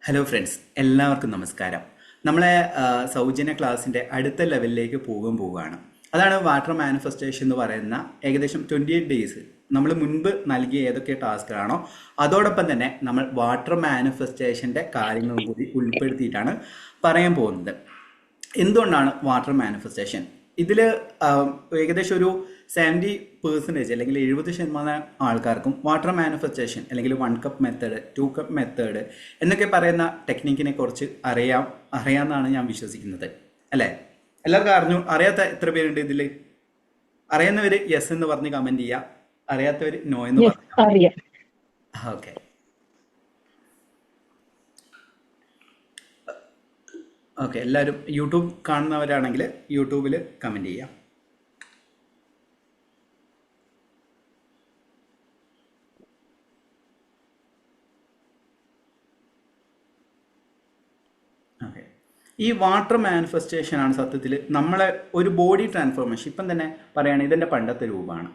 Hello friends, എല്ലാവർക്കും നമസ്കാരം. നമ്മളെ സൗജന്യ ക്ലാസ്സിൻ്റെ അടുത്ത ലെവലിലേക്ക് പോവുകയാണ്. അതാണ് വാട്ടർ മാനിഫെസ്റ്റേഷൻ എന്ന് പറയുന്ന ഏകദേശം 28 ഡേയ്സ് നമ്മൾ മുൻപ് നൽകിയ ഏതൊക്കെ ടാസ്കുകളാണോ അതോടൊപ്പം തന്നെ നമ്മൾ വാട്ടർ മാനിഫെസ്റ്റേഷൻ്റെ കാര്യങ്ങളും കൂടി ഉൾപ്പെടുത്തിയിട്ടാണ് പറയാൻ പോകുന്നത്. എന്തുകൊണ്ടാണ് വാട്ടർ മാനിഫെസ്റ്റേഷൻ? ഇതിൽ ഏകദേശം ഒരു 70% അല്ലെങ്കിൽ 70% ആൾക്കാർക്കും വാട്ടർ മാനിഫെസ്റ്റേഷൻ അല്ലെങ്കിൽ 1 കപ്പ് മെത്തേഡ്, 2 കപ്പ് മെത്തേഡ് എന്നൊക്കെ പറയുന്ന ടെക്നിക്കിനെ കുറിച്ച് അറിയാമെന്നാണ് ഞാൻ വിശ്വസിക്കുന്നത്. അല്ലേ? എല്ലാവർക്കും അറിയാത്ത എത്ര പേരുണ്ട് ഇതിൽ? അറിയുന്നവർ യെസ് എന്ന് പറഞ്ഞ് കമൻറ്റ് ചെയ്യുക, അറിയാത്തവർ നോ എന്ന് യെസ് പറഞ്ഞു. അറിയാം. ഓക്കെ ഓക്കെ എല്ലാവരും യൂട്യൂബ് കാണുന്നവരാണെങ്കിൽ യൂട്യൂബിൽ കമൻറ്റ് ചെയ്യാം. ഓക്കെ, ഈ വാട്ടർ മാനിഫെസ്റ്റേഷൻ ആണ് സത്യത്തിൽ നമ്മളെ ഒരു ബോഡി ട്രാൻസ്ഫോർമേഷൻ. ഇപ്പം തന്നെ പറയുകയാണെങ്കിൽ ഇതെൻ്റെ പണ്ടത്തെ രൂപമാണ്.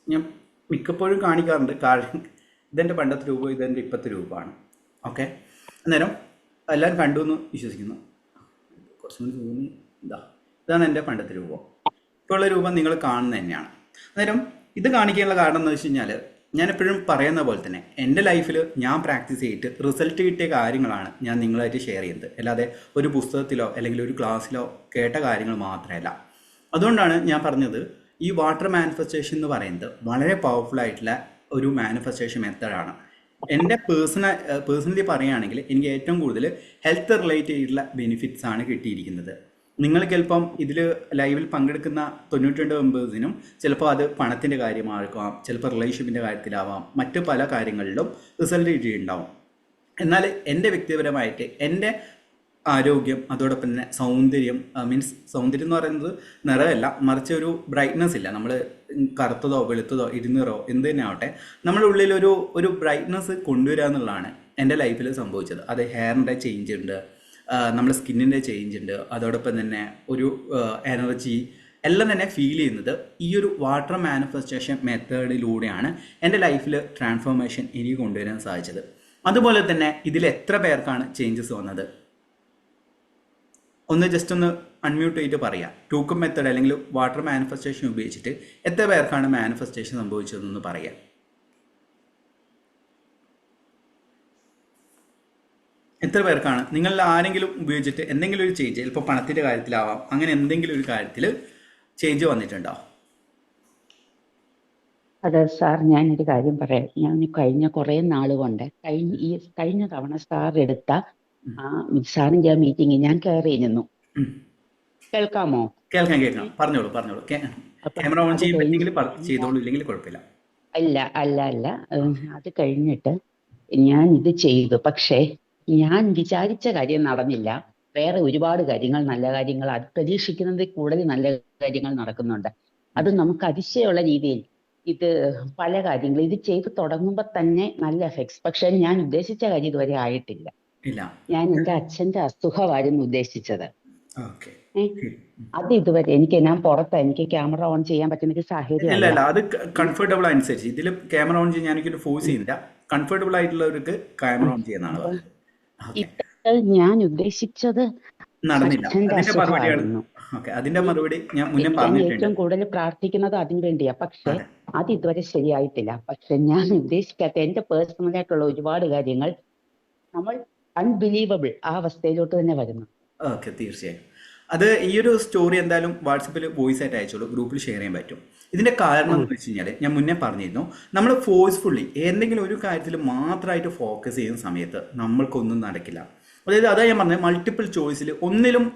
ഞാൻ മിക്കപ്പോഴും കാണിക്കാറുണ്ട്. ഇതെൻ്റെ പണ്ടത്തെ രൂപം, ഇതെൻ്റെ ഇപ്പോഴത്തെ രൂപമാണ്. ഓക്കെ, അന്നേരം എല്ലാവരും കണ്ടു എന്ന് വിശ്വസിക്കുന്നു. കുറച്ചും കൂടി തോന്നി. ഇതാണ് എൻ്റെ പണ്ടത്തെ രൂപം. ഇപ്പോൾ ഉള്ള രൂപം നിങ്ങൾ കാണുന്നത് തന്നെയാണ്. അന്നേരം ഇത് കാണിക്കാനുള്ള കാരണം എന്ന് വെച്ച് കഴിഞ്ഞാൽ, ഞാൻ എപ്പോഴും പറയുന്ന പോലെ തന്നെ എൻ്റെ ലൈഫിൽ ഞാൻ പ്രാക്ടീസ് ചെയ്തിട്ട് റിസൾട്ട് കിട്ടിയ കാര്യങ്ങളാണ് ഞാൻ നിങ്ങളായിട്ട് ഷെയർ ചെയ്യുന്നത്. അല്ലാതെ ഒരു പുസ്തകത്തിലോ അല്ലെങ്കിൽ ഒരു ക്ലാസ്സിലോ കേട്ട കാര്യങ്ങൾ മാത്രമല്ല. അതുകൊണ്ടാണ് ഞാൻ പറഞ്ഞത് ഈ വാട്ടർ മാനിഫെസ്റ്റേഷൻ എന്ന് പറയുന്നത് വളരെ പവർഫുൾ ആയിട്ടുള്ള ഒരു മാനിഫെസ്റ്റേഷൻ മെത്തേഡാണ്. എൻ്റെ പേഴ്സണലി പറയുകയാണെങ്കിൽ എനിക്ക് ഏറ്റവും കൂടുതൽ ഹെൽത്ത് റിലേറ്റ് ചെയ്തിട്ടുള്ള ബെനിഫിറ്റ്സ് ആണ് കിട്ടിയിരിക്കുന്നത്. നിങ്ങൾ ചിലപ്പം ഇതിൽ ലൈവിൽ പങ്കെടുക്കുന്ന 92 മെമ്പേഴ്സിനും ചിലപ്പോൾ അത് പണത്തിൻ്റെ കാര്യമാകാം, ചിലപ്പോൾ റിലേഷൻഷിപ്പിൻ്റെ കാര്യത്തിലാവാം, മറ്റ് പല കാര്യങ്ങളിലും റിസൾട്ട് കിട്ടിയിട്ടുണ്ടാവും. എന്നാൽ എൻ്റെ വ്യക്തിപരമായിട്ട് എൻ്റെ ആരോഗ്യം, അതോടൊപ്പം തന്നെ സൗന്ദര്യം, മീൻസ് സൗന്ദര്യം എന്ന് പറയുന്നത് നിറമല്ല, മറിച്ച് ഒരു ബ്രൈറ്റ്നസ് ഇല്ല. നമ്മൾ കറുത്തതോ വെളുത്തതോ ഇരുന്നീറോ എന്ത് തന്നെ ആവട്ടെ, നമ്മുടെ ഉള്ളിൽ ഒരു ബ്രൈറ്റ്നസ് കൊണ്ടുവരിക എന്നുള്ളതാണ് എൻ്റെ ലൈഫിൽ സംഭവിച്ചത്. അത് ഹെയറിൻ്റെ ചേഞ്ച് ഉണ്ട്, നമ്മുടെ സ്കിന്നിൻ്റെ ചേഞ്ച് ഉണ്ട്, അതോടൊപ്പം തന്നെ ഒരു എനർജി എല്ലാം തന്നെ ഫീൽ ചെയ്യുന്നത് ഈ ഒരു വാട്ടർ മാനിഫെസ്റ്റേഷൻ മെത്തേഡിലൂടെയാണ് എൻ്റെ ലൈഫിൽ ട്രാൻസ്ഫോർമേഷൻ എനിക്ക് കൊണ്ടുവരാൻ സാധിച്ചത്. അതുപോലെ തന്നെ ഇതിൽ എത്ര പേർക്കാണ് ചേഞ്ചസ് വന്നത്? ഒന്ന് ജസ്റ്റ് ഒന്ന് അൺമ്യൂട്ട് ചെയ്തിട്ട് പറയാം. 2 കപ്പ് മെത്തേഡ് അല്ലെങ്കിൽ വാട്ടർ മാനിഫെസ്റ്റേഷൻ ഉപയോഗിച്ചിട്ട് എത്ര പേർക്കാണ് മാനിഫെസ്റ്റേഷൻ സംഭവിച്ചതെന്ന് പറയാം. എത്ര പേർക്കാണ് നിങ്ങളിൽ ആരെങ്കിലും ഉപയോഗിച്ചിട്ട് എന്തെങ്കിലും ഒരു ചേഞ്ച്, ചിലപ്പോൾ പണത്തിൻ്റെ കാര്യത്തിലാവാം, അങ്ങനെ എന്തെങ്കിലും ഒരു കാര്യത്തിൽ ചേഞ്ച് വന്നിട്ടുണ്ടോ? അതെ സാർ, ഞാനൊരു കാര്യം പറയാം. ഞാൻ കഴിഞ്ഞ കുറെ നാൾ കൊണ്ട് കഴിഞ്ഞ തവണ സാർ എടുത്ത സാറിൻ്റെ ആ മീറ്റിംഗ് ഞാൻ കയറി നിന്നു. കേൾക്കാമോ? കേൾക്കാം. പറഞ്ഞോളൂ. അപ്പൊ ക്യാമറ ഓൺ അത് ചെയ്യാൻ കഴിഞ്ഞ് പറ്റുമെങ്കിൽ ചെയ്തോളൂ, ഇല്ലെങ്കിൽ കുഴപ്പമില്ല. അല്ല അത് കഴിഞ്ഞിട്ട് ഞാൻ ഇത് ചെയ്തു. പക്ഷേ ഞാൻ വിചാരിച്ച കാര്യം നടന്നില്ല. വേറെ ഒരുപാട് കാര്യങ്ങൾ, നല്ല കാര്യങ്ങൾ, അത് പ്രതീക്ഷിക്കുന്നതിൽ കൂടുതൽ നല്ല കാര്യങ്ങൾ നടക്കുന്നുണ്ട്. അത് നമുക്ക് അതിശയമുള്ള രീതിയിൽ ഇത് പല കാര്യങ്ങൾ ഇത് ചെയ്ത് തുടങ്ങുമ്പോൾ തന്നെ നല്ല എഫക്ട്സ്. പക്ഷെ ഞാൻ ഉദ്ദേശിച്ച കാര്യം ഇതുവരെ ആയിട്ടില്ല. ഇല്ല. ഞാൻ എൻ്റെ അച്ഛൻ്റെ അസുഖമായിരുന്നു ഉദ്ദേശിച്ചത്. ഓക്കെ. അത് ഇതുവരെ ഞാൻ പുറത്താ, എനിക്ക് ക്യാമറ ഓൺ ചെയ്യാൻ പറ്റുന്ന ഒരു സാഹചര്യം ഇല്ല, അല്ല. അത് കംഫർട്ടബിൾ അനുസരിച്ച് ഇതിൽ ക്യാമറ ഓൺ ചെയ്യാൻ ഞാനൊരു ഫോഴ്സ് ചെയ്യുന്നില്ല. കംഫർട്ടബിൾ ആയിട്ടുള്ളവർക്ക് ക്യാമറ ഓൺ ചെയ്യുന്നതാണ് അപ്പൊ പറഞ്ഞത്. ഓക്കെ, ഇപ്പോൾ ഞാൻ ഉദ്ദേശിച്ചത് നടന്നില്ല. അച്ഛൻ്റെ അതിന്റെ മറുപടിയാണ്. അസുഖമായിരുന്നു. ഓക്കെ, അതിന്റെ മറുപടി ഞാൻ മുന്നേ ഞാൻ പറഞ്ഞിട്ടുണ്ട്. ഏറ്റവും കൂടുതൽ പ്രാർത്ഥിക്കുന്നത് അതിനു വേണ്ടിയാ. പക്ഷെ അതെ, അത് ഇതുവരെ ശരിയായിട്ടില്ല. പക്ഷെ ഞാൻ ഉദ്ദേശിക്കാത്ത എൻ്റെ പേഴ്സണൽ ആയിട്ടുള്ള ഒരുപാട് കാര്യങ്ങൾ നമ്മൾ അൺബിലീവബിൾ ആ അവസ്ഥയിലോട്ട് തന്നെ വരുന്നു. ഓക്കെ, തീർച്ചയായും. അത് ഈ ഒരു സ്റ്റോറി എന്തായാലും വാട്സപ്പിൽ വോയിസ് ആയിട്ട് അയച്ചോളൂ, ഗ്രൂപ്പിൽ ഷെയർ ചെയ്യാൻ പറ്റും. ഇതിന്റെ കാരണം എന്ന് വെച്ച് കഴിഞ്ഞാൽ ഞാൻ മുന്നേ പറഞ്ഞിരുന്നു, നമ്മൾ ഫോഴ്സ്ഫുള്ളി എന്തെങ്കിലും ഒരു കാര്യത്തിൽ മാത്രമായിട്ട് ഫോക്കസ് ചെയ്യുന്ന സമയത്ത് നമ്മൾക്കൊന്നും നടക്കില്ല. അതായത് അതാ ഞാൻ പറഞ്ഞത്, മൾട്ടിപ്പിൾ ചോയ്സിൽ ഒന്നിലും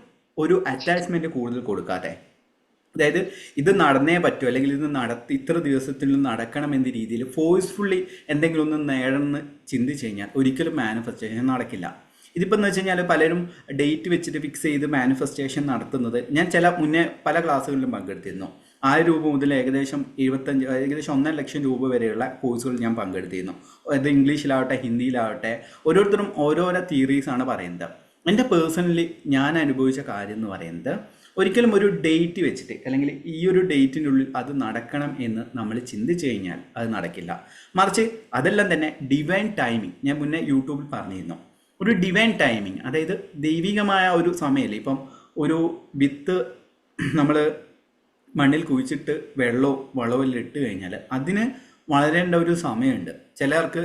ഒരു അറ്റാച്ച്മെന്റ് കൂടുതൽ കൊടുക്കാതെ, അതായത് ഇത് നടന്നേ പറ്റൂ അല്ലെങ്കിൽ ഇത് ഇത്ര ദിവസത്തിനുള്ളിൽ നടക്കണം എന്ന രീതിയിൽ ഫോഴ്സ്ഫുള്ളി എന്തെങ്കിലും ഒന്ന് നേടണമെന്ന് ചിന്തിച്ച് കഴിഞ്ഞാൽ ഒരിക്കലും മാനിഫെസ്റ്റേഷൻ നടക്കില്ല. ഇതിപ്പോൾ എന്ന് വെച്ച് കഴിഞ്ഞാൽ പലരും ഡേറ്റ് വെച്ചിട്ട് ഫിക്സ് ചെയ്ത് മാനിഫെസ്റ്റേഷൻ നടത്തുന്നത് ഞാൻ മുന്നേ പല ക്ലാസ്സുകളിലും പങ്കെടുത്തിരുന്നു. 1000 രൂപ മുതൽ ഏകദേശം 1.5 ലക്ഷം രൂപ വരെയുള്ള കോഴ്സുകൾ ഞാൻ പങ്കെടുത്തിരുന്നു. അത് ഇംഗ്ലീഷിലാവട്ടെ ഹിന്ദിയിലാവട്ടെ, ഓരോരുത്തരും ഓരോരോ തിയറീസാണ് പറയുന്നത്. എൻ്റെ പേഴ്സണലി ഞാൻ അനുഭവിച്ച കാര്യം എന്ന് പറയുന്നത്, ഒരിക്കലും ഒരു ഡേറ്റ് വെച്ചിട്ട് അല്ലെങ്കിൽ ഈ ഒരു ഡേറ്റിൻ്റെ ഉള്ളിൽ അത് നടക്കണം എന്ന് നമ്മൾ ചിന്തിച്ചു കഴിഞ്ഞാൽ അത് നടക്കില്ല. മറിച്ച് അതെല്ലാം തന്നെ ഡിവൈൻ ടൈമിങ്, ഞാൻ മുന്നേ യൂട്യൂബിൽ പറഞ്ഞിരുന്നു, ഒരു ഡിവൈൻ ടൈമിങ്, അതായത് ദൈവികമായ ഒരു സമയമല്ലേ. ഇപ്പം ഒരു വിത്ത് നമ്മൾ മണ്ണിൽ കുഴിച്ചിട്ട് വളവും ഇട്ട് കഴിഞ്ഞാൽ അതിന് വളരേണ്ട ഒരു സമയമുണ്ട്. ചിലർക്ക്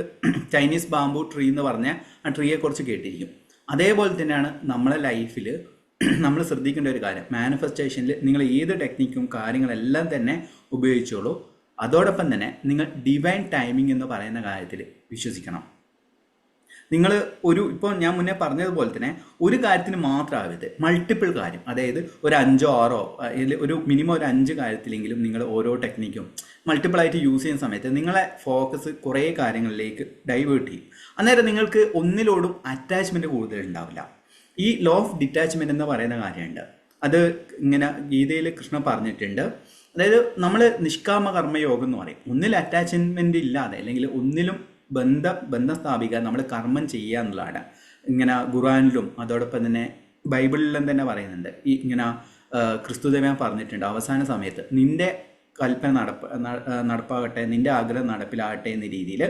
ചൈനീസ് ബാംബു ട്രീ എന്ന് പറഞ്ഞ ആ ട്രീയെ കുറിച്ച് കേട്ടിരിക്കും. അതേപോലെ തന്നെയാണ് നമ്മളെ ലൈഫിൽ നമ്മൾ ശ്രദ്ധിക്കേണ്ട ഒരു കാര്യം. മാനിഫെസ്റ്റേഷനിൽ നിങ്ങൾ ഏത് ടെക്നിക്കും കാര്യങ്ങളെല്ലാം തന്നെ ഉപയോഗിച്ചോളൂ. അതോടൊപ്പം തന്നെ നിങ്ങൾ ഡിവൈൻ ടൈമിംഗ് എന്ന് പറയുന്ന കാര്യത്തിൽ വിശ്വസിക്കണം. നിങ്ങൾ ഇപ്പോൾ ഞാൻ മുന്നേ പറഞ്ഞതുപോലെ തന്നെ ഒരു കാര്യത്തിന് മാത്രമാവരുത്, മൾട്ടിപ്പിൾ കാര്യം, അതായത് ഒരു 5 or 6 ഒരു മിനിമം ഒരു 5 കാര്യത്തിലെങ്കിലും നിങ്ങൾ ഓരോ ടെക്നിക്കും മൾട്ടിപ്പിളായിട്ട് യൂസ് ചെയ്യുന്ന സമയത്ത് നിങ്ങളെ ഫോക്കസ് കുറേ കാര്യങ്ങളിലേക്ക് ഡൈവേർട്ട് ചെയ്യും. അന്നേരം നിങ്ങൾക്ക് ഒന്നിലോടും അറ്റാച്ച്മെൻറ്റ് കൂടുതൽ ഉണ്ടാവില്ല. ഈ ലോ ഓഫ് ഡിറ്റാച്ച്മെൻറ്റ് എന്ന് പറയുന്ന കാര്യമുണ്ട്. അത് ഇങ്ങനെ ഗീതയിൽ കൃഷ്ണൻ പറഞ്ഞിട്ടുണ്ട്. അതായത് നമ്മൾ നിഷ്കാമ കർമ്മയോഗം എന്ന് പറയും. ഒന്നിൽ അറ്റാച്ച്മെൻറ്റ് ഇല്ലാതെ അല്ലെങ്കിൽ ഒന്നിലും ബന്ധം സ്ഥാപിക്കുക, നമ്മൾ കർമ്മം ചെയ്യുക എന്നുള്ളതാണ്. ഇങ്ങനെ ഖുർആനിലും അതോടൊപ്പം തന്നെ ബൈബിളിലും തന്നെ പറയുന്നുണ്ട്. ഈ ഇങ്ങനെ ക്രിസ്തുദേവൻ പറഞ്ഞിട്ടുണ്ട്, അവസാന സമയത്ത് നിന്റെ കൽപ്പന നടപ്പാകട്ടെ, നിന്റെ ആഗ്രഹം നടപ്പിലാകട്ടെ എന്ന രീതിയിൽ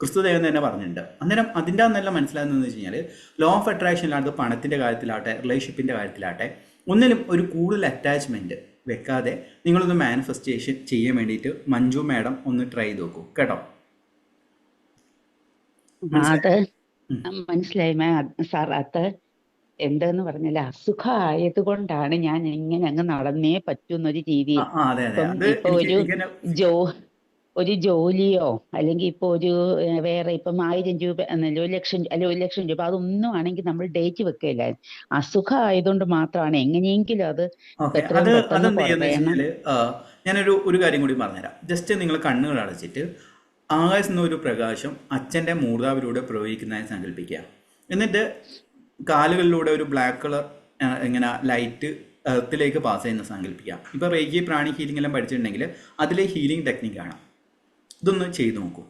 ക്രിസ്തുദേവൻ തന്നെ പറഞ്ഞിട്ടുണ്ട്. അന്നേരം അതിൻ്റെ അന്നെല്ലാം മനസ്സിലാകുന്നതെന്ന് വെച്ച് കഴിഞ്ഞാൽ ലോ ഓഫ് അട്രാക്ഷനിലാകട്ടെ, പണത്തിൻ്റെ കാര്യത്തിലാകട്ടെ, റിലേഷൻഷിപ്പിൻ്റെ കാര്യത്തിലാകട്ടെ, ഒന്നിലും ഒരു കൂടുതൽ അറ്റാച്ച്മെൻറ്റ് വെക്കാതെ നിങ്ങളൊന്ന് മാനിഫെസ്റ്റേഷൻ ചെയ്യാൻ വേണ്ടിയിട്ട് മഞ്ജു മാഡം ഒന്ന് ട്രൈ ചെയ്ത് നോക്കൂ കേട്ടോ. അത് മനസ്സിലായി സാർ. അത് എന്തെന്ന് പറഞ്ഞാൽ അസുഖമായത് കൊണ്ടാണ് ഞാൻ ഇങ്ങനെ അങ്ങ് നടന്നേ പറ്റുന്നൊരു രീതിയിൽ. ഇപ്പൊ ഒരു ജോലിയോ അല്ലെങ്കിൽ ഇപ്പൊ വേറെ ഇപ്പം 1000 രൂപ എന്നല്ലോ, 1,00,000 രൂപ, അതൊന്നും ആണെങ്കിൽ നമ്മൾ ഡേറ്റ് വെക്കില്ല. അസുഖം ആയതുകൊണ്ട് മാത്രമാണ് എങ്ങനെയെങ്കിലും അത് ഞാനൊരു കാര്യം കൂടി പറഞ്ഞുതരാം. ജസ്റ്റ് നിങ്ങൾ കണ്ണുകൾ അടച്ചിട്ട് ആകാശത്ത് നിന്ന് ഒരു പ്രകാശം അച്ഛൻ്റെ മൂർധാവിലൂടെ പ്രവഹിക്കുന്നതായി സങ്കല്പിക്കുക. എന്നിട്ട് കാലുകളിലൂടെ ഒരു ബ്ലാക്ക് കളർ ഇങ്ങനെ ലൈറ്റ് എർത്തിലേക്ക് പാസ് ചെയ്യുന്ന സങ്കല്പിക്കുക. ഇപ്പോൾ റേക്കി പ്രാണി ഹീലിംഗ് എല്ലാം പഠിച്ചിട്ടുണ്ടെങ്കിൽ അതിലെ ഹീലിംഗ് ടെക്നിക്കാണ്. ഇതൊന്ന് ചെയ്തു നോക്കൂ.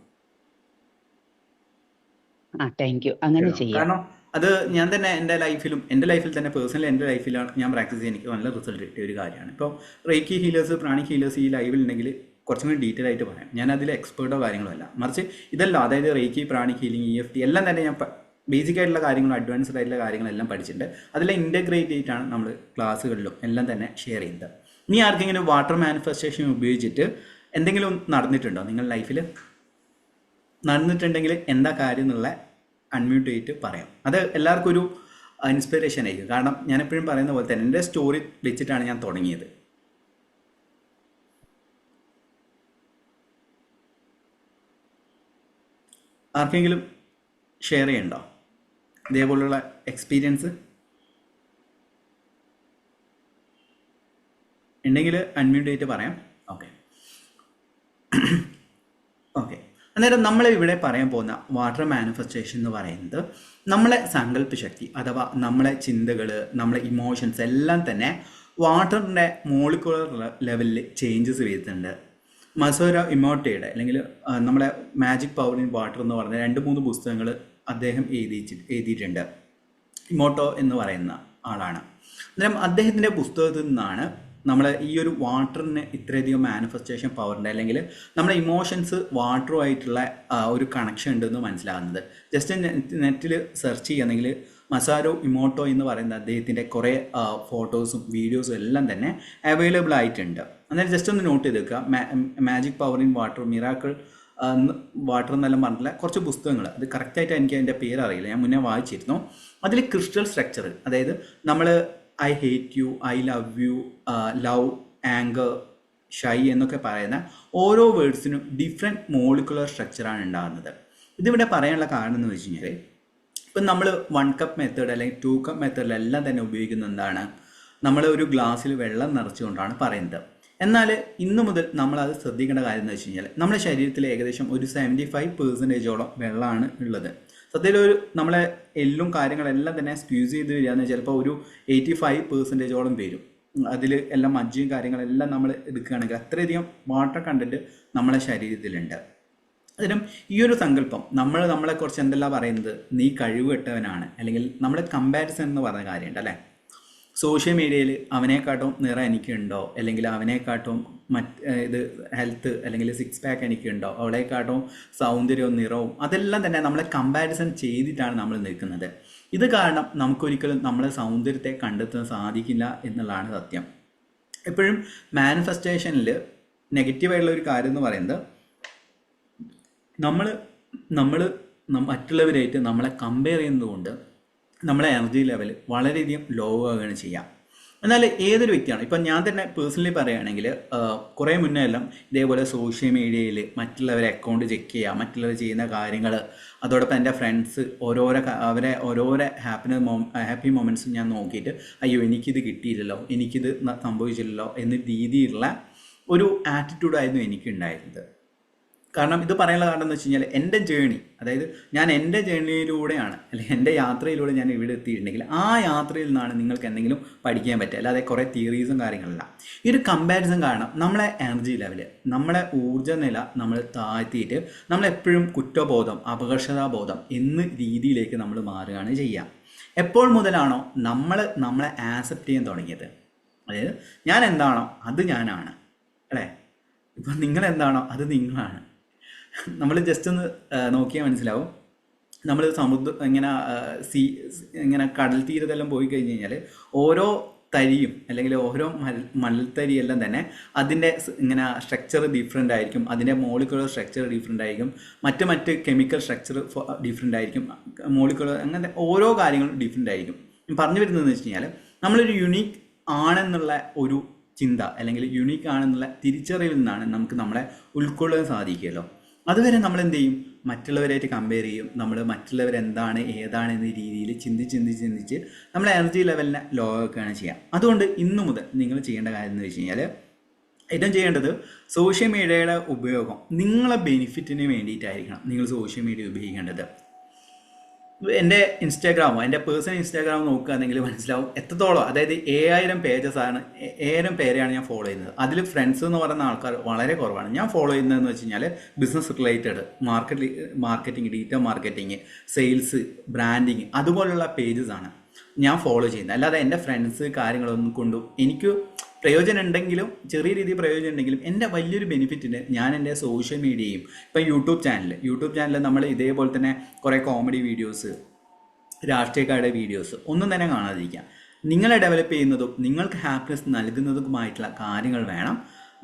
കാരണം അത് ഞാൻ തന്നെ എൻ്റെ ലൈഫിൽ തന്നെ പേഴ്സണലി എൻ്റെ ലൈഫിലാണ് ഞാൻ പ്രാക്ടീസ് ചെയ്യാൻ എനിക്ക് നല്ല റിസൾട്ട് കിട്ടിയ ഒരു കാര്യമാണ്. ഇപ്പോൾ റേക്കി ഹീലേഴ്സ്, പ്രാണി ഹീലേഴ്സ് ഈ ലൈവിൽ ഉണ്ടെങ്കിൽ കുറച്ചും കൂടി ഡീറ്റെയിൽ ആയിട്ട് പറയാം. ഞാൻ അതിൽ എക്സ്പേർട്ടോ കാര്യങ്ങളോ അല്ല, മറിച്ച് ഇതല്ല, അതായത് റേക്കി, പ്രാണി ഹീലിംഗ്, EFT എല്ലാം തന്നെ ഞാൻ ബേസിക് ആയിട്ടുള്ള കാര്യങ്ങളും അഡ്വാൻസ്ഡ് ആയിട്ടുള്ള കാര്യങ്ങളെല്ലാം പഠിച്ചിട്ടുണ്ട്. അതിലെ ഇൻ്റഗ്രേറ്റ് ആയിട്ടാണ് നമ്മൾ ക്ലാസ്സുകളിലും എല്ലാം തന്നെ ഷെയർ ചെയ്യുന്നത്. ഇനി ആർക്കെങ്കിലും വാട്ടർ മാനിഫെസ്റ്റേഷൻ ഉപയോഗിച്ചിട്ട് എന്തെങ്കിലും നടന്നിട്ടുണ്ടോ നിങ്ങളുടെ ലൈഫിൽ? നടന്നിട്ടുണ്ടെങ്കിൽ എന്താ കാര്യം എന്നുള്ള അൺമ്യൂട്ട് ചെയ്തിട്ട് പറയാം. അത് എല്ലാവർക്കും ഒരു ഇൻസ്പിറേഷൻ ആയിരിക്കും. കാരണം ഞാൻ എപ്പോഴും പറയുന്ന പോലെ തന്നെ എൻ്റെ സ്റ്റോറി വെച്ചിട്ടാണ് ഞാൻ തുടങ്ങിയത്. ആർക്കെങ്കിലും ഷെയർ ചെയ്യണ്ടോ ഇതേപോലുള്ള എക്സ്പീരിയൻസ്? ഉണ്ടെങ്കിൽ അൺമ്യൂട്ട് ചെയ്തിട്ട് പറയാം. ഓക്കെ. അന്നേരം നമ്മൾ ഇവിടെ പറയാൻ പോകുന്ന വാട്ടർ മാനിഫെസ്റ്റേഷൻ എന്ന് പറയുന്നത് നമ്മളെ സങ്കല്പ ശക്തി അഥവാ നമ്മളെ ചിന്തകൾ, നമ്മളെ ഇമോഷൻസ് എല്ലാം തന്നെ വാട്ടറിൻ്റെ മോളിക്കുലർ ലെവലിൽ ചേഞ്ചസ് വരുത്തുന്നുണ്ട്. മസോറോ ഇമോട്ടോയുടെ അല്ലെങ്കിൽ നമ്മളെ മാജിക് പവർ ഇൻ വാട്ടർ എന്ന് പറഞ്ഞ 2-3 പുസ്തകങ്ങൾ അദ്ദേഹം എഴുതിയിട്ടുണ്ട്. ഇമോട്ടോ എന്ന് പറയുന്ന ആളാണ്. അന്നേരം അദ്ദേഹത്തിൻ്റെ പുസ്തകത്തിൽ നിന്നാണ് നമ്മൾ ഈ ഒരു വാട്ടറിന് ഇത്രയധികം മാനിഫെസ്റ്റേഷൻ പവറിൻ്റെ അല്ലെങ്കിൽ നമ്മുടെ ഇമോഷൻസ് വാട്ടറുമായിട്ടുള്ള ഒരു കണക്ഷൻ ഉണ്ടെന്ന് മനസ്സിലാകുന്നത്. ജസ്റ്റ് നെറ്റിൽ സെർച്ച് ചെയ്യുകയാണെങ്കിൽ മസാരോ ഇമോട്ടോ എന്ന് പറയുന്ന അദ്ദേഹത്തിൻ്റെ കുറേ ഫോട്ടോസും വീഡിയോസും എല്ലാം തന്നെ അവൈലബിൾ ആയിട്ടുണ്ട്. അന്നേരം ജസ്റ്റ് ഒന്ന് നോട്ട് ചെയ്ത് വെക്കുക. Magic power in water, miracle water എന്നെല്ലാം പറഞ്ഞിട്ടുള്ള കുറച്ച് പുസ്തകങ്ങൾ. അത് കറക്റ്റായിട്ട് എനിക്ക് അതിൻ്റെ പേരറിയില്ല, ഞാൻ മുന്നേ വായിച്ചിരുന്നു. അതിൽ ക്രിസ്റ്റൽ സ്ട്രക്ചർ, അതായത് നമ്മൾ I hate you, I love U, love, anchor, shy എന്നൊക്കെ പറയുന്ന ഓരോ വേർഡ്സിനും ഡിഫറെൻറ്റ് മോളിക്കുലർ സ്ട്രക്ചറാണ് ഉണ്ടാകുന്നത്. ഇതിവിടെ പറയാനുള്ള കാരണം എന്ന് വെച്ച് കഴിഞ്ഞാൽ ഇപ്പം നമ്മൾ 1 കപ്പ് മെത്തേഡ് അല്ലെങ്കിൽ 2 കപ്പ് മെത്തേഡിലെല്ലാം തന്നെ ഉപയോഗിക്കുന്നത് എന്താണ്? നമ്മൾ ഒരു ഗ്ലാസ്സിൽ വെള്ളം നിറച്ചുകൊണ്ടാണ് പറയുന്നത്. എന്നാൽ ഇന്നു മുതൽ നമ്മളത് ശ്രദ്ധിക്കേണ്ട കാര്യം എന്ന് വെച്ച് കഴിഞ്ഞാൽ നമ്മുടെ ശരീരത്തിൽ ഏകദേശം ഒരു 75% വെള്ളമാണ് ഉള്ളത്. സത്യത്തിൽ നമ്മളെ എല്ലും കാര്യങ്ങളെല്ലാം തന്നെ സ്ക്യൂസ് ചെയ്ത് വരികയെന്ന് ചിലപ്പോൾ ഒരു 85% വരും. അതിൽ എല്ലാം മജ്ജയും കാര്യങ്ങളെല്ലാം നമ്മൾ എടുക്കുകയാണെങ്കിൽ അത്രയധികം വാട്ടർ കണ്ടൻറ്റ് നമ്മളെ ശരീരത്തിലുണ്ട്. അതിനും ഈ ഒരു സങ്കല്പം നമ്മളെക്കുറിച്ച് എന്തെല്ലാം പറയുന്നത്, നീ കഴിവ് കെട്ടവനാണ്, അല്ലെങ്കിൽ നമ്മുടെ കമ്പാരിസൺ എന്ന് പറഞ്ഞ കാര്യമുണ്ട് അല്ലേ. സോഷ്യൽ മീഡിയയിൽ അവനെക്കാട്ടും നിറം എനിക്കുണ്ടോ, അല്ലെങ്കിൽ അവനെക്കാട്ടും ഇത് ഹെൽത്ത് അല്ലെങ്കിൽ സിക്സ് പാക്ക് എനിക്കുണ്ടോ, അവളെക്കാട്ടും സൗന്ദര്യവും നിറവും അതെല്ലാം തന്നെ നമ്മളെ കമ്പാരിസൺ ചെയ്തിട്ടാണ് നമ്മൾ നിൽക്കുന്നത്. ഇത് കാരണം നമുക്കൊരിക്കലും നമ്മളെ സൗന്ദര്യത്തെ കണ്ടെത്താൻ സാധിക്കില്ല എന്നുള്ളതാണ് സത്യം. എപ്പോഴും മാനിഫെസ്റ്റേഷനിൽ നെഗറ്റീവായിട്ടുള്ള ഒരു കാര്യം എന്ന് പറയുന്നത് നമ്മൾ മറ്റുള്ളവരായിട്ട് നമ്മളെ കമ്പയർ ചെയ്യുന്നതുകൊണ്ട് നമ്മളെ എനർജി ലെവൽ വളരെയധികം ലോ ആവുകയാണ് ചെയ്യുക. എന്നാൽ ഏതൊരു വ്യക്തിയാണ്, ഇപ്പം ഞാൻ തന്നെ പേഴ്സണലി പറയുകയാണെങ്കിൽ കുറേ മുന്നേ എല്ലാം ഇതേപോലെ സോഷ്യൽ മീഡിയയിൽ മറ്റുള്ളവരെ അക്കൗണ്ട് ചെക്ക് ചെയ്യുക, മറ്റുള്ളവർ ചെയ്യുന്ന കാര്യങ്ങൾ, അതോടൊപ്പം എൻ്റെ ഫ്രണ്ട്സ് ഓരോരോ ഹാപ്പി മൊമെൻറ്റ്സ് ഞാൻ നോക്കിയിട്ട് അയ്യോ എനിക്കിത് കിട്ടിയില്ലല്ലോ, എനിക്കിത് സംഭവിച്ചില്ലല്ലോ എന്ന രീതിയിലുള്ള ഒരു ആറ്റിറ്റ്യൂഡായിരുന്നു എനിക്കുണ്ടായിരുന്നത്. കാരണം ഇത് പറയാനുള്ള കാരണം എന്ന് വെച്ച് കഴിഞ്ഞാൽ എൻ്റെ ജേണി, അതായത് ഞാൻ എൻ്റെ ജേണിയിലൂടെയാണ് അല്ലെങ്കിൽ എൻ്റെ യാത്രയിലൂടെ ഞാൻ ഇവിടെ എത്തിയിട്ടുണ്ടെങ്കിൽ ആ യാത്രയിൽ നിന്നാണ് നിങ്ങൾക്ക് എന്തെങ്കിലും പഠിക്കാൻ പറ്റുക, അല്ലാതെ കുറേ തിയറീസും കാര്യങ്ങളല്ല. ഈ ഒരു കമ്പാരിസൺ കാരണം നമ്മളെ എനർജി ലെവൽ, നമ്മളെ ഊർജ്ജ നില നമ്മൾ താഴ്ത്തിയിട്ട് നമ്മളെപ്പോഴും കുറ്റബോധം, അപകർഷതാബോധം എന്ന രീതിയിലേക്ക് നമ്മൾ മാറുകയാണ് ചെയ്യുക. എപ്പോൾ മുതലാണോ നമ്മളെ ആക്സെപ്റ്റ് ചെയ്യാൻ തുടങ്ങിയത്, അതായത് ഞാൻ എന്താണോ അത് ഞാനാണ്, അല്ലേ, ഇപ്പം നിങ്ങളെന്താണോ അത് നിങ്ങളാണ്. നമ്മൾ ജസ്റ്റ് ഒന്ന് നോക്കിയാൽ മനസ്സിലാവും. നമ്മൾ ഇങ്ങനെ കടൽ തീരത്തെല്ലാം പോയി കഴിഞ്ഞ് കഴിഞ്ഞാൽ ഓരോ തരിയും അല്ലെങ്കിൽ ഓരോ മണൽത്തരിയെല്ലാം തന്നെ അതിൻ്റെ ഇങ്ങനെ സ്ട്രക്ചർ ഡിഫറെൻ്റ് ആയിരിക്കും, അതിൻ്റെ മോളിക്കുലർ സ്ട്രക്ചർ ഡിഫറെൻ്റ് ആയിരിക്കും, മറ്റ് കെമിക്കൽ സ്ട്രക്ചർ ഡിഫറെൻ്റ് ആയിരിക്കും, മോളിക്കുലർ അങ്ങനത്തെ ഓരോ കാര്യങ്ങളും ഡിഫറെൻ്റ് ആയിരിക്കും. പറഞ്ഞു വരുന്നതെന്ന് വെച്ച് കഴിഞ്ഞാൽ നമ്മളൊരു യുണീക്ക് ആണെന്നുള്ള ഒരു ചിന്ത അല്ലെങ്കിൽ യുണീക്ക് ആണെന്നുള്ള തിരിച്ചറിവിൽ നിന്നാണ് നമുക്ക് നമ്മളെ ഉൾക്കൊള്ളാൻ സാധിക്കുമല്ലോ. അതുവരെ നമ്മൾ എന്ത് ചെയ്യും, മറ്റുള്ളവരായിട്ട് കമ്പയർ ചെയ്യും, നമ്മൾ മറ്റുള്ളവരെന്താണ് ഏതാണ് എന്ന രീതിയിൽ ചിന്തിച്ച് നമ്മളെ എനർജി ലെവലിനെ ലോ ആക്കുകയാണ് ചെയ്യുക. അതുകൊണ്ട് ഇന്നു മുതൽ നിങ്ങൾ ചെയ്യേണ്ട കാര്യം എന്ന് വെച്ച് കഴിഞ്ഞാൽ ഏറ്റവും ചെയ്യേണ്ടത് സോഷ്യൽ മീഡിയയുടെ ഉപയോഗം നിങ്ങളെ ബെനിഫിറ്റിന് വേണ്ടിയിട്ടായിരിക്കണം നിങ്ങൾ സോഷ്യൽ മീഡിയ ഉപയോഗിക്കേണ്ടത്. എൻ്റെ ഇൻസ്റ്റാഗ്രാമോ എൻ്റെ പേഴ്സണൽ ഇൻസ്റ്റാഗ്രാം നോക്കുകയാണെങ്കിൽ മനസ്സിലാവും എത്രത്തോളം, അതായത് 7000 പേരെയാണ് ഞാൻ ഫോളോ ചെയ്യുന്നത്. അതിൽ ഫ്രണ്ട്സ് എന്ന് പറയുന്ന ആൾക്കാർ വളരെ കുറവാണ്. ഞാൻ ഫോളോ ചെയ്യുന്നതെന്ന് വെച്ച് കഴിഞ്ഞാൽ business related, marketing, digital marketing, sales, branding അതുപോലുള്ള പേജസാണ് ഞാൻ ഫോളോ ചെയ്യുന്നത്. അല്ലാതെ എൻ്റെ ഫ്രണ്ട്സ് കാര്യങ്ങളൊന്നും കൊണ്ടും എനിക്ക് പ്രയോജനം ഉണ്ടെങ്കിലും, ചെറിയ രീതിയിൽ പ്രയോജനം ഉണ്ടെങ്കിലും എൻ്റെ വലിയൊരു ബെനിഫിറ്റിന് ഞാൻ എൻ്റെ സോഷ്യൽ മീഡിയയും ഇപ്പം യൂട്യൂബ് ചാനൽ നമ്മൾ ഇതേപോലെ തന്നെ കുറേ കോമഡി വീഡിയോസ്, രാഷ്ട്രീയക്കാരുടെ വീഡിയോസ് ഒന്നും തന്നെ കാണാതിരിക്കുക. നിങ്ങളെ ഡെവലപ്പ് ചെയ്യുന്നതും നിങ്ങൾക്ക് ഹാപ്പിനെസ് നൽകുന്നതുമായിട്ടുള്ള കാര്യങ്ങൾ വേണം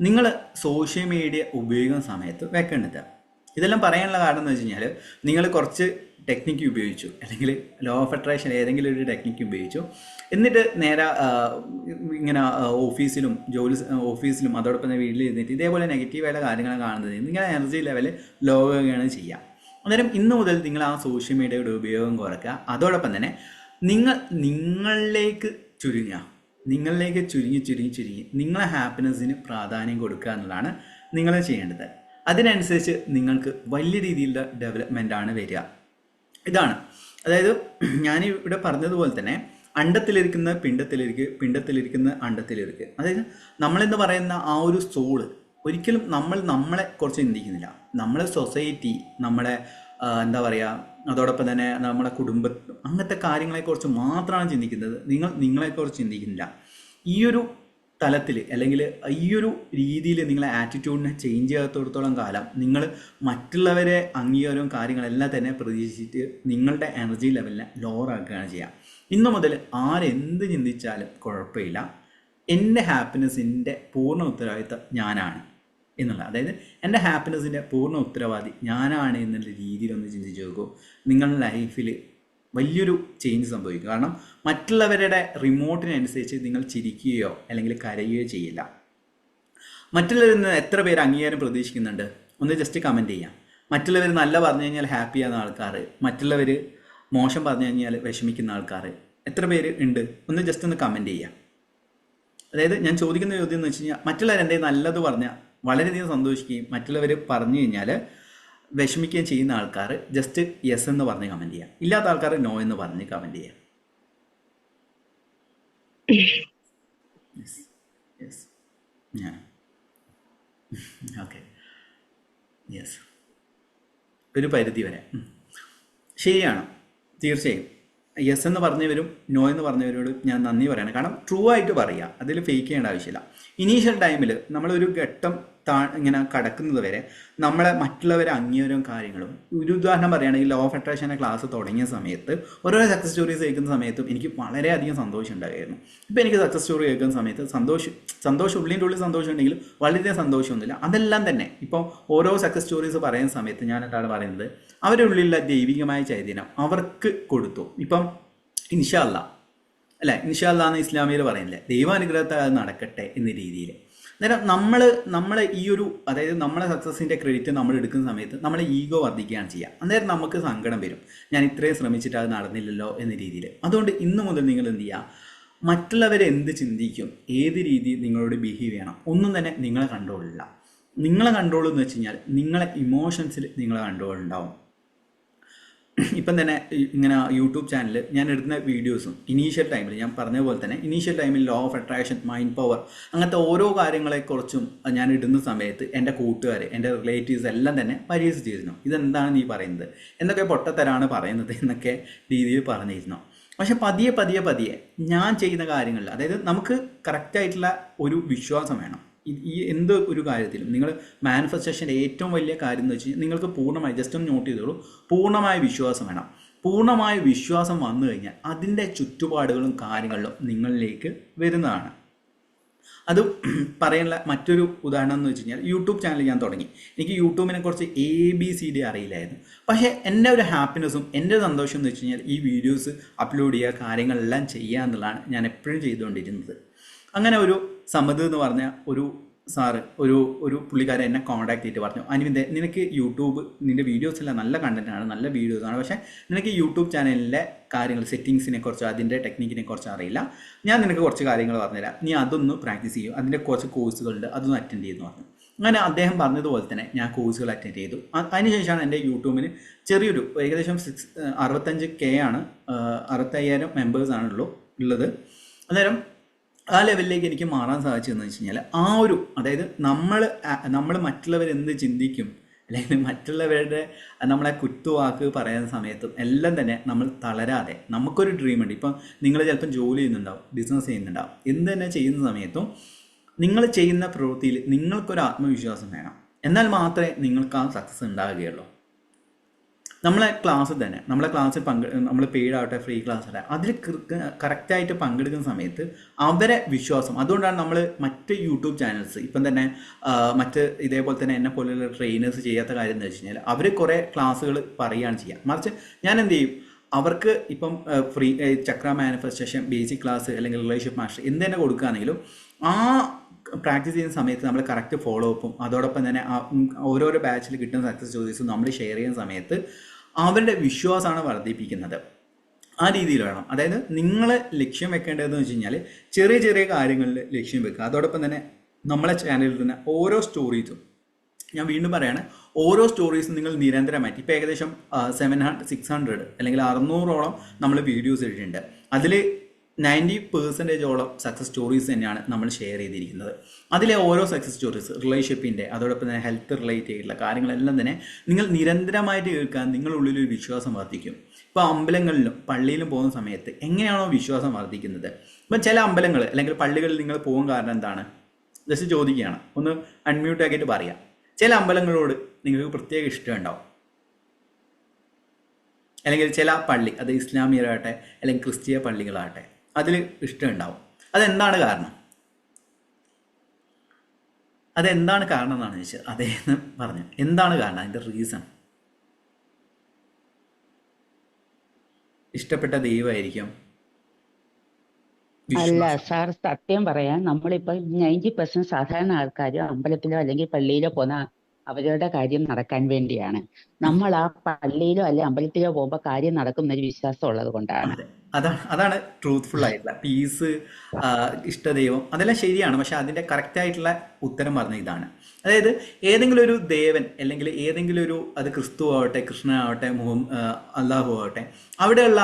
നിങ്ങൾ സോഷ്യൽ മീഡിയ ഉപയോഗിക്കുന്ന സമയത്ത് വെക്കേണ്ടത്. ഇതെല്ലാം പറയാനുള്ള കാരണം എന്ന് വെച്ച് കഴിഞ്ഞാൽ നിങ്ങൾ കുറച്ച് ടെക്നിക്ക് ഉപയോഗിച്ചു, അല്ലെങ്കിൽ ലോ ഓഫ് അട്രാക്ഷൻ ഏതെങ്കിലും ഒരു ടെക്നിക്ക് ഉപയോഗിച്ചു, എന്നിട്ട് നേരെ ഇങ്ങനെ ഓഫീസിലും അതോടൊപ്പം തന്നെ വീട്ടിൽ ഇരുന്നിട്ട് ഇതേപോലെ നെഗറ്റീവായുള്ള കാര്യങ്ങൾ കാണുന്നത് നിങ്ങളുടെ എനർജി ലെവൽ ലോ ആവുകയാണ് ചെയ്യുക. അന്നേരം ഇന്നു മുതൽ നിങ്ങൾ ആ സോഷ്യൽ മീഡിയയുടെ ഉപയോഗം കുറയ്ക്കുക. അതോടൊപ്പം തന്നെ നിങ്ങളിലേക്ക് ചുരുങ്ങി നിങ്ങളെ ഹാപ്പിനെസ്സിന് പ്രാധാന്യം കൊടുക്കുക എന്നുള്ളതാണ് നിങ്ങൾ ചെയ്യേണ്ടത്. അതിനനുസരിച്ച് നിങ്ങൾക്ക് വലിയ രീതിയിലുള്ള ഡെവലപ്മെൻ്റാണ് വരിക. ഇതാണ്, അതായത് ഞാൻ ഇവിടെ പറഞ്ഞതുപോലെ തന്നെ അണ്ടത്തിലിരിക്കുന്ന പിണ്ടത്തിലിരിക്കുന്ന അണ്ടത്തിലിരിക്കുക. അതായത് നമ്മളെന്ന് പറയുന്ന ആ ഒരു സോള് ഒരിക്കലും നമ്മളെ കുറിച്ച് ചിന്തിക്കുന്നില്ല. നമ്മളെ സൊസൈറ്റി, നമ്മളെ എന്താ പറയുക, അതോടൊപ്പം തന്നെ നമ്മളെ കുടുംബം, അങ്ങനത്തെ കാര്യങ്ങളെക്കുറിച്ച് മാത്രമാണ് ചിന്തിക്കുന്നത്. നിങ്ങളെക്കുറിച്ച് ചിന്തിക്കുന്നില്ല. ഈ ഒരു തലത്തിൽ അല്ലെങ്കിൽ ഈ ഒരു രീതിയിൽ നിങ്ങളെ ആറ്റിറ്റ്യൂഡിനെ ചേഞ്ച് ചെയ്യാത്തടത്തോളം കാലം നിങ്ങൾ മറ്റുള്ളവരെ അംഗീകാരവും കാര്യങ്ങളെല്ലാം തന്നെ പ്രതീക്ഷിച്ചിട്ട് നിങ്ങളുടെ എനർജി ലെവലിനെ ലോവർ ആക്കുകയാണ് ചെയ്യുക. ഇന്നു മുതൽ ആരെന്ത് ചിന്തിച്ചാലും കുഴപ്പമില്ല, എൻ്റെ ഹാപ്പിനെസ്സിൻ്റെ പൂർണ്ണ ഉത്തരവാദിത്തം ഞാനാണ് എന്നുള്ള, അതായത് എൻ്റെ ഹാപ്പിനെസ്സിൻ്റെ പൂർണ്ണ ഉത്തരവാദി ഞാനാണ് എന്നുള്ള രീതിയിലൊന്ന് ചിന്തിച്ച് നോക്കൂ. നിങ്ങളുടെ ലൈഫിൽ വലിയൊരു ചേഞ്ച് സംഭവിക്കും. കാരണം മറ്റുള്ളവരുടെ റിമോട്ടിനനുസരിച്ച് നിങ്ങൾ ചിരിക്കുകയോ അല്ലെങ്കിൽ കരയുകയോ ചെയ്യില്ല. മറ്റുള്ളവരിൽ നിന്ന് എത്ര പേര് അംഗീകാരം പ്രതീക്ഷിക്കുന്നുണ്ട്? ഒന്ന് ജസ്റ്റ് കമൻറ്റ് ചെയ്യാം. മറ്റുള്ളവർ നല്ല പറഞ്ഞു കഴിഞ്ഞാൽ ഹാപ്പി ആകുന്ന ആൾക്കാർ, മറ്റുള്ളവർ മോശം പറഞ്ഞു കഴിഞ്ഞാൽ വിഷമിക്കുന്ന ആൾക്കാർ എത്ര പേര് ഉണ്ട്? ഒന്ന് ജസ്റ്റ് ഒന്ന് കമൻറ്റ് ചെയ്യാം. അതായത് ഞാൻ ചോദിക്കുന്ന ചോദ്യം എന്ന് വെച്ച് കഴിഞ്ഞാൽ മറ്റുള്ളവർ എന്തെങ്കിലും നല്ലത് പറഞ്ഞാൽ വളരെയധികം സന്തോഷിക്കുകയും മറ്റുള്ളവർ പറഞ്ഞു കഴിഞ്ഞാൽ വിഷമിക്കുകയും ചെയ്യുന്ന ആൾക്കാർ ജസ്റ്റ് യെസ് എന്ന് പറഞ്ഞ് കമൻറ്റ് ചെയ്യാം. ഇല്ലാത്ത ആൾക്കാർ നോ എന്ന് പറഞ്ഞ് കമൻറ്റ് ചെയ്യാം. യെസ് ഞാൻ ഓക്കെ, യെസ്, ഒരു പരിധി വരെ ശരിയാണ്, തീർച്ചയായും യെസ് എന്ന് പറഞ്ഞവരും നോ എന്ന് പറഞ്ഞവരോട് ഞാൻ നന്ദി പറയണം. കാരണം ട്രൂ ആയിട്ട് പറയുക, അതിൽ ഫേക്ക് ചെയ്യേണ്ട ആവശ്യമില്ല. ഇനീഷ്യൽ ടൈമിൽ നമ്മളൊരു ഘട്ടം ഇങ്ങനെ കടക്കുന്നത് വരെ നമ്മളെ മറ്റുള്ളവരെ അംഗീകാരവും കാര്യങ്ങളും, ഒരു ഉദാഹരണം പറയുകയാണെങ്കിൽ ലോ ഓഫ് അട്രാക്ഷൻ്റെ ക്ലാസ് തുടങ്ങിയ സമയത്ത് ഓരോ സക്സസ് സ്റ്റോറീസ് കേൾക്കുന്ന സമയത്തും എനിക്ക് വളരെയധികം സന്തോഷം ഉണ്ടായിരുന്നു. ഇപ്പോൾ എനിക്ക് സക്സസ് സ്റ്റോറി കേൾക്കുന്ന സമയത്ത് സന്തോഷം ഉള്ളിൻ്റെ ഉള്ളിൽ സന്തോഷം ഉണ്ടെങ്കിലും വളരെ സന്തോഷമൊന്നുമില്ല. അതെല്ലാം തന്നെ ഇപ്പോൾ ഓരോ സക്സസ് സ്റ്റോറീസ് പറയുന്ന സമയത്ത് ഞാൻ എന്താണ് പറയുന്നത്, അവരുടെ ഉള്ളിലുള്ള ദൈവികമായ ചൈതന്യം അവർക്ക് കൊടുത്തു. ഇപ്പം ഇൻഷാ അല്ലാ അല്ലേ, ഇൻഷാ അല്ലാ എന്ന് ഇസ്ലാമിയിൽ പറയുന്നില്ലേ, ദൈവാനുഗ്രഹത്താൽ അത് നടക്കട്ടെ എന്ന രീതിയിൽ. അന്നേരം നമ്മൾ ഈ ഒരു, അതായത് നമ്മളെ സക്സസിൻ്റെ ക്രെഡിറ്റ് നമ്മൾ എടുക്കുന്ന സമയത്ത് നമ്മളെ ഈഗോ വർദ്ധിക്കുകയാണ് ചെയ്യുക. അന്നേരം നമുക്ക് സങ്കടം വരും, ഞാൻ ഇത്രയും ശ്രമിച്ചിട്ട് അത് നടന്നില്ലല്ലോ എന്ന രീതിയിൽ. അതുകൊണ്ട് ഇന്നു മുതൽ നിങ്ങൾ എന്ത് ചെയ്യുക, മറ്റുള്ളവരെ എന്ത് ചിന്തിക്കും, ഏത് രീതിയിൽ നിങ്ങളോട് ബിഹേവ് ചെയ്യണം, ഒന്നും തന്നെ നിങ്ങളെ കൺട്രോളില്ല. നിങ്ങളെ കൺട്രോൾ എന്ന് വെച്ച് കഴിഞ്ഞാൽ നിങ്ങളെ ഇമോഷൻസിൽ നിങ്ങളെ കൺട്രോൾ ഉണ്ടാവും. ഇപ്പം തന്നെ ഇങ്ങനെ യൂട്യൂബ് ചാനൽ ഞാൻ എടുക്കുന്ന വീഡിയോസും ഇനീഷ്യൽ ടൈമിൽ ഞാൻ പറഞ്ഞ പോലെ തന്നെ ഇനീഷ്യൽ ടൈമിൽ law of attraction, mind power, അങ്ങനത്തെ ഓരോ കാര്യങ്ങളെക്കുറിച്ചും ഞാൻ ഇടുന്ന സമയത്ത് എൻ്റെ കൂട്ടുകാർ, എൻ്റെ റിലേറ്റീവ്സ് എല്ലാം തന്നെ പരിഹസിച്ചിരുന്നു. ഇതെന്താണ് നീ പറയുന്നത്, എന്തൊക്കെ പൊട്ടത്തരാണ് പറയുന്നത് എന്നൊക്കെ രീതിയിൽ പറഞ്ഞിരുന്നു. പക്ഷെ പതിയെ ഞാൻ ചെയ്യുന്ന കാര്യങ്ങളിൽ, അതായത് നമുക്ക് കറക്റ്റായിട്ടുള്ള ഒരു വിശ്വാസം വേണം. ഈ എന്ത് ഒരു കാര്യത്തിലും നിങ്ങൾ മാനിഫെസ്റ്റേഷൻ്റെ ഏറ്റവും വലിയ കാര്യം എന്ന് വെച്ച് കഴിഞ്ഞാൽ നിങ്ങൾക്ക് പൂർണ്ണമായി, ജസ്റ്റ് ഒന്ന് നോട്ട് ചെയ്തോളൂ, പൂർണ്ണമായ വിശ്വാസം വേണം. പൂർണ്ണമായ വിശ്വാസം വന്നു കഴിഞ്ഞാൽ അതിൻ്റെ ചുറ്റുപാടുകളും കാര്യങ്ങളിലും നിങ്ങളിലേക്ക് വരുന്നതാണ്. അത് പറയാനുള്ള മറ്റൊരു ഉദാഹരണം എന്ന് വെച്ച് കഴിഞ്ഞാൽ, യൂട്യൂബ് ചാനൽ ഞാൻ തുടങ്ങി. എനിക്ക് യൂട്യൂബിനെ കുറിച്ച് ABCD അറിയില്ലായിരുന്നു. പക്ഷേ എൻ്റെ ഒരു ഹാപ്പിനെസ്സും എൻ്റെ സന്തോഷം എന്ന് വെച്ച് കഴിഞ്ഞാൽ ഈ വീഡിയോസ് അപ്ലോഡ് ചെയ്യുക, കാര്യങ്ങളെല്ലാം ചെയ്യുക എന്നുള്ളതാണ് ഞാൻ എപ്പോഴും ചെയ്തുകൊണ്ടിരുന്നത്. അങ്ങനെ ഒരു സമദ് എന്ന് പറഞ്ഞ ഒരു സാറ്, ഒരു പുള്ളിക്കാരൻ എന്നെ കോൺടാക്ട് ചെയ്തിട്ട് പറഞ്ഞു, അനിവിൻ്റെ നിനക്ക് യൂട്യൂബ്, നിൻ്റെ വീഡിയോസെല്ലാം നല്ല കണ്ടൻറ്റാണ്, നല്ല വീഡിയോസാണ്, പക്ഷേ നിനക്ക് യൂട്യൂബ് ചാനലിലെ കാര്യങ്ങൾ, സെറ്റിങ്സിനെ കുറിച്ച്, അതിൻ്റെ ടെക്നിക്കിനെ കുറിച്ച് അറിയില്ല, ഞാൻ നിനക്ക് കുറച്ച് കാര്യങ്ങൾ പറഞ്ഞുതരാം, നീ അതൊന്ന് പ്രാക്ടീസ് ചെയ്യും, അതിൻ്റെ കുറച്ച് കോഴ്സുകളുണ്ട്, അതൊന്ന് അറ്റൻഡ് ചെയ്യുമെന്ന് പറഞ്ഞു. അങ്ങനെ അദ്ദേഹം പറഞ്ഞതുപോലെ തന്നെ ഞാൻ കോഴ്സുകൾ അറ്റൻഡ് ചെയ്തു. അതിനുശേഷമാണ് എൻ്റെ യൂട്യൂബിന് ചെറിയൊരു ഏകദേശം 65K ആണ്, 65,000 മെമ്പേഴ്സാണുള്ളൂ ഉള്ളത്. അന്നേരം ആ ലെവലിലേക്ക് എനിക്ക് മാറാൻ സാധിച്ചതെന്ന് വെച്ച് കഴിഞ്ഞാൽ അതായത് നമ്മൾ മറ്റുള്ളവരെന്ത് ചിന്തിക്കും, അല്ലെങ്കിൽ മറ്റുള്ളവരുടെ നമ്മളെ കുത്തുവാക്ക് പറയുന്ന സമയത്തും എല്ലാം തന്നെ നമ്മൾ തളരാതെ, നമുക്കൊരു ഡ്രീം ഉണ്ട്. ഇപ്പം നിങ്ങൾ ചിലപ്പം ജോലി ചെയ്യുന്നുണ്ടാവും, ബിസിനസ് ചെയ്യുന്നുണ്ടാവും, എന്ത് തന്നെ ചെയ്യുന്ന സമയത്തും നിങ്ങൾ ചെയ്യുന്ന പ്രവൃത്തിയിൽ നിങ്ങൾക്കൊരു ആത്മവിശ്വാസം വേണം. എന്നാൽ മാത്രമേ നിങ്ങൾക്ക് ആ സക്സസ് ഉണ്ടാവുകയുള്ളൂ. നമ്മളെ ക്ലാസ്സിൽ നമ്മൾ പെയ്ഡ് ആവട്ടെ, ഫ്രീ ക്ലാസ് ആവട്ടെ, അതിൽ കറക്റ്റായിട്ട് പങ്കെടുക്കുന്ന സമയത്ത് അവരെ വിശ്വാസം, അതുകൊണ്ടാണ് നമ്മൾ മറ്റ് യൂട്യൂബ് ചാനൽസ് ഇപ്പം തന്നെ മറ്റ് ഇതേപോലെ തന്നെ എന്നെ പോലെയുള്ള ട്രെയിനേഴ്സ് ചെയ്യാത്ത കാര്യം എന്ന് വെച്ച് കഴിഞ്ഞാൽ, അവർ കുറേ ക്ലാസ്സുകൾ പറയുകയാണ് ചെയ്യുക. മറിച്ച് ഞാൻ എന്ത് ചെയ്യും, അവർക്ക് ഇപ്പം ഫ്രീ ചക്ര മാനിഫെസ്റ്റേഷൻ ബേസിക് ക്ലാസ് അല്ലെങ്കിൽ റിലേഷൻഷിപ്പ് മാസ്റ്റർ എന്ത് തന്നെ കൊടുക്കുകയാണെങ്കിലും ആ പ്രാക്ടീസ് ചെയ്യുന്ന സമയത്ത് നമ്മൾ കറക്റ്റ് ഫോളോ അപ്പും അതോടൊപ്പം തന്നെ ഓരോരോ ബാച്ചിൽ കിട്ടുന്ന സക്സസ് സ്റ്റോറീസും നമ്മൾ ഷെയർ ചെയ്യുന്ന സമയത്ത് അവരുടെ വിശ്വാസമാണ് വർദ്ധിപ്പിക്കുന്നത്. ആ രീതിയിൽ വേണം. അതായത് നിങ്ങൾ ലക്ഷ്യം വെക്കേണ്ടതെന്ന് വെച്ച് കഴിഞ്ഞാൽ ചെറിയ ചെറിയ കാര്യങ്ങളിൽ ലക്ഷ്യം വെക്കുക. അതോടൊപ്പം തന്നെ നമ്മളെ ചാനലിൽ തന്നെ ഓരോ സ്റ്റോറീസും, ഞാൻ വീണ്ടും പറയാണ്, ഓരോ സ്റ്റോറീസും നിങ്ങൾ നിരന്തരമായിട്ട് ഇപ്പോൾ ഏകദേശം 600 അല്ലെങ്കിൽ 600ഓളം നമ്മൾ വീഡിയോസ് ഇട്ടിട്ടുണ്ട്. അതിൽ 90% സക്സസ് സ്റ്റോറീസ് തന്നെയാണ് നമ്മൾ ഷെയർ ചെയ്തിരിക്കുന്നത്. അതിലെ ഓരോ സക്സസ് സ്റ്റോറീസ് റിലേഷൻഷിപ്പിൻ്റെ അതോടൊപ്പം തന്നെ ഹെൽത്ത് റിലേറ്റ് ചെയ്തിട്ടുള്ള കാര്യങ്ങളെല്ലാം തന്നെ നിങ്ങൾ നിരന്തരമായിട്ട് കേൾക്കാൻ നിങ്ങളുള്ളിലൊരു വിശ്വാസം വർദ്ധിക്കും. ഇപ്പോൾ അമ്പലങ്ങളിലും പള്ളിയിലും പോകുന്ന സമയത്ത് എങ്ങനെയാണോ വിശ്വാസം വർദ്ധിക്കുന്നത്, ഇപ്പം ചില അമ്പലങ്ങൾ അല്ലെങ്കിൽ പള്ളികളിൽ നിങ്ങൾ പോകാൻ കാരണം എന്താണ്, ജസ്റ്റ് ചോദിക്കുകയാണ്, ഒന്ന് അൺമ്യൂട്ട് ആക്കിയിട്ട് പറയാം. ചില അമ്പലങ്ങളോട് നിങ്ങൾക്ക് പ്രത്യേക ഇഷ്ടമുണ്ടാവും, അല്ലെങ്കിൽ ചില പള്ളി, അത് ഇസ്ലാമിയരാകട്ടെ അല്ലെങ്കിൽ ക്രിസ്തീയ പള്ളികളാകട്ടെ, അതിൽ ഇഷ്ടമുണ്ടാവും. അതെന്താണ് കാരണം എന്നാണ് ചോദിച്ചത്. അദ്ദേഹം പറഞ്ഞു എന്താണ് കാരണം, അതിൻ്റെ റീസൺ ഇഷ്ടപ്പെട്ട ദൈവമായിരിക്കും. അല്ല സാർ, സത്യം പറയാൻ നമ്മളിപ്പോൾ 90% സാധാരണ ആൾക്കാർ അമ്പലത്തിലോ അല്ലെങ്കിൽ പള്ളിയിലോ പോകുന്ന അവരുടെ കാര്യം നടക്കാൻ വേണ്ടിയാണ്. നമ്മൾ ആ പള്ളിയിലോ അല്ലെ അമ്പലത്തിലോ പോകുമ്പോൾ കാര്യം നടക്കുന്ന ഒരു വിശ്വാസം ഉള്ളത് കൊണ്ടാണ്. അതാണ് ട്രൂത്ത്ഫുൾ ആയിട്ടുള്ള പീസ്, ഇഷ്ടദൈവം, അതെല്ലാം ശരിയാണ്. പക്ഷെ അതിൻ്റെ കറക്റ്റായിട്ടുള്ള ഉത്തരം പറഞ്ഞ ഇതാണ്. അതായത് ഏതെങ്കിലും ഒരു ദേവൻ അല്ലെങ്കിൽ ഏതെങ്കിലും ഒരു, അത് ക്രിസ്തു ആവട്ടെ, കൃഷ്ണനാവട്ടെ, അള്ളാഹു ആവട്ടെ, അവിടെയുള്ള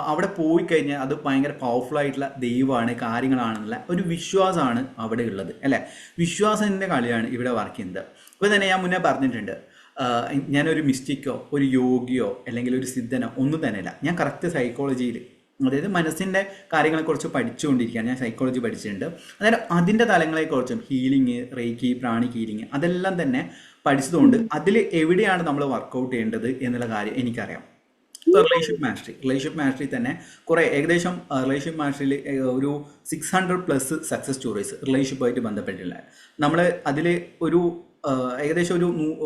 അവിടെ പോയി കഴിഞ്ഞാൽ അത് ഭയങ്കര പവർഫുൾ ആയിട്ടുള്ള ദൈവമാണ്, കാര്യങ്ങളാണെന്നുള്ള ഒരു വിശ്വാസമാണ് അവിടെ ഉള്ളത്, അല്ലേ? വിശ്വാസത്തിൻ്റെ കളിയാണ് ഇവിടെ വർക്ക് ചെയ്യുന്നത്. ഇപ്പോൾ തന്നെ ഞാൻ മുന്നേ പറഞ്ഞിട്ടുണ്ട്, ഞാനൊരു മിസ്റ്റിക്കോ ഒരു യോഗിയോ അല്ലെങ്കിൽ ഒരു സിദ്ധനോ ഒന്നും തന്നെയല്ല. ഞാൻ കറക്റ്റ് സൈക്കോളജിയിൽ, അതായത് മനസ്സിൻ്റെ കാര്യങ്ങളെക്കുറിച്ച് പഠിച്ചുകൊണ്ടിരിക്കുകയാണ്. ഞാൻ സൈക്കോളജി പഠിച്ചിട്ടുണ്ട്. അതായത് അതിൻ്റെ തലങ്ങളെക്കുറിച്ചും ഹീലിംഗ്, റേക്കി, പ്രാണിക് ഹീലിംഗ് അതെല്ലാം തന്നെ പഠിച്ചതുകൊണ്ട് അതിൽ എവിടെയാണ് നമ്മൾ വർക്കൗട്ട് ചെയ്യേണ്ടത് എന്നുള്ള കാര്യം എനിക്കറിയാം. ഇപ്പോൾ റിലേഷൻഷിപ്പ് മാസ്റ്ററി തന്നെ കുറേ ഏകദേശം റിലേഷൻഷിപ്പ് മാസ്റ്ററിയിൽ ഒരു 600+ സക്സസ് സ്റ്റോറീസ് റിലേഷൻഷിപ്പുമായിട്ട് ബന്ധപ്പെട്ടില്ല. നമ്മൾ അതിൽ ഒരു ഏകദേശം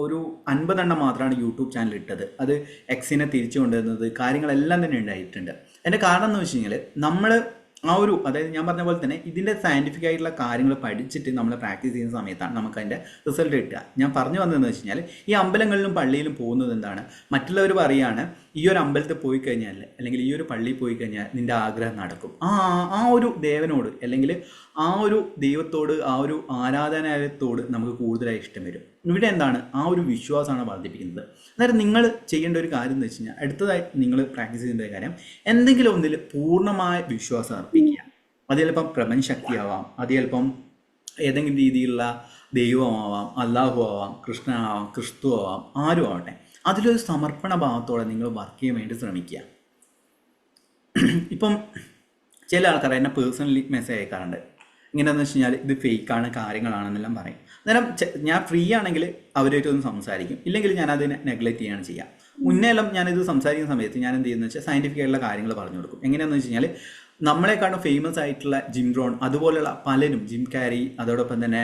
ഒരു 50 മാത്രമാണ് യൂട്യൂബ് ചാനൽ ഇട്ടത്. അത് എക്സിനെ തിരിച്ചു കൊണ്ടുവരുന്നത് കാര്യങ്ങളെല്ലാം തന്നെ ഉണ്ടായിട്ടുണ്ട്. അതിൻ്റെ കാരണം എന്ന് വെച്ച് കഴിഞ്ഞാൽ നമ്മൾ അതായത് ഞാൻ പറഞ്ഞ പോലെ തന്നെ ഇതിൻ്റെ സയൻറ്റിഫിക് ആയിട്ടുള്ള കാര്യങ്ങൾ പഠിച്ചിട്ട് നമ്മൾ പ്രാക്ടീസ് ചെയ്യുന്ന സമയത്താണ് നമുക്ക് അതിൻ്റെ റിസൾട്ട് കിട്ടുക. ഞാൻ പറഞ്ഞു വന്നതെന്ന് വെച്ച് കഴിഞ്ഞാൽ ഈ അമ്പലങ്ങളിലും പള്ളിയിലും പോകുന്നത് എന്താണ്, മറ്റുള്ളവർ പറയുകയാണ് ഈ ഒരു അമ്പലത്തിൽ പോയി കഴിഞ്ഞാൽ അല്ലെങ്കിൽ ഈ ഒരു പള്ളിയിൽ പോയി കഴിഞ്ഞാൽ നിൻ്റെ ആഗ്രഹം നടക്കും. ആ ഒരു ദേവനോട് അല്ലെങ്കിൽ ആ ഒരു ദൈവത്തോട് ആ ഒരു ആരാധനാലയത്തോട് നമുക്ക് കൂടുതലായി ഇഷ്ടം വരും. ഇവിടെ എന്താണ് ആ ഒരു വിശ്വാസമാണ് വർദ്ധിപ്പിക്കുന്നത്. അതായത് നിങ്ങൾ ചെയ്യേണ്ട ഒരു കാര്യം എന്ന് വെച്ച് കഴിഞ്ഞാൽ അടുത്തതായി നിങ്ങൾ പ്രാക്ടീസ് ചെയ്യേണ്ട ഒരു കാര്യം എന്തെങ്കിലും ഒന്നിൽ പൂർണ്ണമായ വിശ്വാസം അർപ്പിക്കുക. അത് ചിലപ്പം പ്രപഞ്ചശക്തിയാവാം, അത് ചിലപ്പം ഏതെങ്കിലും രീതിയിലുള്ള ദൈവമാവാം, അല്ലാഹു ആവാം, കൃഷ്ണനാവാം, ക്രിസ്തു ആവാം, ആരും ആവട്ടെ, അതിലൊരു സമർപ്പണ ഭാവത്തോടെ നിങ്ങൾ വർക്ക് ചെയ്യാൻ വേണ്ടി ശ്രമിക്കുക. ഇപ്പം ചില ആൾക്കാർ എന്നെ പേഴ്സണലി മെസ്സേജ് അയക്കാറുണ്ട്. ഇങ്ങനെയെന്ന് വെച്ച് കഴിഞ്ഞാൽ ഇത് ഫേക്കാണ് കാര്യങ്ങളാണെന്നെല്ലാം പറയും. അന്നേരം ഞാൻ ഫ്രീ ആണെങ്കിൽ അവരായിട്ടൊന്ന് സംസാരിക്കും, ഇല്ലെങ്കിൽ ഞാനതിനെ നെഗ്ലക്റ്റ് ചെയ്യുകയാണ് ചെയ്യുക. മുന്നേ എല്ലാം ഞാനിത് സംസാരിക്കുന്ന സമയത്ത് ഞാൻ എന്ത് ചെയ്യുന്നത് വെച്ചാൽ സയൻറ്റിഫിക് ആയിട്ടുള്ള കാര്യങ്ങൾ പറഞ്ഞു കൊടുക്കും. എങ്ങനെയാണെന്ന് വെച്ച് കഴിഞ്ഞാൽ നമ്മളെക്കാളും ഫേമസ് ആയിട്ടുള്ള ജിം റോൺ അതുപോലെയുള്ള പലരും, ജിം കാരി, അതോടൊപ്പം തന്നെ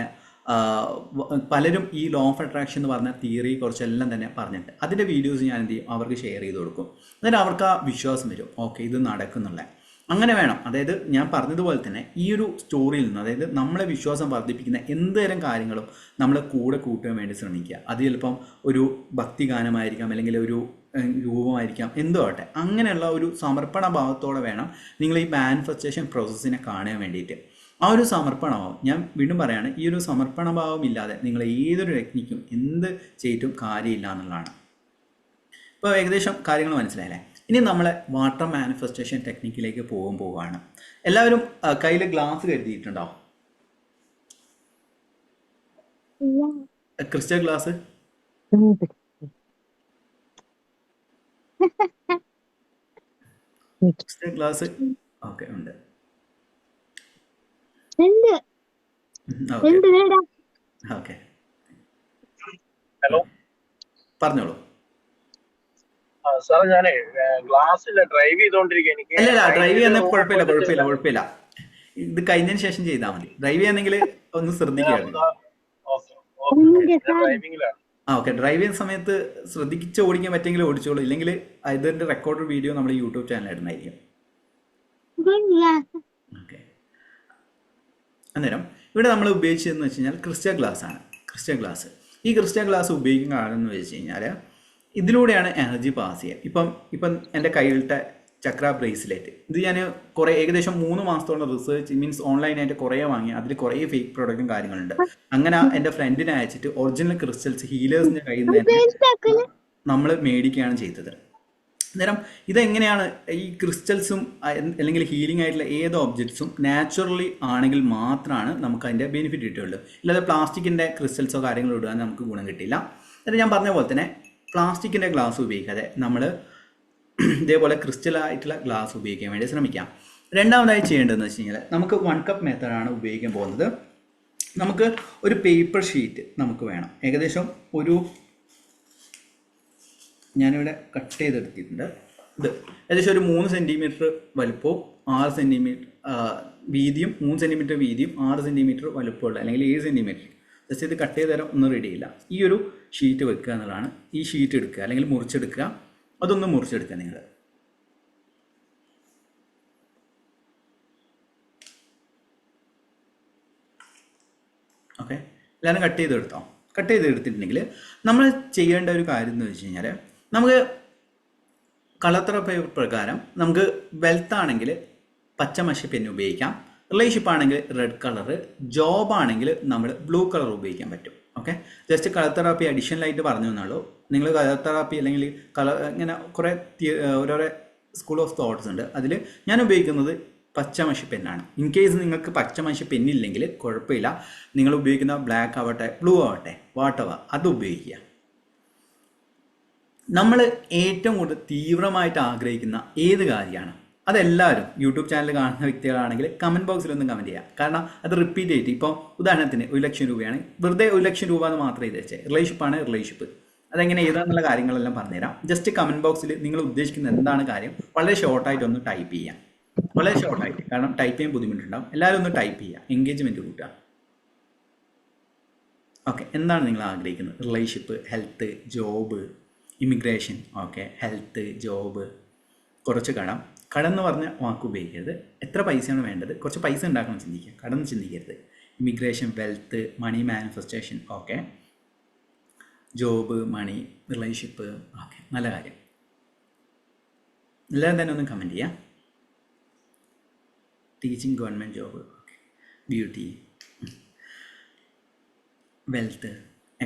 പലരും ഈ ലോ ഓഫ് അട്രാക്ഷൻ എന്ന് പറഞ്ഞ തിയറി കുറച്ചെല്ലാം തന്നെ പറഞ്ഞിട്ട് അതിൻ്റെ വീഡിയോസ് ഞാൻ എന്ത് ചെയ്യും അവർക്ക് ഷെയർ ചെയ്ത് കൊടുക്കും. എന്നിട്ട് അവർക്ക് ആ വിശ്വാസം വരും, ഓക്കെ ഇത് നടക്കുന്നുള്ള. അങ്ങനെ വേണം. അതായത് ഞാൻ പറഞ്ഞതുപോലെ തന്നെ ഈ ഒരു സ്റ്റോറിയിൽ നിന്ന്, അതായത് നമ്മളെ വിശ്വാസം വർദ്ധിപ്പിക്കുന്ന എന്തുതരം കാര്യങ്ങളും നമ്മൾ കൂടെ കൂട്ടാൻ വേണ്ടി ശ്രമിക്കുക. അത് ചിലപ്പം ഒരു ഭക്തി ഗാനമായിരിക്കാം, അല്ലെങ്കിൽ ഒരു രൂപമായിരിക്കാം, എന്തോ ആട്ടെ. അങ്ങനെയുള്ള ഒരു സമർപ്പണ ഭാവത്തോടെ വേണം നിങ്ങൾ ഈ മാനിഫെസ്റ്റേഷൻ പ്രോസസ്സിനെ കാണാൻ വേണ്ടിയിട്ട്. ആ ഒരു സമർപ്പണഭാവം, ഞാൻ വീണ്ടും പറയാണ്, ഈ ഒരു സമർപ്പണഭാവം ഇല്ലാതെ നിങ്ങൾ ഏതൊരു ടെക്നിക്കും എന്ത് ചെയ്തിട്ടും കാര്യമില്ല എന്നുള്ളതാണ്. ഇപ്പോൾ ഏകദേശം കാര്യങ്ങൾ മനസ്സിലായല്ലേ? ഇനി നമ്മളെ വാട്ടർ മാനിഫെസ്റ്റേഷൻ ടെക്നിക്കിലേക്ക് പോവുകയാണ്. എല്ലാവരും കയ്യിൽ ഗ്ലാസ് കരുതിയിട്ടുണ്ടോ? Crystal glass crystal glass okay ഉണ്ട്. ഓക്കെ ഹലോ, പറഞ്ഞോളൂ. സാറേ ഞാനേ ഗ്ലാസ്സില്ല, ഡ്രൈവ് ചെയ്തോണ്ടിരിക്കുക. എനിക്ക് അല്ലല്ല, ഡ്രൈവ് ചെയ്യുന്ന കുഴപ്പമില്ല. ഇത് കഴിഞ്ഞതിന് ശേഷം ചെയ്താൽ മതി. ഡ്രൈവ് ചെയ്യുന്നെങ്കിൽ ഒന്ന് ശ്രദ്ധിക്കുകയാണ്. ഡ്രൈവിംഗിലാണ്. ഓക്കെ, ഡ്രൈവ് ചെയ്യുന്ന സമയത്ത് ശ്രദ്ധിച്ച് ഓടിക്കാൻ പറ്റുമെങ്കിൽ ഓടിച്ചോളൂ, ഇല്ലെങ്കിൽ ഇതിന്റെ റെക്കോർഡ് വീഡിയോ നമ്മൾ യൂട്യൂബ് ചാനൽ ഇടുന്നതായിരിക്കും. ഓക്കെ, അന്നേരം ഇവിടെ നമ്മൾ ഉപയോഗിച്ചതെന്ന് വെച്ച് കഴിഞ്ഞാൽ ക്രിസ്റ്റൽ ഗ്ലാസ് ആണ്. ക്രിസ്റ്റൽ ഗ്ലാസ്, ഈ ക്രിസ്റ്റൽ ഗ്ലാസ് ഉപയോഗിക്കുന്ന ആണെന്ന് വെച്ച് കഴിഞ്ഞാൽ ഇതിലൂടെയാണ് എനർജി പാസ് ചെയ്യുക. ഇപ്പം എൻ്റെ കയ്യിലത്തെ ചക്ര ബ്രേസ്ലെറ്റ്, ഇത് ഞാൻ കുറേ ഏകദേശം 3 മാസത്തോളം റിസർച്ച് മീൻസ് ഓൺലൈനായിട്ട് കുറേ വാങ്ങി. അതിൽ കുറേ ഫേക്ക് പ്രോഡക്റ്റും കാര്യങ്ങളുണ്ട്. അങ്ങനെ എൻ്റെ ഫ്രണ്ടിനെ അയച്ചിട്ട് ഒറിജിനൽ ക്രിസ്റ്റൽസ് ഹീലേഴ്സിൻ്റെ കയ്യിൽ നിന്ന് നമ്മൾ മേടിക്കുകയാണ് ചെയ്തത്. അന്നേരം ഇതെങ്ങനെയാണ് ഈ ക്രിസ്റ്റൽസും അല്ലെങ്കിൽ ഹീലിംഗ് ആയിട്ടുള്ള ഏത് ഒബ്ജക്ട്സും നാച്ചുറലി ആണെങ്കിൽ മാത്രമാണ് നമുക്ക് അതിൻ്റെ ബെനിഫിറ്റ് കിട്ടുള്ളൂ. ഇല്ലാതെ പ്ലാസ്റ്റിക്കിൻ്റെ ക്രിസ്റ്റൽസോ കാര്യങ്ങളോ ഇടാൻ നമുക്ക് ഗുണം കിട്ടില്ല. എന്നിട്ട് ഞാൻ പറഞ്ഞ പോലെ തന്നെ പ്ലാസ്റ്റിക്കിൻ്റെ ഗ്ലാസ് ഉപയോഗിക്കാതെ നമ്മൾ ഇതേപോലെ ക്രിസ്റ്റലായിട്ടുള്ള ഗ്ലാസ് ഉപയോഗിക്കാൻ വേണ്ടി ശ്രമിക്കാം. രണ്ടാമതായി ചെയ്യേണ്ടതെന്ന് വെച്ച് കഴിഞ്ഞാൽ നമുക്ക് 1 കപ്പ് മെത്തേഡാണ് ഉപയോഗിക്കാൻ പോകുന്നത്. നമുക്ക് ഒരു പേപ്പർ ഷീറ്റ് നമുക്ക് വേണം. ഏകദേശം ഞാനിവിടെ കട്ട് ചെയ്തെടുത്തിട്ടുണ്ട്. ഇത് ഏകദേശം ഒരു 3 സെൻറ്റിമീറ്റർ വലുപ്പവും 6 സെൻറ്റിമീറ്റർ വീതിയും, 3 സെൻറ്റിമീറ്റർ വീതിയും 6 സെൻറ്റിമീറ്റർ വലുപ്പമുള്ള, അല്ലെങ്കിൽ 7 സെൻറ്റിമീറ്റർ. ജസ്റ്റ് ഇത് കട്ട് ചെയ്ത് തരാൻ ഒന്നും റെഡിയില്ല. ഈ ഒരു ഷീറ്റ് വെക്കുക എന്നുള്ളതാണ്. ഈ ഷീറ്റ് എടുക്കുക, അല്ലെങ്കിൽ മുറിച്ചെടുക്കുക. അതൊന്ന് മുറിച്ചെടുക്കുക നിങ്ങൾ. ഓക്കെ, എല്ലാവരും കട്ട് ചെയ്തെടുത്തോ? കട്ട് ചെയ്തെടുത്തിട്ടുണ്ടെങ്കിൽ നമ്മൾ ചെയ്യേണ്ട ഒരു കാര്യം എന്ന് വെച്ച് കഴിഞ്ഞാൽ, നമുക്ക് കളർ തെറാപ്പി പ്രകാരം നമുക്ക് വെൽത്ത് ആണെങ്കിൽ പച്ചമഷി പെന്ന് ഉപയോഗിക്കാം, റിലേഷൻഷിപ്പ് ആണെങ്കിൽ റെഡ് കളറ്, ജോബ് ആണെങ്കിൽ നമ്മൾ ബ്ലൂ കളർ ഉപയോഗിക്കാൻ പറ്റും. ഓക്കെ, ജസ്റ്റ് കളർ തെറാപ്പി അഡീഷണലായിട്ട് പറഞ്ഞു എന്നുള്ളൂ. നിങ്ങൾ കളർ തെറാപ്പി അല്ലെങ്കിൽ ഇങ്ങനെ കുറേ ഓരോരോ സ്കൂൾ ഓഫ് തോട്ട്സ് ഉണ്ട്. അതിൽ ഞാൻ ഉപയോഗിക്കുന്നത് പച്ചമഷി പെന്നാണ്. ഇൻ കേസ് നിങ്ങൾക്ക് പച്ചമഷി പെന്നില്ലെങ്കിൽ കുഴപ്പമില്ല, നിങ്ങൾ ഉപയോഗിക്കുന്ന ബ്ലാക്ക് ആവട്ടെ ബ്ലൂ ആവട്ടെ വാട്ടവർ അത് ഉപയോഗിക്കുക. നമ്മൾ ഏറ്റവും കൂടുതൽ തീവ്രമായിട്ട് ആഗ്രഹിക്കുന്ന ഏത് കാര്യമാണ്? അതെല്ലാവരും യൂട്യൂബ് ചാനൽ കാണുന്ന വ്യക്തികളാണെങ്കിൽ കമൻറ്റ് ബോക്സിലൊന്നും കമൻറ്റ് ചെയ്യുക. കാരണം അത് റിപ്പീറ്റ് ചെയ്തിട്ട്, ഇപ്പോൾ ഉദാഹരണത്തിന് 1,00,000 രൂപയാണ്, വെറുതെ 1,00,000 രൂപ എന്ന് മാത്രമേ ഇത് വെച്ചേ. റിലേഷൻഷിപ്പാണ് റിലേഷൻഷിപ്പ്, അതെങ്ങനെ എഴുതാന്നുള്ള കാര്യങ്ങളെല്ലാം പറഞ്ഞുതരാം. ജസ്റ്റ് കമൻറ്റ് ബോക്സിൽ നിങ്ങൾ ഉദ്ദേശിക്കുന്ന എന്താണ് കാര്യം വളരെ ഷോർട്ടായിട്ട് ഒന്ന് ടൈപ്പ് ചെയ്യാം. വളരെ ഷോർട്ടായിട്ട്, കാരണം ടൈപ്പ് ചെയ്യാൻ ബുദ്ധിമുട്ടുണ്ടാവും. എല്ലാവരും ഒന്ന് ടൈപ്പ് ചെയ്യുക, എൻഗേജ്മെൻറ്റ് കൂട്ടുക. ഓക്കെ, എന്താണ് നിങ്ങൾ ആഗ്രഹിക്കുന്നത്? Relationship, health, job, immigration. Okay, health, job, കുറച്ച് കടം. കടം എന്ന് പറഞ്ഞ വാക്ക് ഉപയോഗിക്കരുത്. എത്ര പൈസയാണ് വേണ്ടത്? കുറച്ച് പൈസ ഉണ്ടാക്കണം ചിന്തിക്കുക, കടം ചിന്തിക്കരുത്. Immigration, wealth, money manifestation. Okay, job, money, relationship. Okay, നല്ല കാര്യം. എല്ലാവരും തന്നെ ഒന്ന് കമൻറ്റ് ചെയ്യാം. Teaching, government job. Okay, beauty, wealth,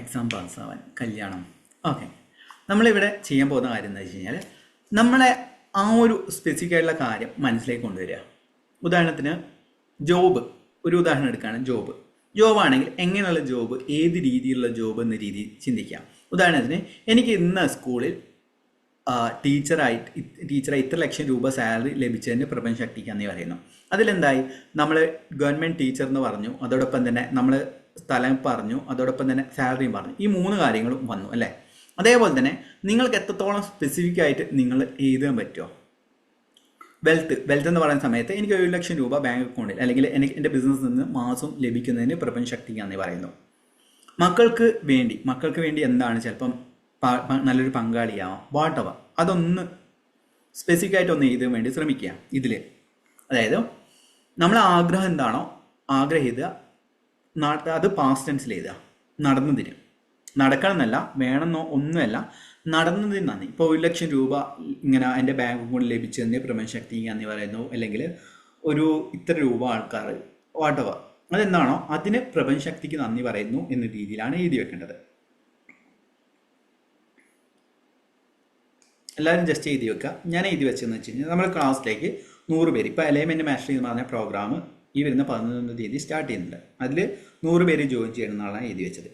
exam പാസ്സാവാൻ, കല്യാണം. ഓക്കെ, നമ്മളിവിടെ ചെയ്യാൻ പോകുന്ന കാര്യം എന്താ വെച്ച് കഴിഞ്ഞാൽ, നമ്മളെ ആ ഒരു സ്പെസിഫിക് ആയിട്ടുള്ള കാര്യം മനസ്സിലേക്ക് കൊണ്ടുവരിക. ഉദാഹരണത്തിന് ജോബ്, ഒരു ഉദാഹരണം എടുക്കുകയാണ്. ജോബാണെങ്കിൽ എങ്ങനെയുള്ള ജോബ്, ഏത് രീതിയിലുള്ള ജോബ് എന്ന രീതിയിൽ ചിന്തിക്കാം. ഉദാഹരണത്തിന് എനിക്ക് ഇന്ന് സ്കൂളിൽ ടീച്ചറായി ഇത്ര ലക്ഷം രൂപ സാലറി ലഭിച്ചതിന് പ്രപഞ്ച ശക്തിക്കാന്ന് പറയുന്നു. അതിലെന്തായി, നമ്മൾ ഗവൺമെൻറ് ടീച്ചർ എന്ന് പറഞ്ഞു, അതോടൊപ്പം തന്നെ നമ്മൾ സ്ഥലം പറഞ്ഞു, അതോടൊപ്പം തന്നെ സാലറിയും പറഞ്ഞു. ഈ 3 കാര്യങ്ങളും വന്നു അല്ലേ? അതേപോലെ തന്നെ നിങ്ങൾക്ക് എത്രത്തോളം സ്പെസിഫിക് ആയിട്ട് നിങ്ങൾ എഴുതാൻ പറ്റുമോ? വെൽത്ത് എന്ന് പറയുന്ന സമയത്ത് എനിക്ക് 1,00,000 രൂപ ബാങ്ക് അക്കൗണ്ടിൽ അല്ലെങ്കിൽ എനിക്ക് എൻ്റെ ബിസിനസ്സിൽ നിന്ന് മാസം ലഭിക്കുന്നതിന് പ്രപഞ്ച ശക്തിക്കാന്ന് പറയുന്നു. മക്കൾക്ക് വേണ്ടി എന്താണ്, ചിലപ്പം നല്ലൊരു പങ്കാളിയാവാം, വാട്ടവർ. അതൊന്ന് സ്പെസിഫിക് ആയിട്ട് ഒന്ന് എഴുതാൻ വേണ്ടി ശ്രമിക്കുക ഇതിൽ. അതായത് നമ്മളെ ആഗ്രഹം എന്താണോ ആഗ്രഹിക്കുക, അത് പാസ്റ്റ് ടെൻസിൽ എഴുതുക. നടന്നതിന്, നടക്കണമെന്നല്ല, വേണമെന്നോ ഒന്നുമല്ല, നടന്നതിന് നന്ദി. ഇപ്പോൾ 1,00,000 രൂപ ഇങ്ങനെ എൻ്റെ ബാങ്ക് അക്കൗണ്ടിൽ ലഭിച്ചതിൻ്റെ പ്രപഞ്ച ശക്തി എന്ന് പറയുന്നു, അല്ലെങ്കിൽ ഒരു ഇത്ര രൂപ ആൾക്കാർ, വാട്ടവർ, അതെന്താണോ അതിന് പ്രപഞ്ച ശക്തിക്ക് നന്ദി പറയുന്നു എന്ന രീതിയിലാണ് എഴുതി വെക്കേണ്ടത്. എല്ലാവരും ജസ്റ്റ് എഴുതി വെക്കുക. ഞാൻ എഴുതി വെച്ചതെന്ന് വെച്ച് കഴിഞ്ഞാൽ, നമ്മുടെ ക്ലാസ്സിലേക്ക് 100 പേര്, ഇപ്പോൾ അലൈൻമെൻറ്റ് മാസ്റ്ററി എന്ന് പറഞ്ഞ പ്രോഗ്രാം ഈ വരുന്ന 11-ാം തീയതി സ്റ്റാർട്ട് ചെയ്യുന്നുണ്ട്. അതിൽ 100 പേര് ജോയിൻ ചെയ്യണം എന്നാണ് എഴുതി വെച്ചത്.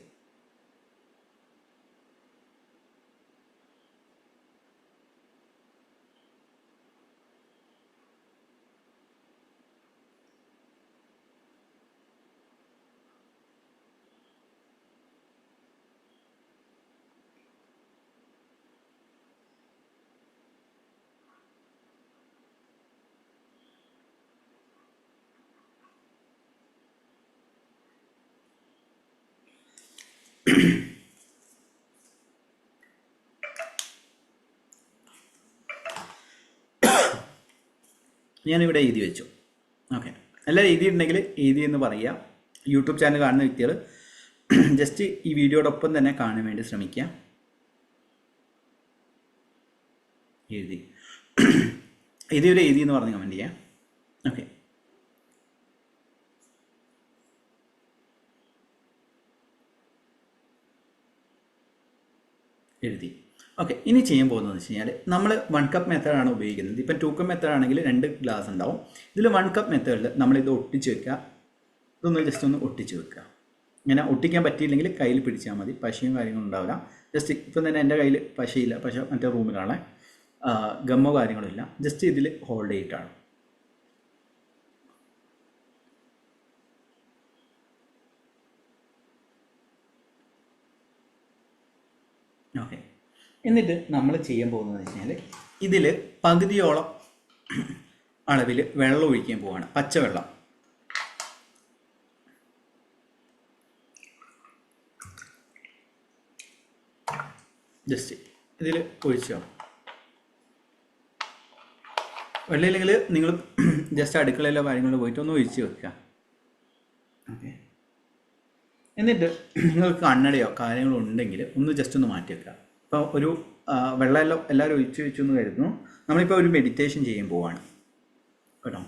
ഞാനിവിടെ എഴുതി വെച്ചു. ഓക്കെ, എല്ലാവരും എഴുതിയിട്ടുണ്ടെങ്കിൽ എഴുതി എന്ന് പറയുക. യൂട്യൂബ് ചാനൽ കാണുന്ന വ്യക്തികൾ ജസ്റ്റ് ഈ വീഡിയോടൊപ്പം തന്നെ കാണാൻ വേണ്ടി ശ്രമിക്കുക. എഴുതി എന്ന് പറഞ്ഞ് കമൻറ്റ് ചെയ്യാം. ഓക്കെ, എഴുതി. ഓക്കെ, ഇനി ചെയ്യാൻ പോകുന്നതെന്ന് വെച്ച് കഴിഞ്ഞാൽ, നമ്മൾ 1 കപ്പ് മെത്തേഡാണ് ഉപയോഗിക്കുന്നത്. ഇപ്പം 2 കപ്പ് മെത്തേഡ് ആണെങ്കിൽ 2 ഗ്ലാസ് ഉണ്ടാവും. ഇതിൽ 1 കപ്പ് മെത്തേഡിൽ നമ്മളിത് ഒട്ടിച്ച് വെക്കുക. ഇതൊന്ന് ജസ്റ്റ് ഒന്ന് ഒട്ടിച്ച് വെക്കുക. ഇങ്ങനെ ഒട്ടിക്കാൻ പറ്റിയില്ലെങ്കിൽ കയ്യിൽ പിടിച്ചാൽ മതി, പശയും കാര്യങ്ങളും ഉണ്ടാവില്ല. ജസ്റ്റ് ഇപ്പം തന്നെ എൻ്റെ കയ്യിൽ പശയില്ല, പശ മറ്റേ റൂമിലാണ്, ഗമ്മോ കാര്യങ്ങളില്ല. ജസ്റ്റ് ഇതിൽ ഹോൾഡ് ചെയ്തിട്ടാണ്. ഓക്കെ, എന്നിട്ട് നമ്മൾ ചെയ്യാൻ പോകുന്നതെന്ന് വെച്ച് കഴിഞ്ഞാൽ, ഇതിൽ പകുതിയോളം അളവിൽ വെള്ളം ഒഴിക്കാൻ പോവാണ്, പച്ചവെള്ളം. ജസ്റ്റ് ഇതിൽ ഒഴിച്ചോ. വെള്ളമില്ലെങ്കിൽ നിങ്ങൾ ജസ്റ്റ് അടുക്കളയിലോ കാര്യങ്ങളിലോ പോയിട്ട് ഒന്ന് ഒഴിച്ച് വെക്കുക. ഓക്കെ, എന്നിട്ട് നിങ്ങൾക്ക് കണ്ണടയോ കാര്യങ്ങളോ ഉണ്ടെങ്കിൽ ഒന്ന് ജസ്റ്റ് ഒന്ന് മാറ്റി വെക്കുക. ഇപ്പോൾ ഒരു വെള്ളമെല്ലാം എല്ലാവരും ഒഴിച്ച് വെച്ചു എന്ന് കരുതുന്നു. നമ്മളിപ്പോൾ ഒരു മെഡിറ്റേഷൻ ചെയ്യാൻ പോവാണ് കേട്ടോ.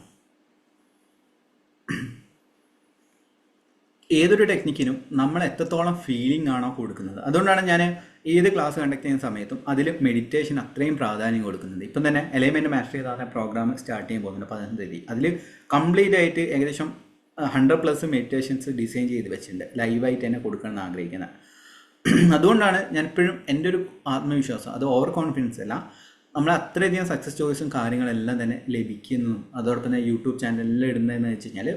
ഏതൊരു ടെക്നിക്കിനും നമ്മൾ എത്രത്തോളം ഫീലിംഗ് ആണോ കൊടുക്കുന്നത്, അതുകൊണ്ടാണ് ഞാൻ ഏത് ക്ലാസ് കണ്ടക്ട് ചെയ്യുന്ന സമയത്തും അതിൽ മെഡിറ്റേഷൻ അത്രയും പ്രാധാന്യം കൊടുക്കുന്നുണ്ട്. ഇപ്പം തന്നെ എലൈൻമെൻറ്റ് മാസ്റ്ററി ചെയ്ത പ്രോഗ്രാം സ്റ്റാർട്ട് ചെയ്യാൻ പോകുന്നുണ്ട് 15-ാം തീയതി. അതിൽ കംപ്ലീറ്റ് ആയിട്ട് ഏകദേശം 100+ മെഡിറ്റേഷൻസ് ഡിസൈൻ ചെയ്ത് വെച്ചിട്ടുണ്ട്, ലൈവായിട്ട് തന്നെ കൊടുക്കണം എന്ന് ആഗ്രഹിക്കുന്നത്. അതുകൊണ്ടാണ് ഞാനിപ്പോഴും എൻ്റെ ഒരു ആത്മവിശ്വാസം, അത് ഓവർ കോൺഫിഡൻസ് അല്ല, നമ്മൾ അത്രയധികം സക്സസ് സ്റ്റോറീസും കാര്യങ്ങളെല്ലാം തന്നെ ലഭിക്കുന്നു. അതോടൊപ്പം തന്നെ യൂട്യൂബ് ചാനലെല്ലാം ഇടുന്നതെന്ന് വെച്ച് കഴിഞ്ഞാൽ